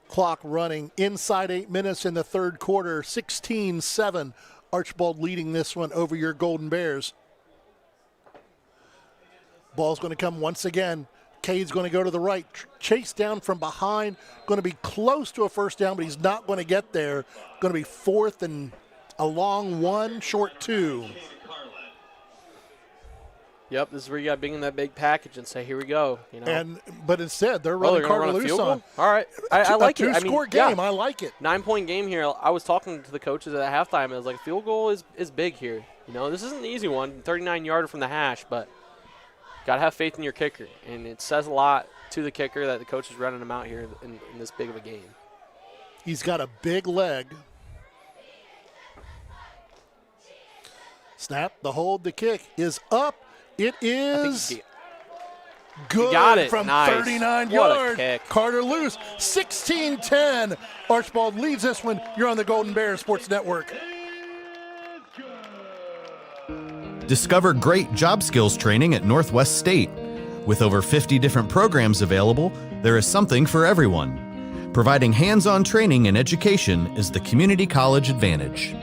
Clock running inside 8 minutes in the third quarter, 16-7. Archbold leading this one over your Golden Bears. Ball's going to come once again. Cade's going to go to the right. Chase down from behind. Going to be close to a first down, but he's not going to get there. Going to be fourth and a long 1, short 2. Yep, this is where you got to bring in that big package and say, here we go. You know? But instead, they're running Carter loose on. All right. I like it. A two-score game. I like it. 9-point game here. I was talking to the coaches at halftime, and I was like, field goal is big here. You know, this isn't an easy one, 39-yarder from the hash, but got to have faith in your kicker. And it says a lot to the kicker that the coach is running him out here in this big of a game. He's got a big leg. Snap, the hold, the kick is up. It is good. Got it. From Nice. 39 What a yards. kick. Carter loose. 16-10. Archbold leads this one. You're on the Golden Bears Sports Network. Discover great job skills training at Northwest State. With over 50 different programs available, there is something for everyone. Providing hands-on training and education is the community college advantage.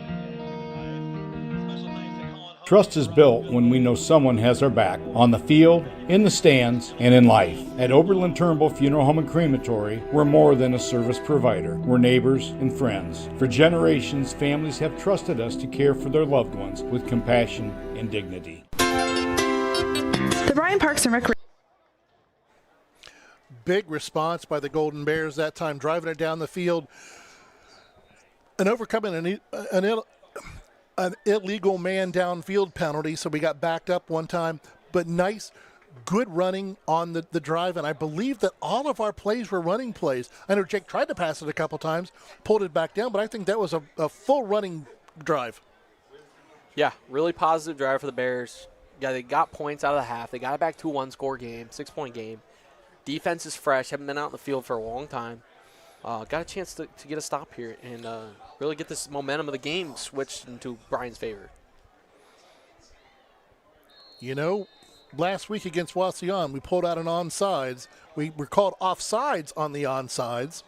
Trust is built when we know someone has our back, on the field, in the stands, and in life. At Oberlin-Turnbull Funeral Home and Crematory, we're more than a service provider. We're neighbors and friends. For generations, families have trusted us to care for their loved ones with compassion and dignity. The Bryan Parks and Recreation. Big response by the Golden Bears that time, driving it down the field and overcoming an illegal man downfield penalty, so we got backed up one time. But nice, good running on the drive, and I believe that all of our plays were running plays. I know Jake tried to pass it a couple times, pulled it back down, but I think that was a full running drive. Yeah, really positive drive for the Bears. Yeah, they got points out of the half. They got it back to a one-score game, 6-point game. Defense is fresh, haven't been out in the field for a long time. Got a chance to get a stop here and really get this momentum of the game switched into Bryan's favor. You know, last week against Wauseon, we pulled out an onside. We were called offsides on the onsides.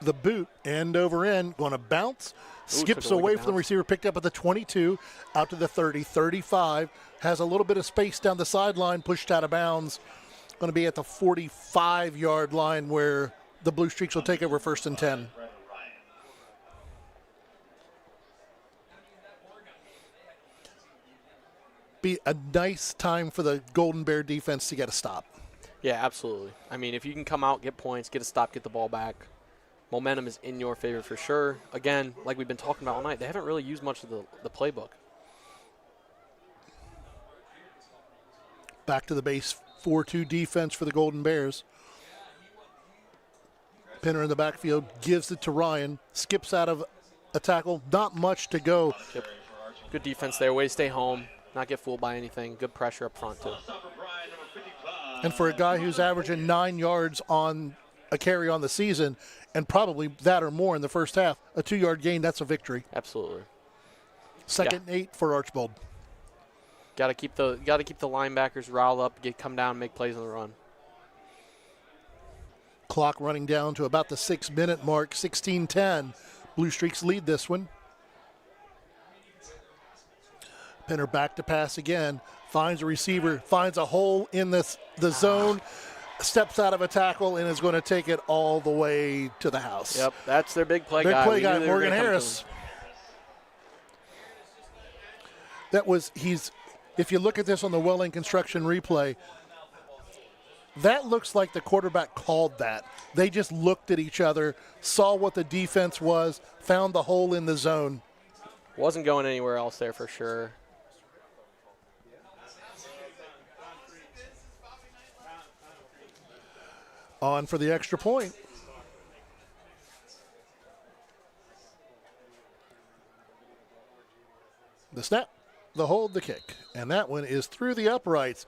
The boot, end over end, going to bounce. Skips away from the receiver, picked up at the 22, out to the 30, 35. Has a little bit of space down the sideline, pushed out of bounds. Going to be at the 45-yard line where the Bluestreaks will take over 1st and 10. Be a nice time for the Golden Bear defense to get a stop. Yeah, absolutely. I mean, if you can come out, get points, get a stop, get the ball back, momentum is in your favor for sure. Again, like we've been talking about all night, they haven't really used much of the playbook. Back to the base, 4-2 defense for the Golden Bears. Pinner in the backfield, gives it to Ryan, skips out of a tackle, not much to go. Yep. Good defense there, way to stay home, not get fooled by anything. Good pressure up front too. And for a guy who's averaging 9 yards on a carry on the season, and probably that or more in the first half, a 2-yard gain, that's a victory. Absolutely. Second and 8 for Archbold. Got to keep the linebackers riled up, come down, and make plays on the run. Clock running down to about the 6-minute mark, 16-10. Bluestreaks lead this one. Pinner back to pass again. finds a receiver, finds a hole in the zone, steps out of a tackle, and is going to take it all the way to the house. Yep, that's their big play big guy. Big play guy, Morgan Harris. If you look at this on the Welling Construction replay, that looks like the quarterback called that. They just looked at each other, saw what the defense was, found the hole in the zone. Wasn't going anywhere else there for sure. On for the extra point. The snap, the hold, the kick. And that one is through the uprights.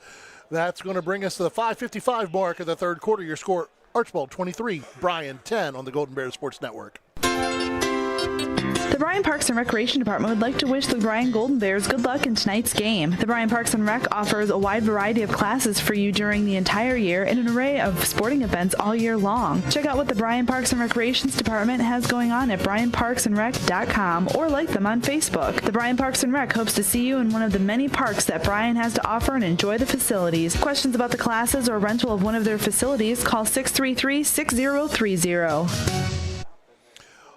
That's going to bring us to the 5:55 mark of the third quarter. Your score, Archbold 23, Bryan 10 on the Golden Bears Sports Network. The Bryan Parks and Recreation Department would like to wish the Bryan Golden Bears good luck in tonight's game. The Bryan Parks and Rec offers a wide variety of classes for you during the entire year and an array of sporting events all year long. Check out what the Bryan Parks and Recreations Department has going on at bryanparksandrec.com or like them on Facebook. The Bryan Parks and Rec hopes to see you in one of the many parks that Bryan has to offer and enjoy the facilities. Questions about the classes or rental of one of their facilities, call 633-6030.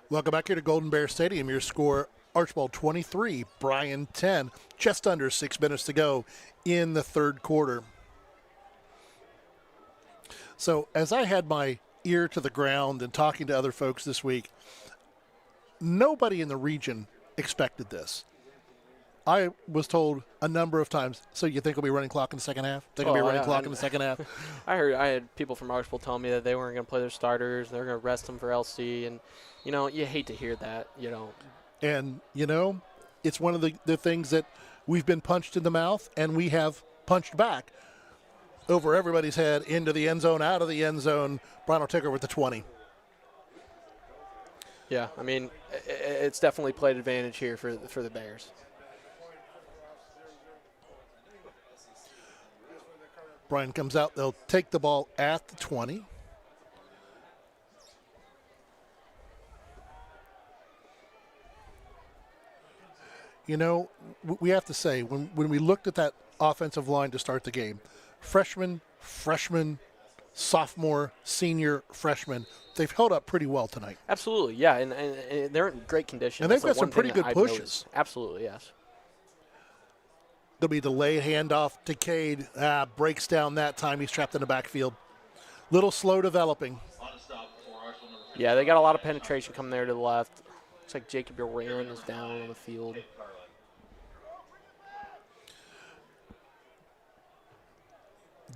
Welcome back here to Golden Bear Stadium. Your score, Archbold 23, Bryan 10. Just under 6 minutes to go in the third quarter. So as I had my ear to the ground and talking to other folks this week, nobody in the region expected this. I was told a number of times, so you think we'll be running clock in the second half? Think we'll be running clock in the second half? I had people from Archbold telling me that they weren't going to play their starters. They're going to rest them for LC. And, you know, you hate to hear that, you know. And, you know, it's one of the things that we've been punched in the mouth, and we have punched back over everybody's head, into the end zone, out of the end zone. Bryan will take over at the 20. Yeah, I mean, it's definitely played advantage here for the Bears. Bryan comes out. They'll take the ball at the 20. You know, we have to say, when we looked at that offensive line to start the game, freshman, sophomore, senior, freshman, they've held up pretty well tonight. Absolutely, yeah, and they're in great condition. And they've got some pretty good pushes. Noticed. Absolutely, yes. There'll be delayed handoff to Cade. Breaks down that time. He's trapped in the backfield. Little slow developing. Yeah, they got a lot of penetration coming there to the left. Looks like Jacob Raren is down on the field.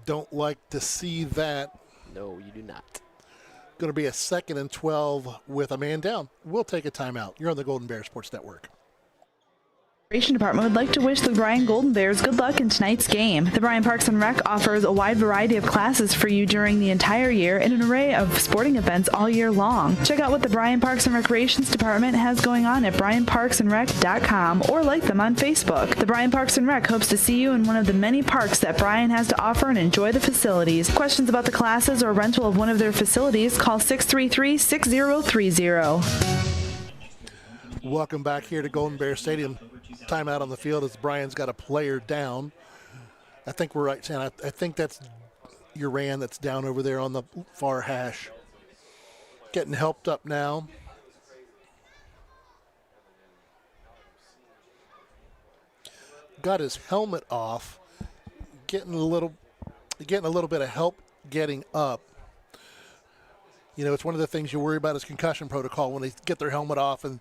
Don't like to see that. No, you do not. Going to be a 2nd and 12 with a man down. We'll take a timeout. You're on the Golden Bear Sports Network. Recreation Department would like to wish the Bryan Golden Bears good luck in tonight's game. The Bryan Parks and Rec offers a wide variety of classes for you during the entire year and an array of sporting events all year long. Check out what the Bryan Parks and Recreations Department has going on at bryanparksandrec.com or like them on Facebook. The Bryan Parks and Rec hopes to see you in one of the many parks that Bryan has to offer and enjoy the facilities. Questions about the classes or rental of one of their facilities, call 633-6030. Welcome back here to Golden Bear Stadium. Timeout on the field as Bryan's got a player down. I think we're right, Sam. I think that's Uran that's down over there on the far hash. Getting helped up now. Got his helmet off. Getting a little bit of help getting up. You know, it's one of the things you worry about is concussion protocol when they get their helmet off and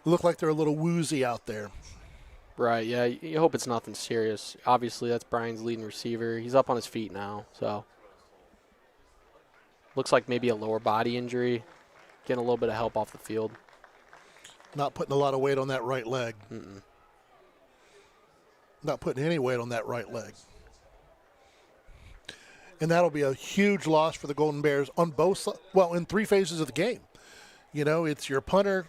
look like they're a little woozy out there. Right, yeah, you hope it's nothing serious. Obviously, that's Bryan's leading receiver. He's up on his feet now, so. Looks like maybe a lower body injury. Getting a little bit of help off the field. Not putting a lot of weight on that right leg. Mm-mm. Not putting any weight on that right leg. And that'll be a huge loss for the Golden Bears on both, in 3 phases of the game. You know, it's your punter,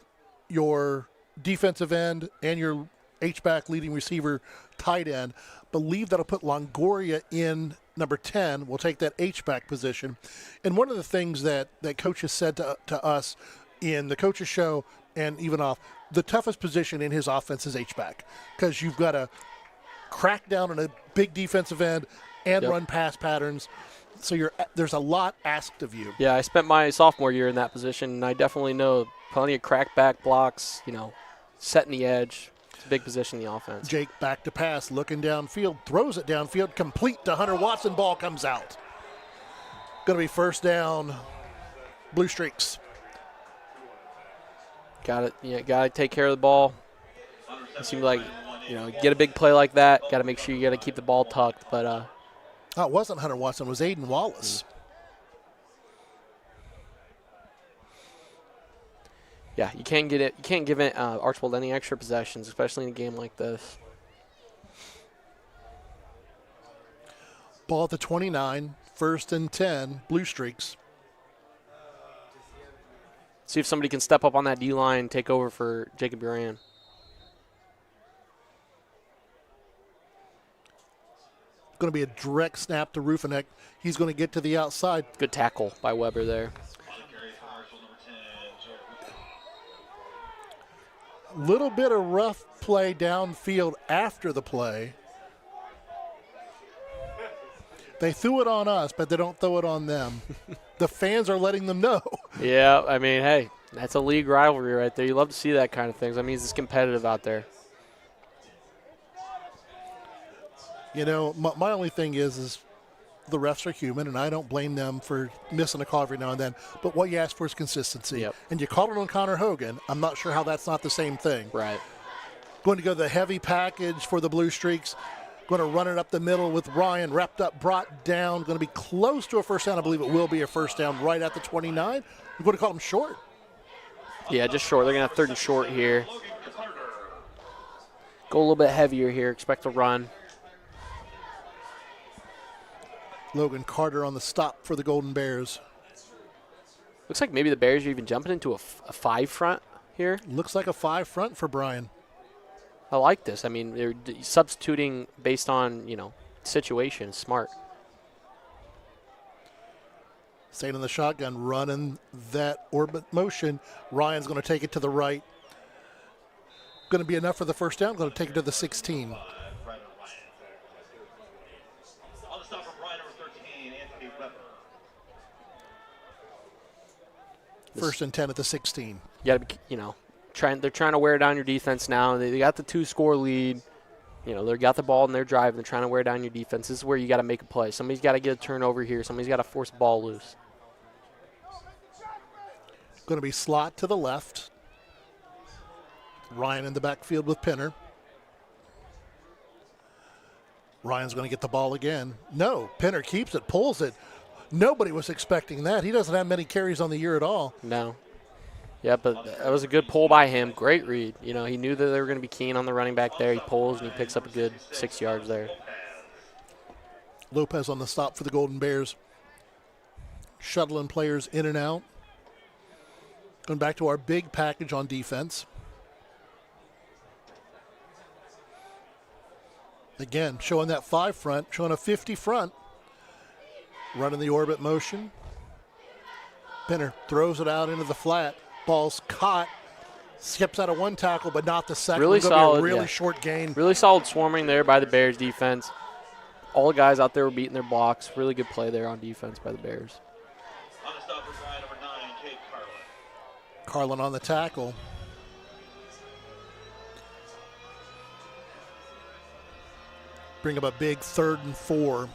your defensive end, and your H-back leading receiver tight end. Believe that'll put Longoria in number 10. We'll take that H-back position. And one of the things that coaches said to us in the coaches show and even off, the toughest position in his offense is H-back because you've got a crack down on a big defensive end and run pass patterns. So there's a lot asked of you. Yeah, I spent my sophomore year in that position, and I definitely know plenty of crack-back blocks, setting the edge. It's a big position in the offense. Jake back to pass, looking downfield, throws it downfield, complete to Hunter Watson. Ball comes out. Going to be first down, Bluestreaks. Got to take care of the ball. It seems like, get a big play like that, got to make sure you got to keep the ball tucked. But it wasn't Hunter Watson, it was Aiden Wallace. Yeah, you can't give it Archbold any extra possessions, especially in a game like this. Ball at the 29, 1st and 10, Bluestreaks. See if somebody can step up on that D-line and take over for Jacob Bryan. Going to be a direct snap to Rufinek. He's going to get to the outside. Good tackle by Weber there. Little bit of rough play downfield after the play. They threw it on us, but they don't throw it on them. The fans are letting them know. Yeah, I mean, hey, that's a league rivalry right there. You love to see that kind of things. I mean, it's competitive out there. My only thing is the refs are human, and I don't blame them for missing a call every now and then. But what you ask for is consistency. Yep. And you called it on Connor Hogan. I'm not sure how that's not the same thing. Right. Going to go the heavy package for the Bluestreaks. Going to run it up the middle with Ryan, wrapped up, brought down. Going to be close to a first down. I believe it will be a first down right at the 29. We're going to call him short. Yeah, just short. They're going to have 3rd and short here. Go a little bit heavier here. Expect a run. Logan Carter on the stop for the Golden Bears. Looks like maybe the Bears are even jumping into a 5 front here. Looks like a 5 front for Bryan. I like this. I mean, they're substituting based on, situation. Smart. Staying in the shotgun, running that orbit motion. Ryan's going to take it to the right. Going to be enough for the first down. Going to take it to the 16. First and 10 at the 16. You got to be, they're trying to wear down your defense now. They got the 2-score lead. They got the ball in their drive. They're trying to wear down your defense. This is where you got to make a play. Somebody's got to get a turnover here. Somebody's got to force the ball loose. Going to be slot to the left. Ryan in the backfield with Pinner. Ryan's going to get the ball again. No, Pinner keeps it, pulls it. Nobody was expecting that. He doesn't have many carries on the year at all. No. Yeah, but that was a good pull by him. Great read. He knew that they were going to be keen on the running back there. He pulls and he picks up a good 6 yards there. Lopez on the stop for the Golden Bears. Shuttling players in and out. Going back to our big package on defense. Again, showing that 5 front, showing a 50 front. Running the orbit motion. Pinner throws it out into the flat. Ball's caught. Skips out of 1 tackle, but not the second. Really solid. Really short gain. Really solid swarming there by the Bears defense. All the guys out there were beating their blocks. Really good play there on defense by the Bears. Carlin on the tackle. Bring up a big 3rd and 4.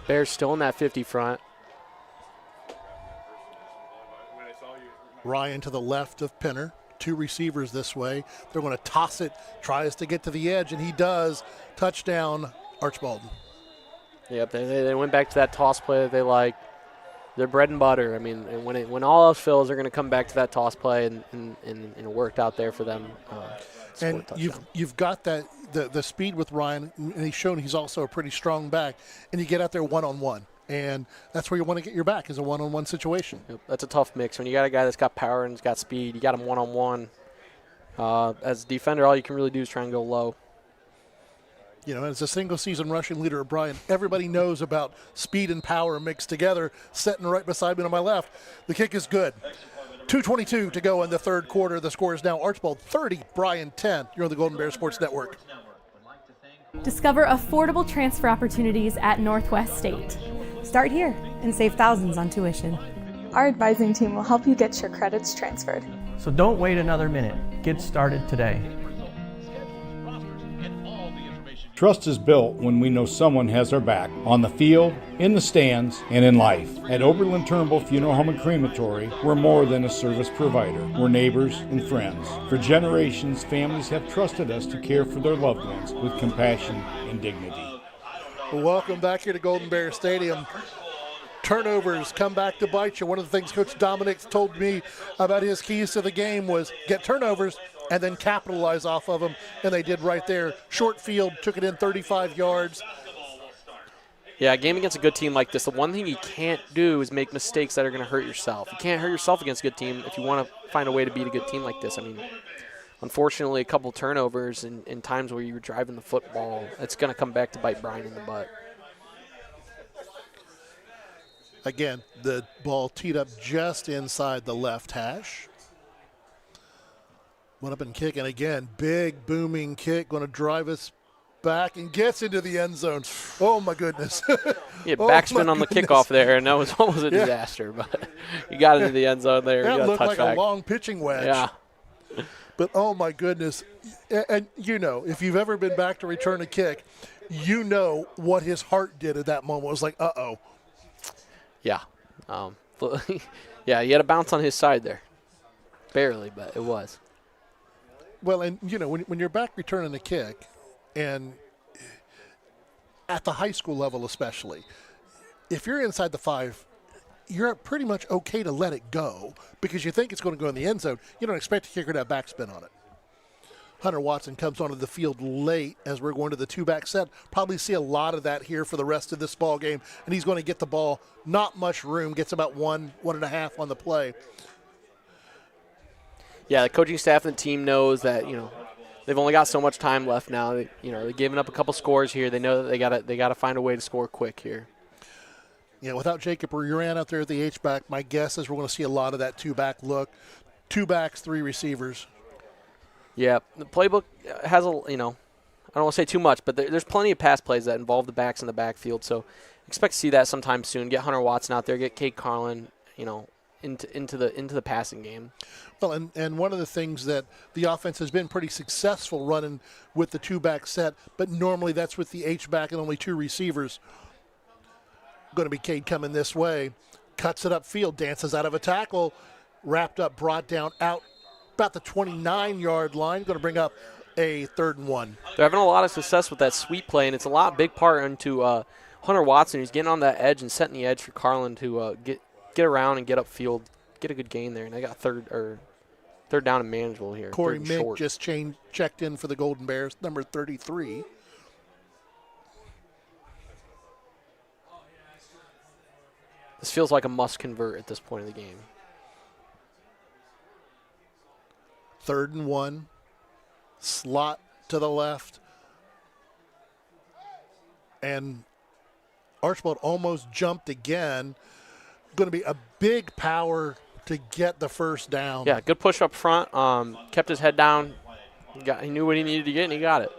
Bears still in that 50 front. Ryan to the left of Pinner. 2 receivers this way. They're going to toss it. Tries to get to the edge, and he does. Touchdown, Archbold. Yep, they went back to that toss play that they like. Their bread and butter. I mean, when all else fails, they're going to come back to that toss play, and it worked out there for them. And you've got that the speed with Ryan, and he's shown he's also a pretty strong back, and you get out there one-on-one. And that's where you want to get your back, is a one-on-one situation. Yep, that's a tough mix. When you got a guy that's got power and has got speed, you got him one-on-one. As a defender, all you can really do is try and go low. As a single-season rushing leader of Bryan, everybody knows about speed and power mixed together. Sitting right beside me on my left, the kick is good. 2:22 to go in the third quarter. The score is now Archbold 30, Bryan 10. You're on the Golden Bear Sports Network. Discover affordable transfer opportunities at Northwest State. Start here and save thousands on tuition. Our advising team will help you get your credits transferred. So don't wait another minute. Get started today. Trust is built when we know someone has our back, on the field, in the stands, and in life. At Oberlin-Turnbull Funeral Home and Crematory, we're more than a service provider. We're neighbors and friends. For generations, families have trusted us to care for their loved ones with compassion and dignity. Welcome back here to Golden Bear Stadium. Turnovers come back to bite you. One of the things Coach Dominic told me about his keys to the game was get turnovers and then capitalize off of them, and they did right there. Short field, took it in 35 yards. Yeah, a game against a good team like this, the one thing you can't do is make mistakes that are going to hurt yourself. You can't hurt yourself against a good team if you want to find a way to beat a good team like this. I mean, unfortunately, a couple turnovers in times where you're driving the football, it's going to come back to bite Bryan in the butt. Again, the ball teed up just inside the left hash. Went up and kick, and again, big booming kick, going to drive us back and gets into the end zone. Oh, my goodness. Yeah, backspin on the kickoff there, and that was almost a disaster, but you got into the end zone there. That looked like a long pitching wedge. Yeah. But, oh, my goodness. And, you know, if you've ever been back to return a kick, you know what his heart did at that moment. It was like, uh-oh. Yeah. Yeah, he had a bounce on his side there. Barely, but it was. Well, and, you know, when you're back returning a kick, and at the high school level especially, if you're inside the 5, you're pretty much okay to let it go because you think it's going to go in the end zone. You don't expect the kicker to have backspin on it. Hunter Watson comes onto the field late as we're going to the two-back set. Probably see a lot of that here for the rest of this ball game, and he's going to get the ball. Not much room, gets about 1.5 on the play. Yeah, the coaching staff and the team knows that, you know, they've only got so much time left now. They're giving up a couple scores here. They know that they got to find a way to score quick here. Yeah, without Jacob Uran out there at the H-back, my guess is we're going to see a lot of that two-back look. 2 backs, 3 receivers. Yeah, the playbook has I don't want to say too much, but there's plenty of pass plays that involve the backs in the backfield. So expect to see that sometime soon. Get Hunter Watson out there, get Cade Carlin, into the passing game. Well, and one of the things that the offense has been pretty successful running with the two-back set, but normally that's with the H-back and only 2 receivers. Going to be Cade coming this way. Cuts it upfield, dances out of a tackle, wrapped up, brought down out about the 29-yard line. Going to bring up a 3rd and 1. They're having a lot of success with that sweep play, and it's a big part into Hunter Watson, who's getting on that edge and setting the edge for Carlin to get around and get upfield, get a good gain there. And they got third down and manageable here. Corey Mick just checked in for the Golden Bears, number 33. This feels like a must convert at this point of the game. 3rd and 1. Slot to the left. And Archbold almost jumped again. Going to be a big power to get the first down. Yeah, good push up front. Kept his head down. He knew what he needed to get, and he got it.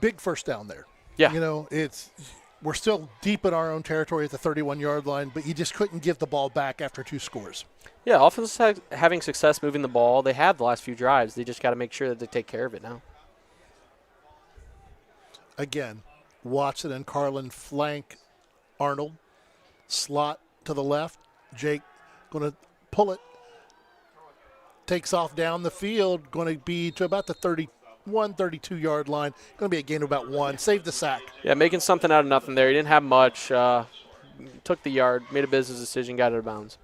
Big first down there. Yeah. You know, we're still deep in our own territory at the 31-yard line, but you just couldn't give the ball back after 2 scores. Yeah, offense having success moving the ball. They have the last few drives. They just got to make sure that they take care of it now. Again, Watson and Carlin flank Arnold. Slot to the left. Jake going to pull it. Takes off down the field. Going to be to about the 32-yard line. Going to be a gain of about 1. Save the sack. Yeah, making something out of nothing there. He didn't have much. Took the yard, made a business decision, got out of bounds.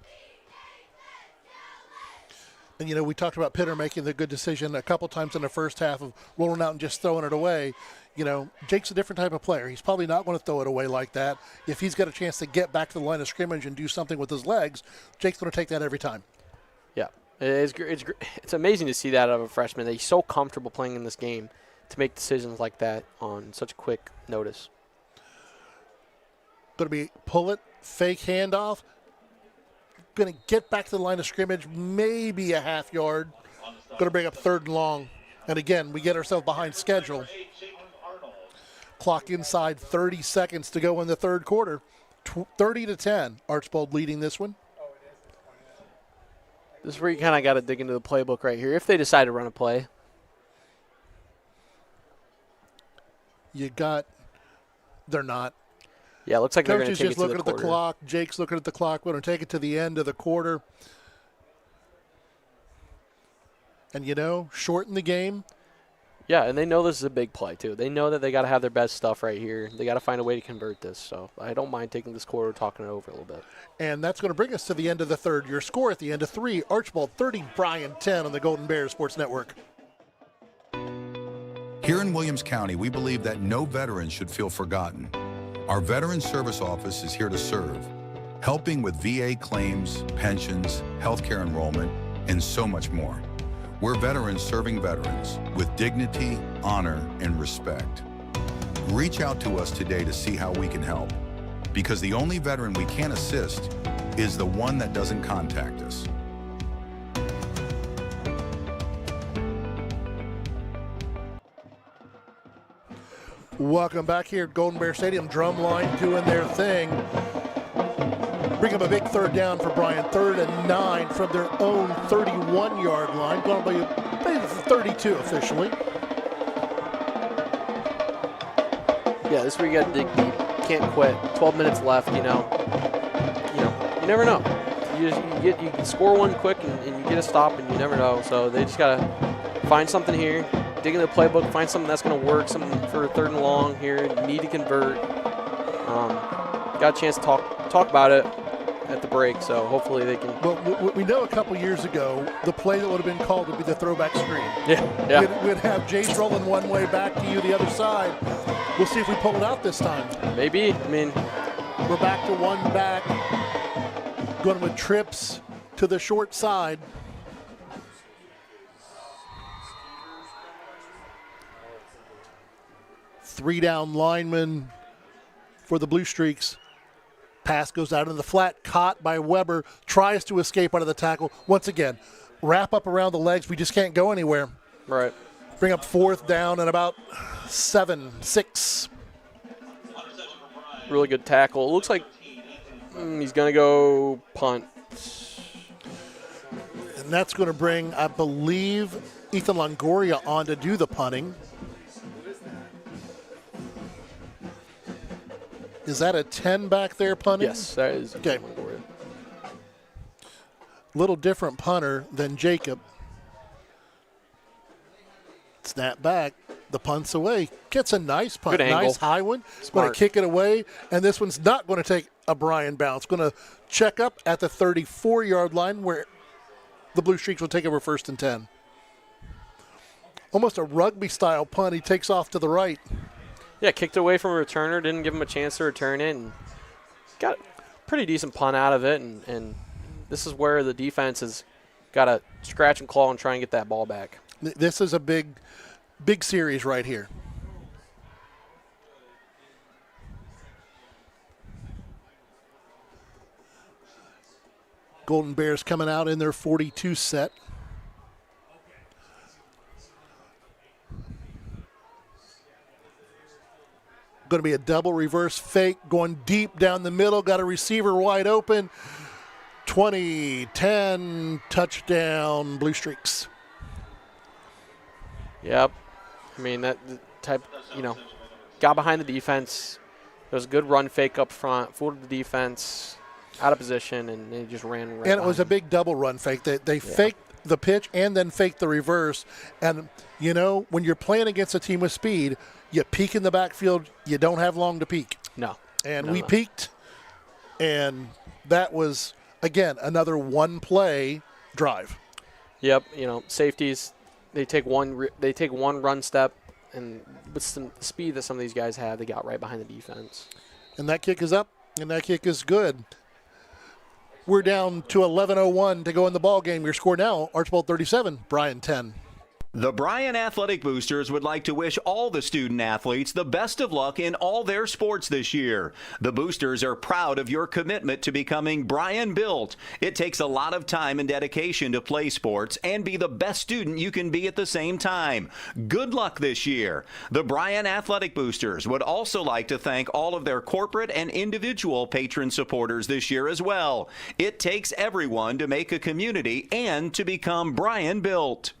And, you know, we talked about Pitter making the good decision a couple times in the first half of rolling out and just throwing it away. You know, Jake's a different type of player. He's probably not going to throw it away like that. If he's got a chance to get back to the line of scrimmage and do something with his legs, Jake's going to take that every time. Yeah, it's amazing to see that out of a freshman, that he's so comfortable playing in this game to make decisions like that on such quick notice. Going to be pull it, fake handoff. Going to get back to the line of scrimmage, maybe a half yard. Going to bring up 3rd and long. And again, we get ourselves behind schedule. Clock inside, 30 seconds to go in the 3rd quarter. 30-10. Archbold leading this one. This is where you kind of got to dig into the playbook right here. If they decide to run a play. They're not. Yeah, it looks like they're going to take it to the Coach is just looking at the clock. Jake's looking at the clock. We're going to take it to the end of the quarter. And, shorten the game. Yeah, and they know this is a big play, too. They know that they got to have their best stuff right here. They got to find a way to convert this. So I don't mind taking this quarter, talking it over a little bit. And that's going to bring us to the end of the 3rd. Your score at the end of 3, Archbold 30, Bryan 10 on the Golden Bears Sports Network. Here in Williams County, we believe that no veteran should feel forgotten. Our Veteran Service Office is here to serve, helping with VA claims, pensions, healthcare enrollment, and so much more. We're veterans serving veterans with dignity, honor, and respect. Reach out to us today to see how we can help, because the only veteran we can assist is the one that doesn't contact us. Welcome back here at Golden Bear Stadium. Drumline doing their thing. Bring up a big 3rd down for Bryan. 3rd and 9 from their own 31-yard line. Going to be 32 officially. Yeah, this is where you got to dig deep. Can't quit. 12 minutes left. You never know. You can score one quick and you get a stop, and you never know. So they just got to find something here. Dig into the playbook, find something that's going to work, something for 3rd and long here. Need to convert. Got a chance to talk about it at the break, so hopefully they can. Well, we know a couple years ago, the play that would have been called would be the throwback screen. Yeah. We'd have Jace rolling one way, back to you the other side. We'll see if we pull it out this time. Maybe. I mean, we're back to one back. Going with trips to the short side. Three-down lineman for the Bluestreaks. Pass goes out in the flat, caught by Weber, tries to escape out of the tackle. Once again, wrap up around the legs. We just can't go anywhere. Right. Bring up 4th down and about 7-6. Really good tackle. It looks like he's going to go punt. And that's going to bring, I believe, Ethan Longoria on to do the punting. Is that a 10 back there punting? Yes, that is. Okay. Little different punter than Jacob. Snap back. The punt's away. Gets a nice punt. Good angle. Nice high one. Smart. Going to kick it away. And this one's not going to take a Bryan bounce. Going to check up at the 34-yard line where the Bluestreaks will take over 1st and 10. Almost a rugby-style punt. He takes off to the right. Yeah, kicked away from a returner, didn't give him a chance to return it, and got a pretty decent punt out of it. And this is where the defense has got to scratch and claw and try and get that ball back. This is a big series right here. Golden Bears coming out in their 42 set. Going to be a double reverse fake going deep down the middle. Got a receiver wide open. 20-10 touchdown Bluestreaks. Yep. I mean, that type, got behind the defense. There was a good run fake up front, fooled the defense, out of position, and they just ran right. And it was a big double run fake. They faked the pitch and then faked the reverse. And, when you're playing against a team with speed, you peek in the backfield, you don't have long to peek. No. And we peeked, and that was, again, another one-play drive. Yep, safeties, they take one run step, and with some speed that some of these guys have, they got right behind the defense. And that kick is up, and that kick is good. We're down to 11:01 to go in the ball game. Your score now, Archbold 37, Bryan 10. The Bryan Athletic Boosters would like to wish all the student athletes the best of luck in all their sports this year. The Boosters are proud of your commitment to becoming Bryan built. It takes a lot of time and dedication to play sports and be the best student you can be at the same time. Good luck this year. The Bryan Athletic Boosters would also like to thank all of their corporate and individual patron supporters this year as well. It takes everyone to make a community and to become Bryan built.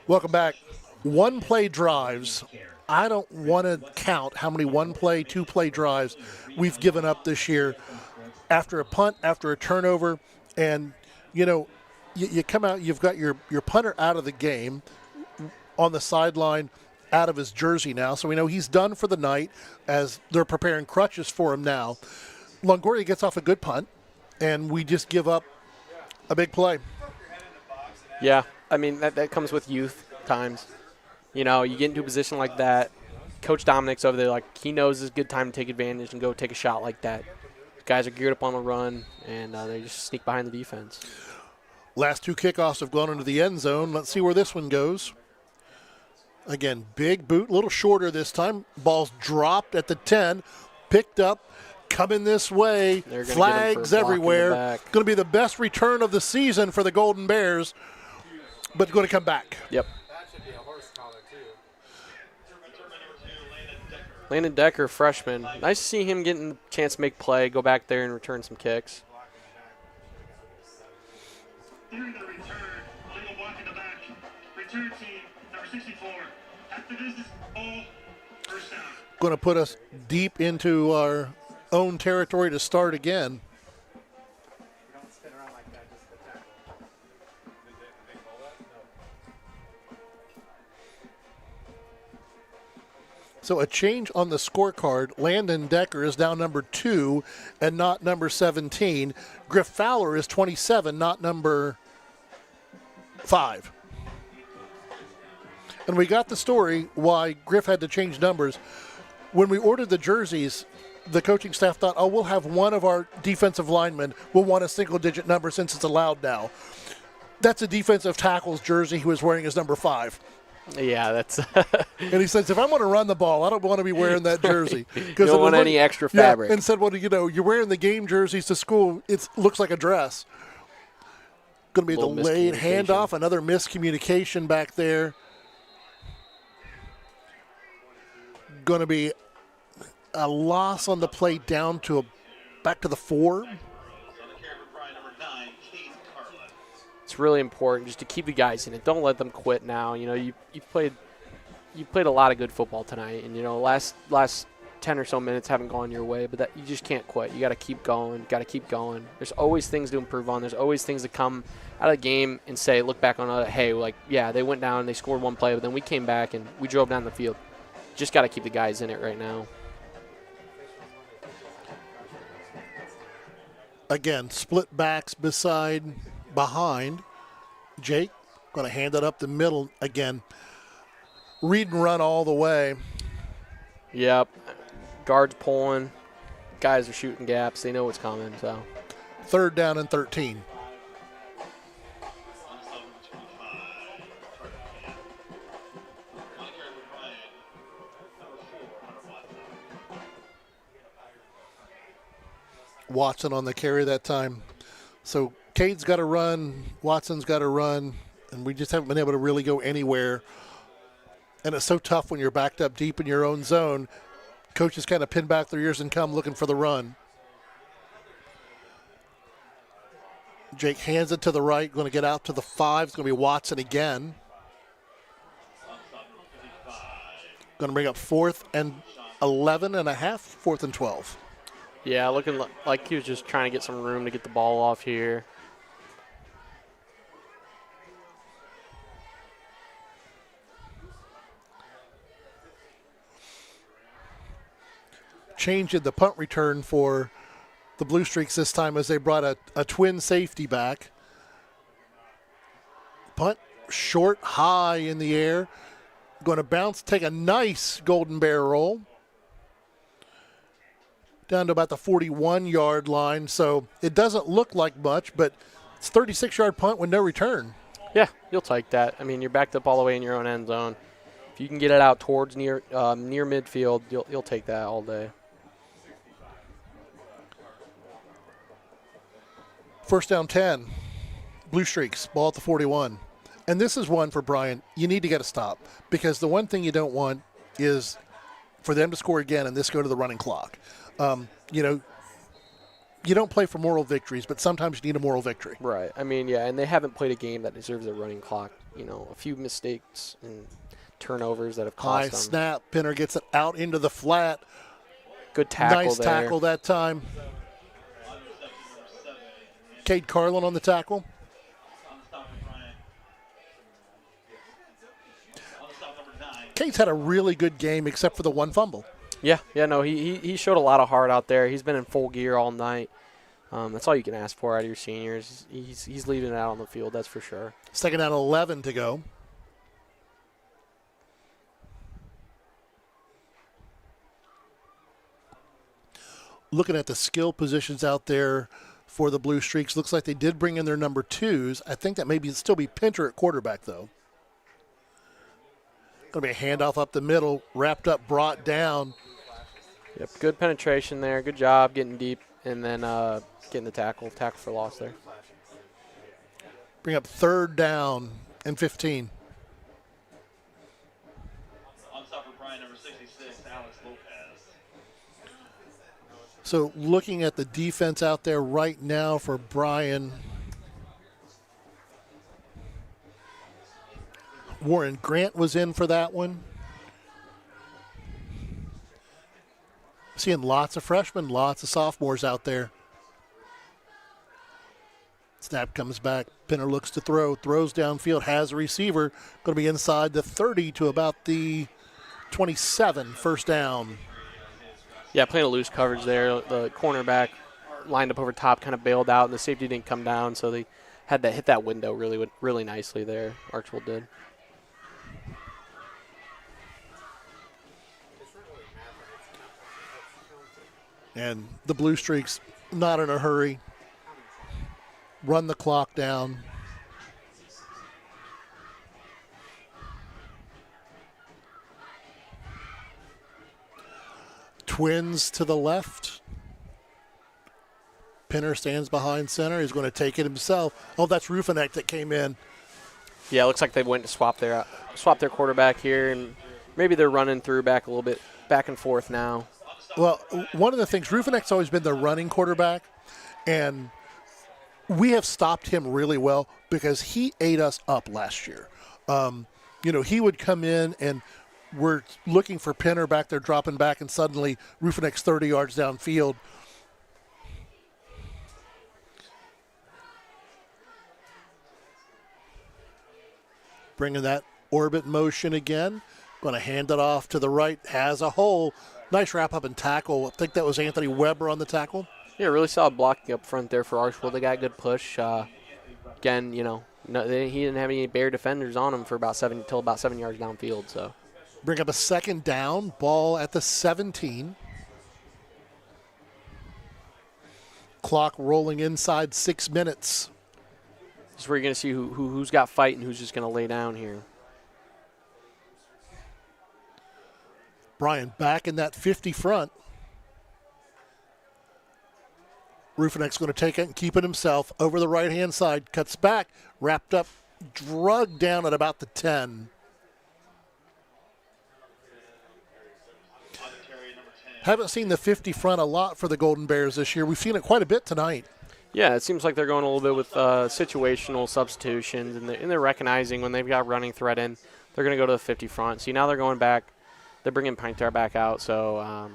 Welcome back. One-play drives. I don't want to count how many one-play, two-play drives we've given up this year after a punt, after a turnover. And, you come out, you've got your punter out of the game on the sideline, out of his jersey now. So we know he's done for the night as they're preparing crutches for him now. Longoria gets off a good punt, and we just give up a big play. Yeah. I mean, that comes with youth times. You get into a position like that. Coach Dominic's over there, he knows it's a good time to take advantage and go take a shot like that. Guys are geared up on the run, and they just sneak behind the defense. Last two kickoffs have gone into the end zone. Let's see where this one goes. Again, big boot, a little shorter this time. Ball's dropped at the 10, picked up, coming this way. Flags everywhere. Going to be the best return of the season for the Golden Bears. But going to come back. Yep. Landon Decker, freshman. Nice to see him getting the chance to make play, go back there and return some kicks. During the return, illegal block in the back. Return team, number 64. After this is all first down. Going to put us deep into our own territory to start again. So a change on the scorecard. Landon Decker is now number 2 and not number 17. Griff Fowler is 27, not number 5. And we got the story why Griff had to change numbers. When we ordered the jerseys, the coaching staff thought, we'll have one of our defensive linemen. We'll want a single-digit number since it's allowed now. That's a defensive tackle's jersey he was wearing as number 5. Yeah, that's. And he says, if I want to run the ball, I don't want to be wearing that jersey. You don't want any extra fabric. And said, you're wearing the game jerseys to school. It looks like a dress. Going to be a delayed handoff, another miscommunication back there. Going to be a loss on the play down to back to the 4. It's really important just to keep the guys in it. Don't let them quit now. You played a lot of good football tonight, and last 10 or so minutes haven't gone your way, but you just can't quit. You got to keep going. There's always things to improve on. There's always things to come out of the game and say, look back on it. Hey, they went down and they scored one play, but then we came back and we drove down the field. Just got to keep the guys in it right now. Again, split backs behind. Jake going to hand it up the middle again. Read and run all the way. Yep. Guards pulling. Guys are shooting gaps. They know what's coming. So 3rd down and 13. Watson on the carry that time. So Cade's got to run, Watson's got to run, and we just haven't been able to really go anywhere. And it's so tough when you're backed up deep in your own zone. Coaches kind of pin back their ears and come looking for the run. Jake hands it to the right, going to get out to the 5. It's going to be Watson again. Going to bring up 4th and 11 and a half, 4th and 12. Yeah, looking like he was just trying to get some room to get the ball off here. Change in the punt return for the Bluestreaks this time as they brought a twin safety back. Punt short, high in the air. Going to bounce, take a nice Golden Bear roll. Down to about the 41-yard line, so it doesn't look like much, but it's a 36-yard punt with no return. Yeah, you'll take that. I mean, you're backed up all the way in your own end zone. If you can get it out towards near midfield, you'll take that all day. First down 10, Bluestreaks, ball at the 41. And this is one for Bryan. You need to get a stop because the one thing you don't want is for them to score again and this go to the running clock. You don't play for moral victories, but sometimes you need a moral victory. Right. I mean, yeah, and they haven't played a game that deserves a running clock. A few mistakes and turnovers that have cost them. High snap. Pinner gets it out into the flat. Good tackle nice there. Tackle that time. Cade Carlin on the tackle. Cade's had a really good game except for the one fumble. Yeah, no, he showed a lot of heart out there. He's been in full gear all night. That's all you can ask for out of your seniors. He's leaving it out on the field, that's for sure. Second down, 11 to go. Looking at the skill positions out there for the Bluestreaks, looks like they did bring in their number 2s. I think that maybe still be Pinter at quarterback, though. Going to be a handoff up the middle, wrapped up, brought down. Yep, good penetration there. Good job getting deep and then getting the tackle for loss there. Bring up third down and 15. So looking at the defense out there right now for Bryan, Warren Grant was in for that one. Seeing lots of freshmen, lots of sophomores out there. Snap comes back. Pinner looks to throw. Throws downfield. Has a receiver. Going to be inside the 30 to about the 27. First down. Yeah, playing a loose coverage there. The cornerback lined up over top, kind of bailed out, and the safety didn't come down, so they had to hit that window really nicely there. Archbold did. And the Bluestreaks not in a hurry. Run the clock down. Twins to the left. Pinner stands behind center. He's going to take it himself. Oh, that's Rufinek that came in. Yeah, it looks like they went to swap their quarterback here, and maybe they're running through back a little bit, back and forth now. Well, one of the things, Rufinek's always been the running quarterback, and we have stopped him really well because he ate us up last year. He would come in and we're looking for Pinner back there dropping back, and suddenly Rufinek's 30 yards downfield. Bringing that orbit motion again. Going to hand it off to the right. Has a hole. Nice wrap up and tackle. I think that was Anthony Weber on the tackle. Yeah, really solid blocking up front there for Archbold. They got a good push. Again, he didn't have any bare defenders on him for about 7 yards downfield. So bring up a second down. Ball at the 17. Clock rolling inside 6 minutes. This is where you're going to see who's got fight and who's just going to lay down here. Bryan back in that 50 front. Rufinek's going to take it and keep it himself over the right-hand side. Cuts back, wrapped up, drugged down at about the 10. Haven't seen the 50 front a lot for the Golden Bears this year. We've seen it quite a bit tonight. Yeah, it seems like they're going a little bit with situational substitutions, and they're recognizing when they've got running threat in, they're going to go to the 50 front. See, now they're going back. They're bringing Pinter back out, so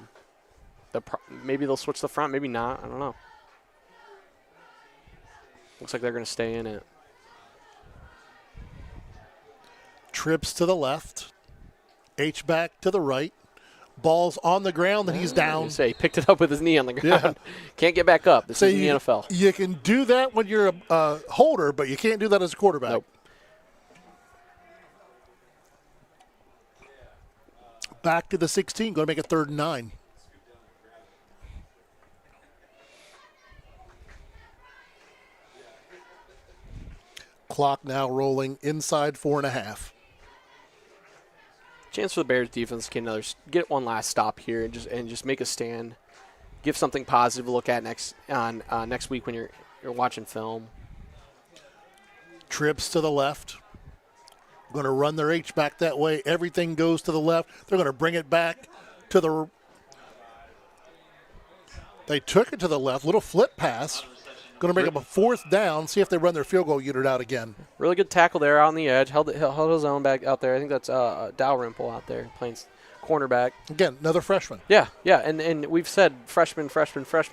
maybe they'll switch the front, maybe not. I don't know. Looks like they're going to stay in it. Trips to the left. H-back to the right. Ball's on the ground, and he's down. He picked it up with his knee on the ground. Yeah. Can't get back up. This is the NFL. You can do that when you're a holder, but you can't do that as a quarterback. Nope. Back to the 16, going to make it 3rd and 9. Clock now rolling inside 4.5. Chance for the Bears defense to get one last stop here and just make a stand. Give something positive to look at next week when you're watching film. Trips to the left. Going to run their H back that way. Everything goes to the left. They're going to bring it back to the. They took it to the left. Little flip pass. Going to bring up a 4th down. See if they run their field goal unit out again. Really good tackle there out on the edge. Held his own back out there. I think that's Dalrymple out there playing cornerback. Again, another freshman. Yeah. And we've said freshman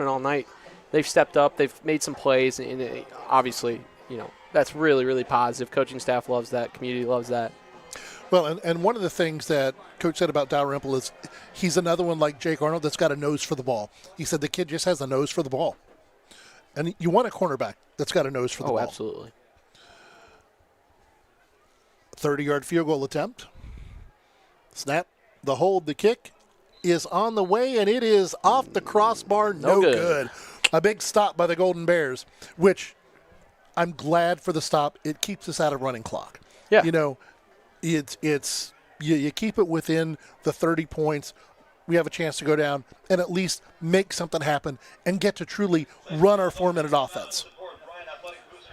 all night. They've stepped up. They've made some plays, and obviously, that's really, really positive. Coaching staff loves that. Community loves that. Well, and one of the things that Coach said about Dalrymple is he's another one like Jake Arnold that's got a nose for the ball. He said the kid just has a nose for the ball. And you want a cornerback that's got a nose for the ball. Oh, absolutely. 30-yard field goal attempt. Snap, the hold, the kick is on the way, and it is off the crossbar. No good. A big stop by the Golden Bears, which I'm glad for the stop. It keeps us out of running clock. Yeah. It's you keep it within the 30 points. We have a chance to go down and at least make something happen and get to truly run our 4-minute offense.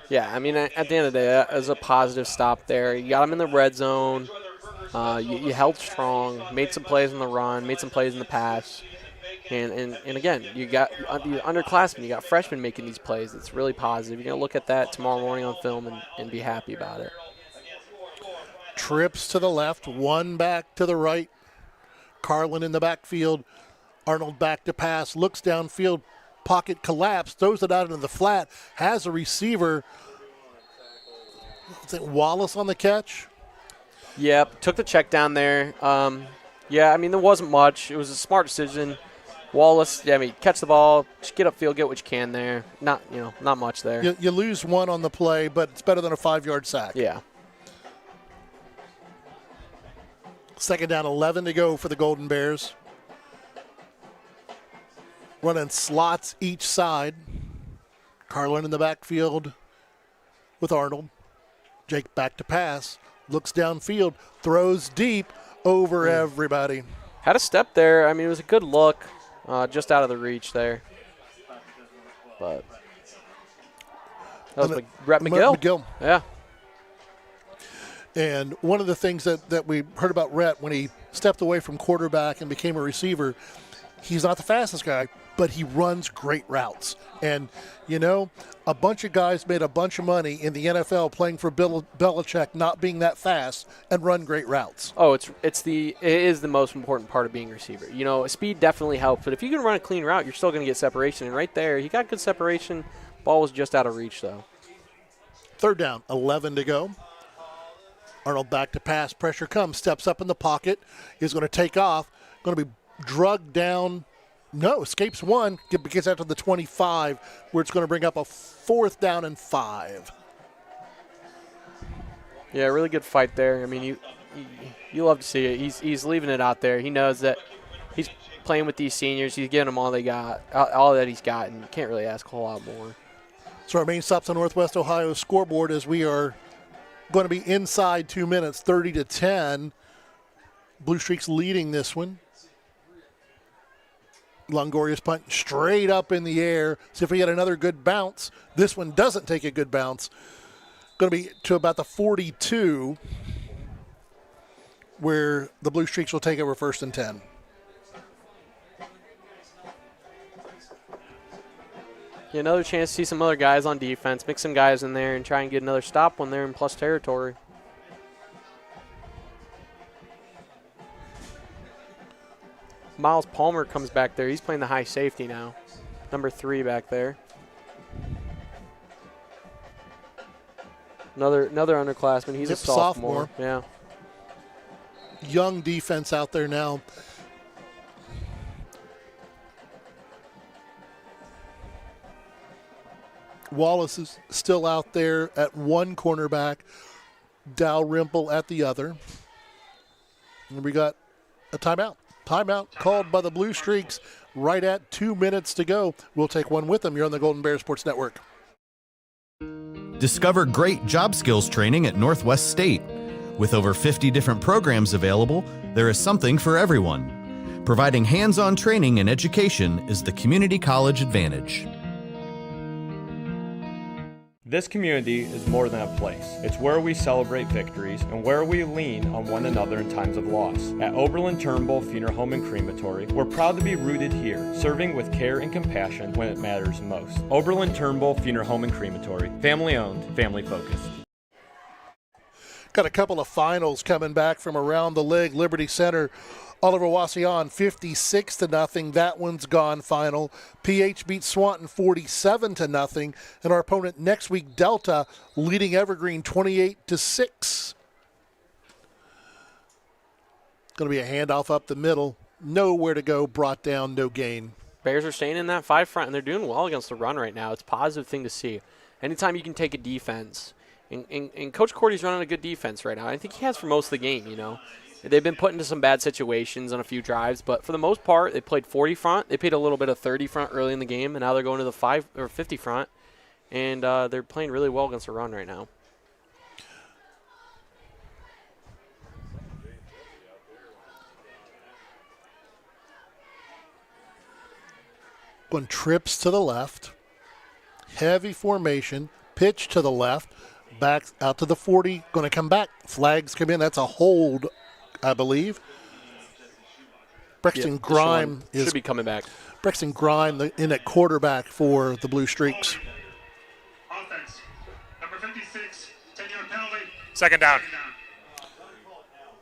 Yeah, I mean, at the end of the day, that was a positive stop there. You got them in the red zone. You held strong, made some plays on the run, made some plays in the pass. And again, you got underclassmen, you got freshmen making these plays. It's really positive. You're going to look at that tomorrow morning on film and be happy about it. Trips to the left, one back to the right. Carlin in the backfield. Arnold back to pass, looks downfield, pocket collapse, throws it out into the flat, has a receiver. Is it Wallace on the catch? Yep, took the check down there. Yeah, I mean, there wasn't much. It was a smart decision. Wallace, catch the ball, just get upfield, get what you can there. Not much there. You lose one on the play, but it's better than a 5-yard sack. Yeah. 2nd down, 11 to go for the Golden Bears. Running slots each side. Carlin in the backfield with Arnold. Jake back to pass. Looks downfield. Throws deep over everybody. Had a step there. I mean, it was a good look. Just out of the reach there. But that was Rhett McGill. Yeah. And one of the things that we heard about Rhett when he stepped away from quarterback and became a receiver, he's not the fastest guy, but he runs great routes. And, a bunch of guys made a bunch of money in the NFL playing for Bill Belichick not being that fast and run great routes. Oh, it is the most important part of being a receiver. Speed definitely helps, but if you can run a clean route, you're still going to get separation. And right there, he got good separation. Ball was just out of reach, though. 3rd down, 11 to go. Arnold back to pass. Pressure comes. Steps up in the pocket. Is going to take off. Going to be drugged down. No, escapes one. Gets out to the 25, where it's going to bring up a 4th down and 5. Yeah, really good fight there. I mean, you love to see it. He's leaving it out there. He knows that he's playing with these seniors. He's giving them all that he's got, and you can't really ask a whole lot more. So our main stops on Northwest Ohio's scoreboard as we are going to be inside 2 minutes, 30-10. Bluestreaks leading this one. Longoria's punt straight up in the air. See if we get another good bounce. This one doesn't take a good bounce. Going to be to about the 42, where the Bluestreaks will take over 1st and 10. Yeah, another chance to see some other guys on defense, mix some guys in there, and try and get another stop when they're in plus territory. Miles Palmer comes back there. He's playing the high safety now. Number 3 back there. Another underclassman. He's a sophomore. Yeah. Young defense out there now. Wallace is still out there at one cornerback. Dalrymple at the other. And we got a timeout. Timeout called by the Bluestreaks right at 2 minutes to go. We'll take one with them. You're on the Golden Bear Sports Network. Discover great job skills training at Northwest State. With over 50 different programs available, there is something for everyone. Providing hands-on training and education is the community college advantage. This community is more than a place. It's where we celebrate victories and where we lean on one another in times of loss. At Oberlin-Turnbull Funeral Home and Crematory, we're proud to be rooted here, serving with care and compassion when it matters most. Oberlin-Turnbull Funeral Home and Crematory, family owned, family focused. Got a couple of finals coming back from around the league. Liberty Center, Oliver Wasion 56-0. That one's gone final. PH beat Swanton 47-0. And our opponent next week, Delta, leading Evergreen 28-6. Going to be a handoff up the middle. Nowhere to go, brought down, no gain. Bears are staying in that 5 front, and they're doing well against the run right now. It's a positive thing to see. Anytime you can take a defense, and Coach Cordy's running a good defense right now. I think he has for most of the game, you know. They've been put into some bad situations on a few drives, but for the most part, they played 40 front. They played a little bit of 30 front early in the game, and now they're going to the 5 or 50 front, and they're playing really well against the run right now. One trips to the left, heavy formation, pitch to the left, back out to the 40, going to come back. Flags come in. That's a hold, I believe. Brexton Grime should be coming back. Brexton Grime in at quarterback for the Bluestreaks. Offense, number 56, 10-yard penalty. Second down.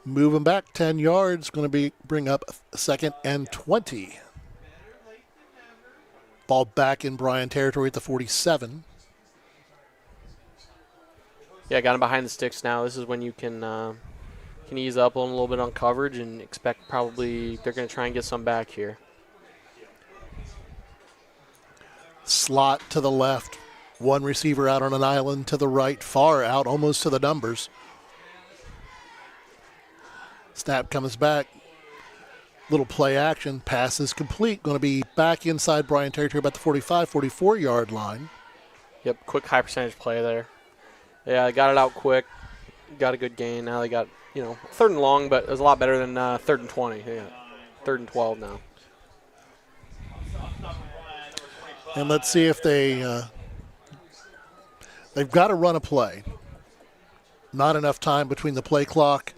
Moving back 10 yards, going to bring up 2nd and 20. Ball back in Bryan territory at the 47. Yeah, got him behind the sticks now. This is when you can ease up on a little bit on coverage and expect probably they're going to try and get some back here. Slot to the left. One receiver out on an island to the right, far out, almost to the numbers. Snap comes back. Little play action. Pass is complete. Going to be back inside Bryan territory about the 45, 44-yard line. Yep, quick high percentage play there. Yeah, they got it out quick. Got a good gain. Now they got, 3rd and long, but it was a lot better than 3rd and 20. Yeah, 3rd and 12 now. And let's see if they've got to run a play. Not enough time between the play clock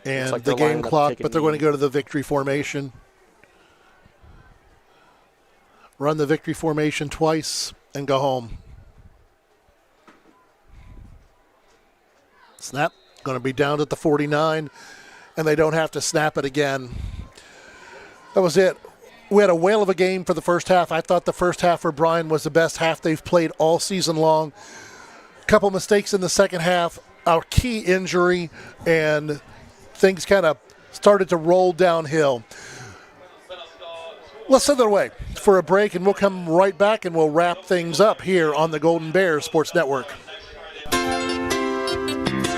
and like the game clock, but they're going to go to the victory formation. Run the victory formation twice and go home. Snap, going to be down at the 49, and they don't have to snap it again. That was it. We had a whale of a game for the first half. I thought the first half for Bryan was the best half they've played all season long. Couple mistakes in the second half, our key injury, and things kind of started to roll downhill. Let's send it away for a break, and we'll come right back, and we'll wrap things up here on the Golden Bears Sports Network.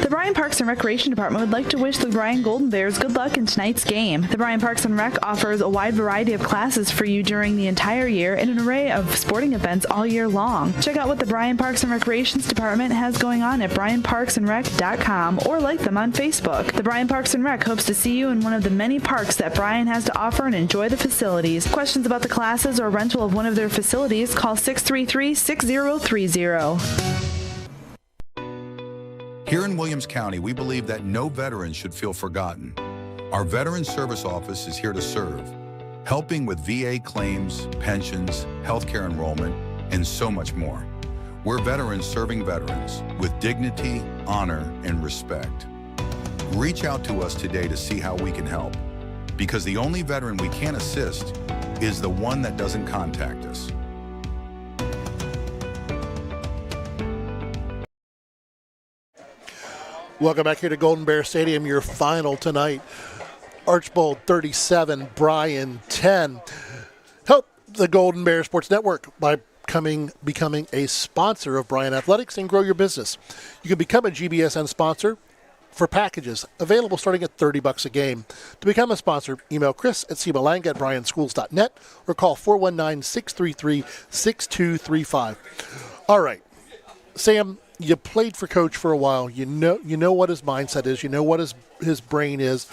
The Bryan Parks and Recreation Department would like to wish the Bryan Golden Bears good luck in tonight's game. The Bryan Parks and Rec offers a wide variety of classes for you during the entire year and an array of sporting events all year long. Check out what the Bryan Parks and Recreations Department has going on at bryanparksandrec.com or like them on Facebook. The Bryan Parks and Rec hopes to see you in one of the many parks that Bryan has to offer and enjoy the facilities. Questions about the classes or rental of one of their facilities, call 633-6030. Here in Williams County, we believe that no veteran should feel forgotten. Our Veteran Service Office is here to serve, helping with VA claims, pensions, healthcare enrollment, and so much more. We're veterans serving veterans with dignity, honor, and respect. Reach out to us today to see how we can help, because the only veteran we can assist is the one that doesn't contact us. Welcome back here to Golden Bear Stadium, your final tonight. Archbold 37, Bryan 10. Help the Golden Bear Sports Network by becoming a sponsor of Bryan Athletics and grow your business. You can become a GBSN sponsor for packages available starting at $30 a game. To become a sponsor, email Chris at cbalanga@bryanschools.net or call 419-633-6235. All right, Sam, you played for Coach for a while. You know what his mindset is. You know what his brain is.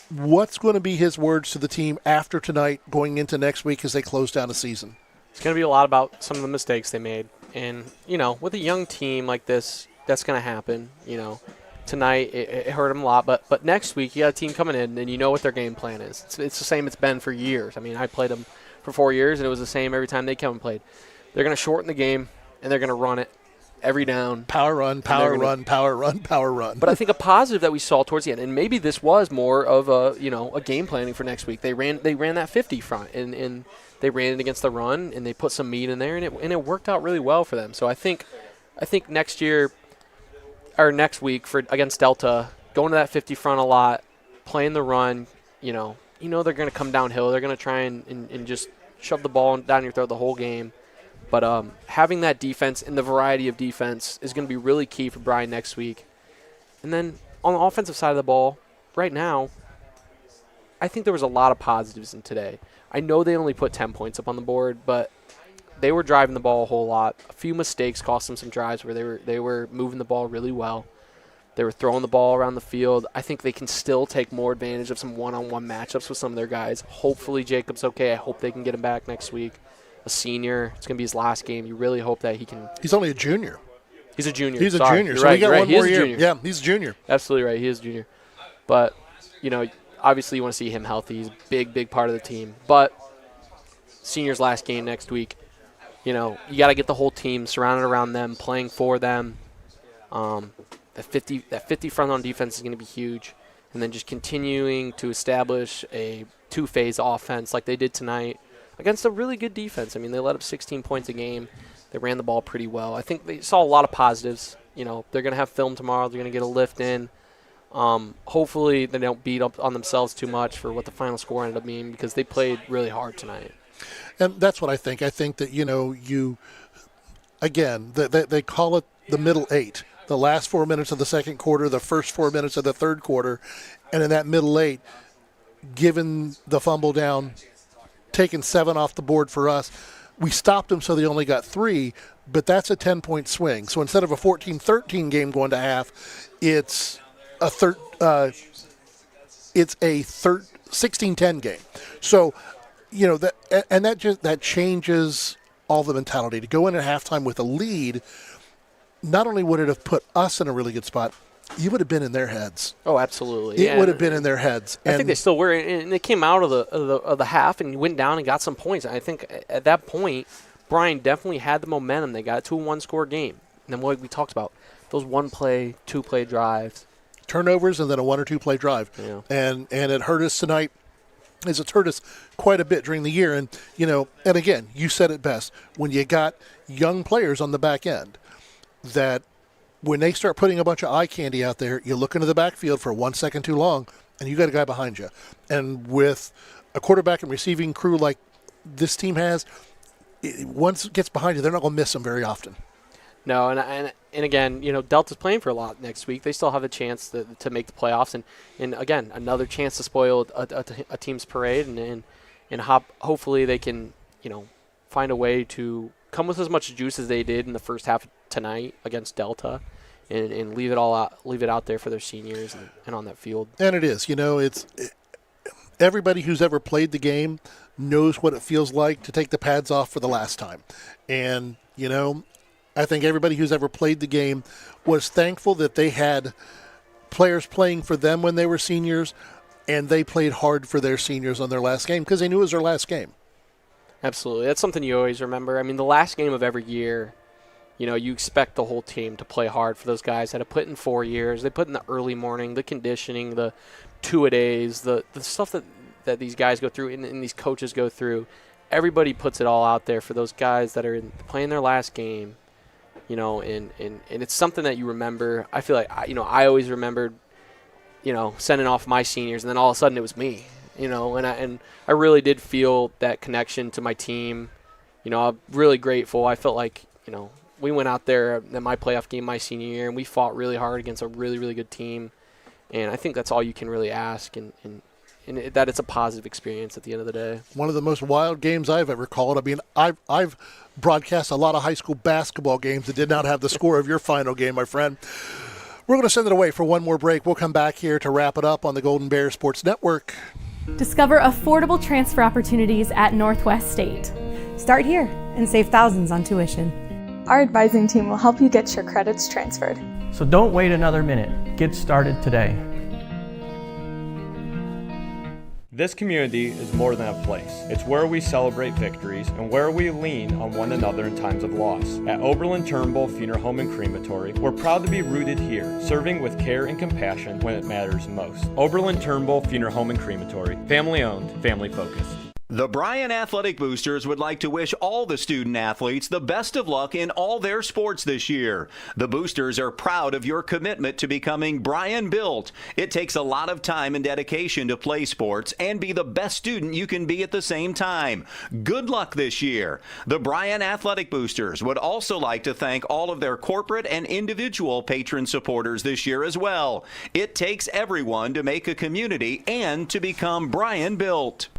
What's going to be his words to the team after tonight going into next week as they close down the season? It's going to be a lot about some of the mistakes they made. And, with a young team like this, that's going to happen. Tonight it hurt them a lot. But next week you got a team coming in and you know what their game plan is. It's the same it's been for years. I mean, I played them for 4 years and it was the same every time they come and played. They're going to shorten the game and they're going to run it every down. Power run, power run, power run, power run. But I think a positive that we saw towards the end, and maybe this was more of a game planning for next week. They ran that 50 front and they ran it against the run and they put some meat in there and it worked out really well for them. So I think next year or next week against Delta, going to that 50 front a lot, playing the run, they're going to come downhill. They're going to try and just shove the ball down your throat the whole game. But having that defense and the variety of defense is going to be really key for Bryan next week. And then on the offensive side of the ball, right now, I think there was a lot of positives in today. I know they only put 10 points up on the board, but they were driving the ball a whole lot. A few mistakes cost them some drives where they were moving the ball really well. They were throwing the ball around the field. I think they can still take more advantage of some one-on-one matchups with some of their guys. Hopefully Jacob's okay. I hope they can get him back next week. A senior. It's going to be his last game. You really hope that he can. He's only a junior. He's a junior. He's a Sorry. junior. You're So right. we got You're right. one He more is a year. junior. Yeah, he's a junior. Absolutely right. He is a junior. But, obviously you want to see him healthy. He's a big part of the team. But senior's last game next week. You got to get the whole team surrounded around them, playing for them. That 50 front on defense is going to be huge. And then just continuing to establish a two-phase offense like they did tonight against a really good defense. I mean, they let up 16 points a game. They ran the ball pretty well. I think they saw a lot of positives. They're going to have film tomorrow. They're going to get a lift in. Hopefully they don't beat up on themselves too much for what the final score ended up being because they played really hard tonight. And that's what I think. I think that, they call it the middle eight. The last 4 minutes of the second quarter, the first 4 minutes of the third quarter, and in that middle eight, given the fumble down, taking 7 off the board for us, we stopped them so they only got 3, but that's a 10-point swing. So instead of a 14-13 game going to half, it's a 16-10 game. So, that changes all the mentality. To go in at halftime with a lead, not only would it have put us in a really good spot, you would have been in their heads. Oh, absolutely. It would have been in their heads. I think they still were, and they came out of the half and went down and got some points. And I think at that point, Bryan definitely had the momentum. They got it to a one-score game. And then what we talked about, those one-play, two-play drives. Turnovers and then a one- or two-play drive. Yeah. And it hurt us tonight, as it's hurt us quite a bit during the year. And, and again, you said it best. When you got young players on the back end, that when they start putting a bunch of eye candy out there, you look into the backfield for 1 second too long, and you got a guy behind you. And with a quarterback and receiving crew like this team has, once it gets behind you, they're not going to miss them very often. No, and again, Delta's playing for a lot next week. They still have a chance to make the playoffs, and again, another chance to spoil a team's parade, and hopefully they can, find a way to come with as much juice as they did in the first half tonight against Delta, and leave it out there for their seniors and on that field. And it is, everybody who's ever played the game knows what it feels like to take the pads off for the last time, and I think everybody who's ever played the game was thankful that they had players playing for them when they were seniors, and they played hard for their seniors on their last game because they knew it was their last game. Absolutely. That's something you always remember. I mean, the last game of every year, you expect the whole team to play hard for those guys that have put in 4 years. They put in the early morning, the conditioning, the two-a-days, the stuff that these guys go through and these coaches go through. Everybody puts it all out there for those guys that are playing their last game. And it's something that you remember. I feel like, I always remembered, sending off my seniors, and then all of a sudden it was me, and I really did feel that connection to my team. I'm really grateful. I felt like, we went out there in my playoff game my senior year, and we fought really hard against a really, really good team. And I think that's all you can really ask. And and that it's a positive experience at the end of the day. One of the most wild games I've ever called. I mean, I've broadcast a lot of high school basketball games that did not have the score of your final game, my friend. We're going to send it away for one more break. We'll come back here to wrap it up on the Golden Bear Sports Network. Discover affordable transfer opportunities at Northwest State. Start here and save thousands on tuition. Our advising team will help you get your credits transferred. So don't wait another minute. Get started today. This community is more than a place. It's where we celebrate victories and where we lean on one another in times of loss. At Oberlin-Turnbull Funeral Home and Crematory, we're proud to be rooted here, serving with care and compassion when it matters most. Oberlin-Turnbull Funeral Home and Crematory, family owned, family focused. The Bryan Athletic Boosters would like to wish all the student athletes the best of luck in all their sports this year. The Boosters are proud of your commitment to becoming Bryan built. It takes a lot of time and dedication to play sports and be the best student you can be at the same time. Good luck this year. The Bryan Athletic Boosters would also like to thank all of their corporate and individual patron supporters this year as well. It takes everyone to make a community and to become Bryan built.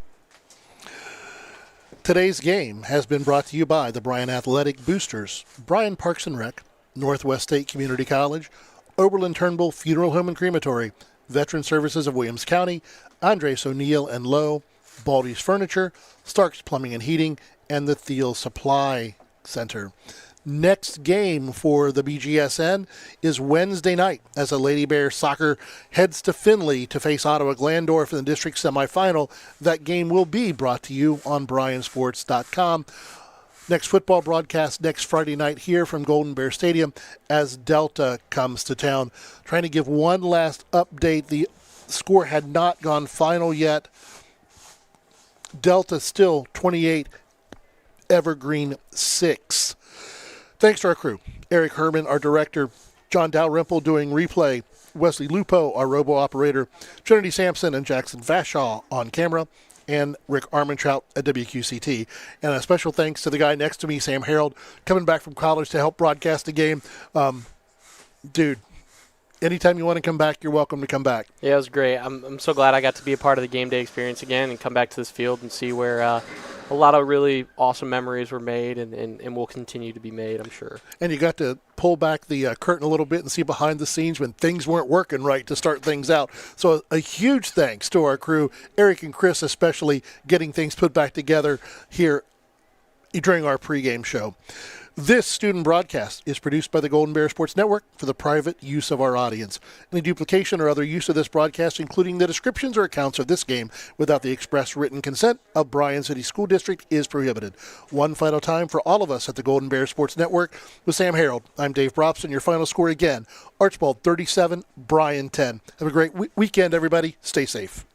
Today's game has been brought to you by the Bryan Athletic Boosters, Bryan Parks and Rec, Northwest State Community College, Oberlin-Turnbull Funeral Home and Crematory, Veteran Services of Williams County, Andres O'Neill and Lowe, Baldy's Furniture, Stark's Plumbing and Heating, and the Thiel Supply Center. Next game for the BGSN is Wednesday night as the Lady Bear Soccer heads to Findlay to face Ottawa Glandorf in the district semifinal. That game will be brought to you on bryansports.com. Next football broadcast next Friday night here from Golden Bear Stadium as Delta comes to town. Trying to give one last update. The score had not gone final yet. Delta still 28, Evergreen 6. Thanks to our crew. Eric Herman, our director. John Dalrymple doing replay. Wesley Lupo, our robo-operator. Trinity Sampson and Jackson Vashaw on camera. And Rick Armentrout at WQCT. And a special thanks to the guy next to me, Sam Herold, coming back from college to help broadcast the game. Dude, anytime you want to come back, you're welcome to come back. Yeah, it was great. I'm so glad I got to be a part of the game day experience again and come back to this field and see where a lot of really awesome memories were made and will continue to be made, I'm sure. And you got to pull back the curtain a little bit and see behind the scenes when things weren't working right to start things out. So a huge thanks to our crew, Eric and Chris especially, getting things put back together here during our pregame show. This student broadcast is produced by the Golden Bear Sports Network for the private use of our audience. Any duplication or other use of this broadcast, including the descriptions or accounts of this game without the express written consent of Bryan City School District, is prohibited. One final time for all of us at the Golden Bear Sports Network. With Sam Herold, I'm Dave Brobston. Your final score again, Archbold 37, Bryan 10. Have a great weekend, everybody. Stay safe.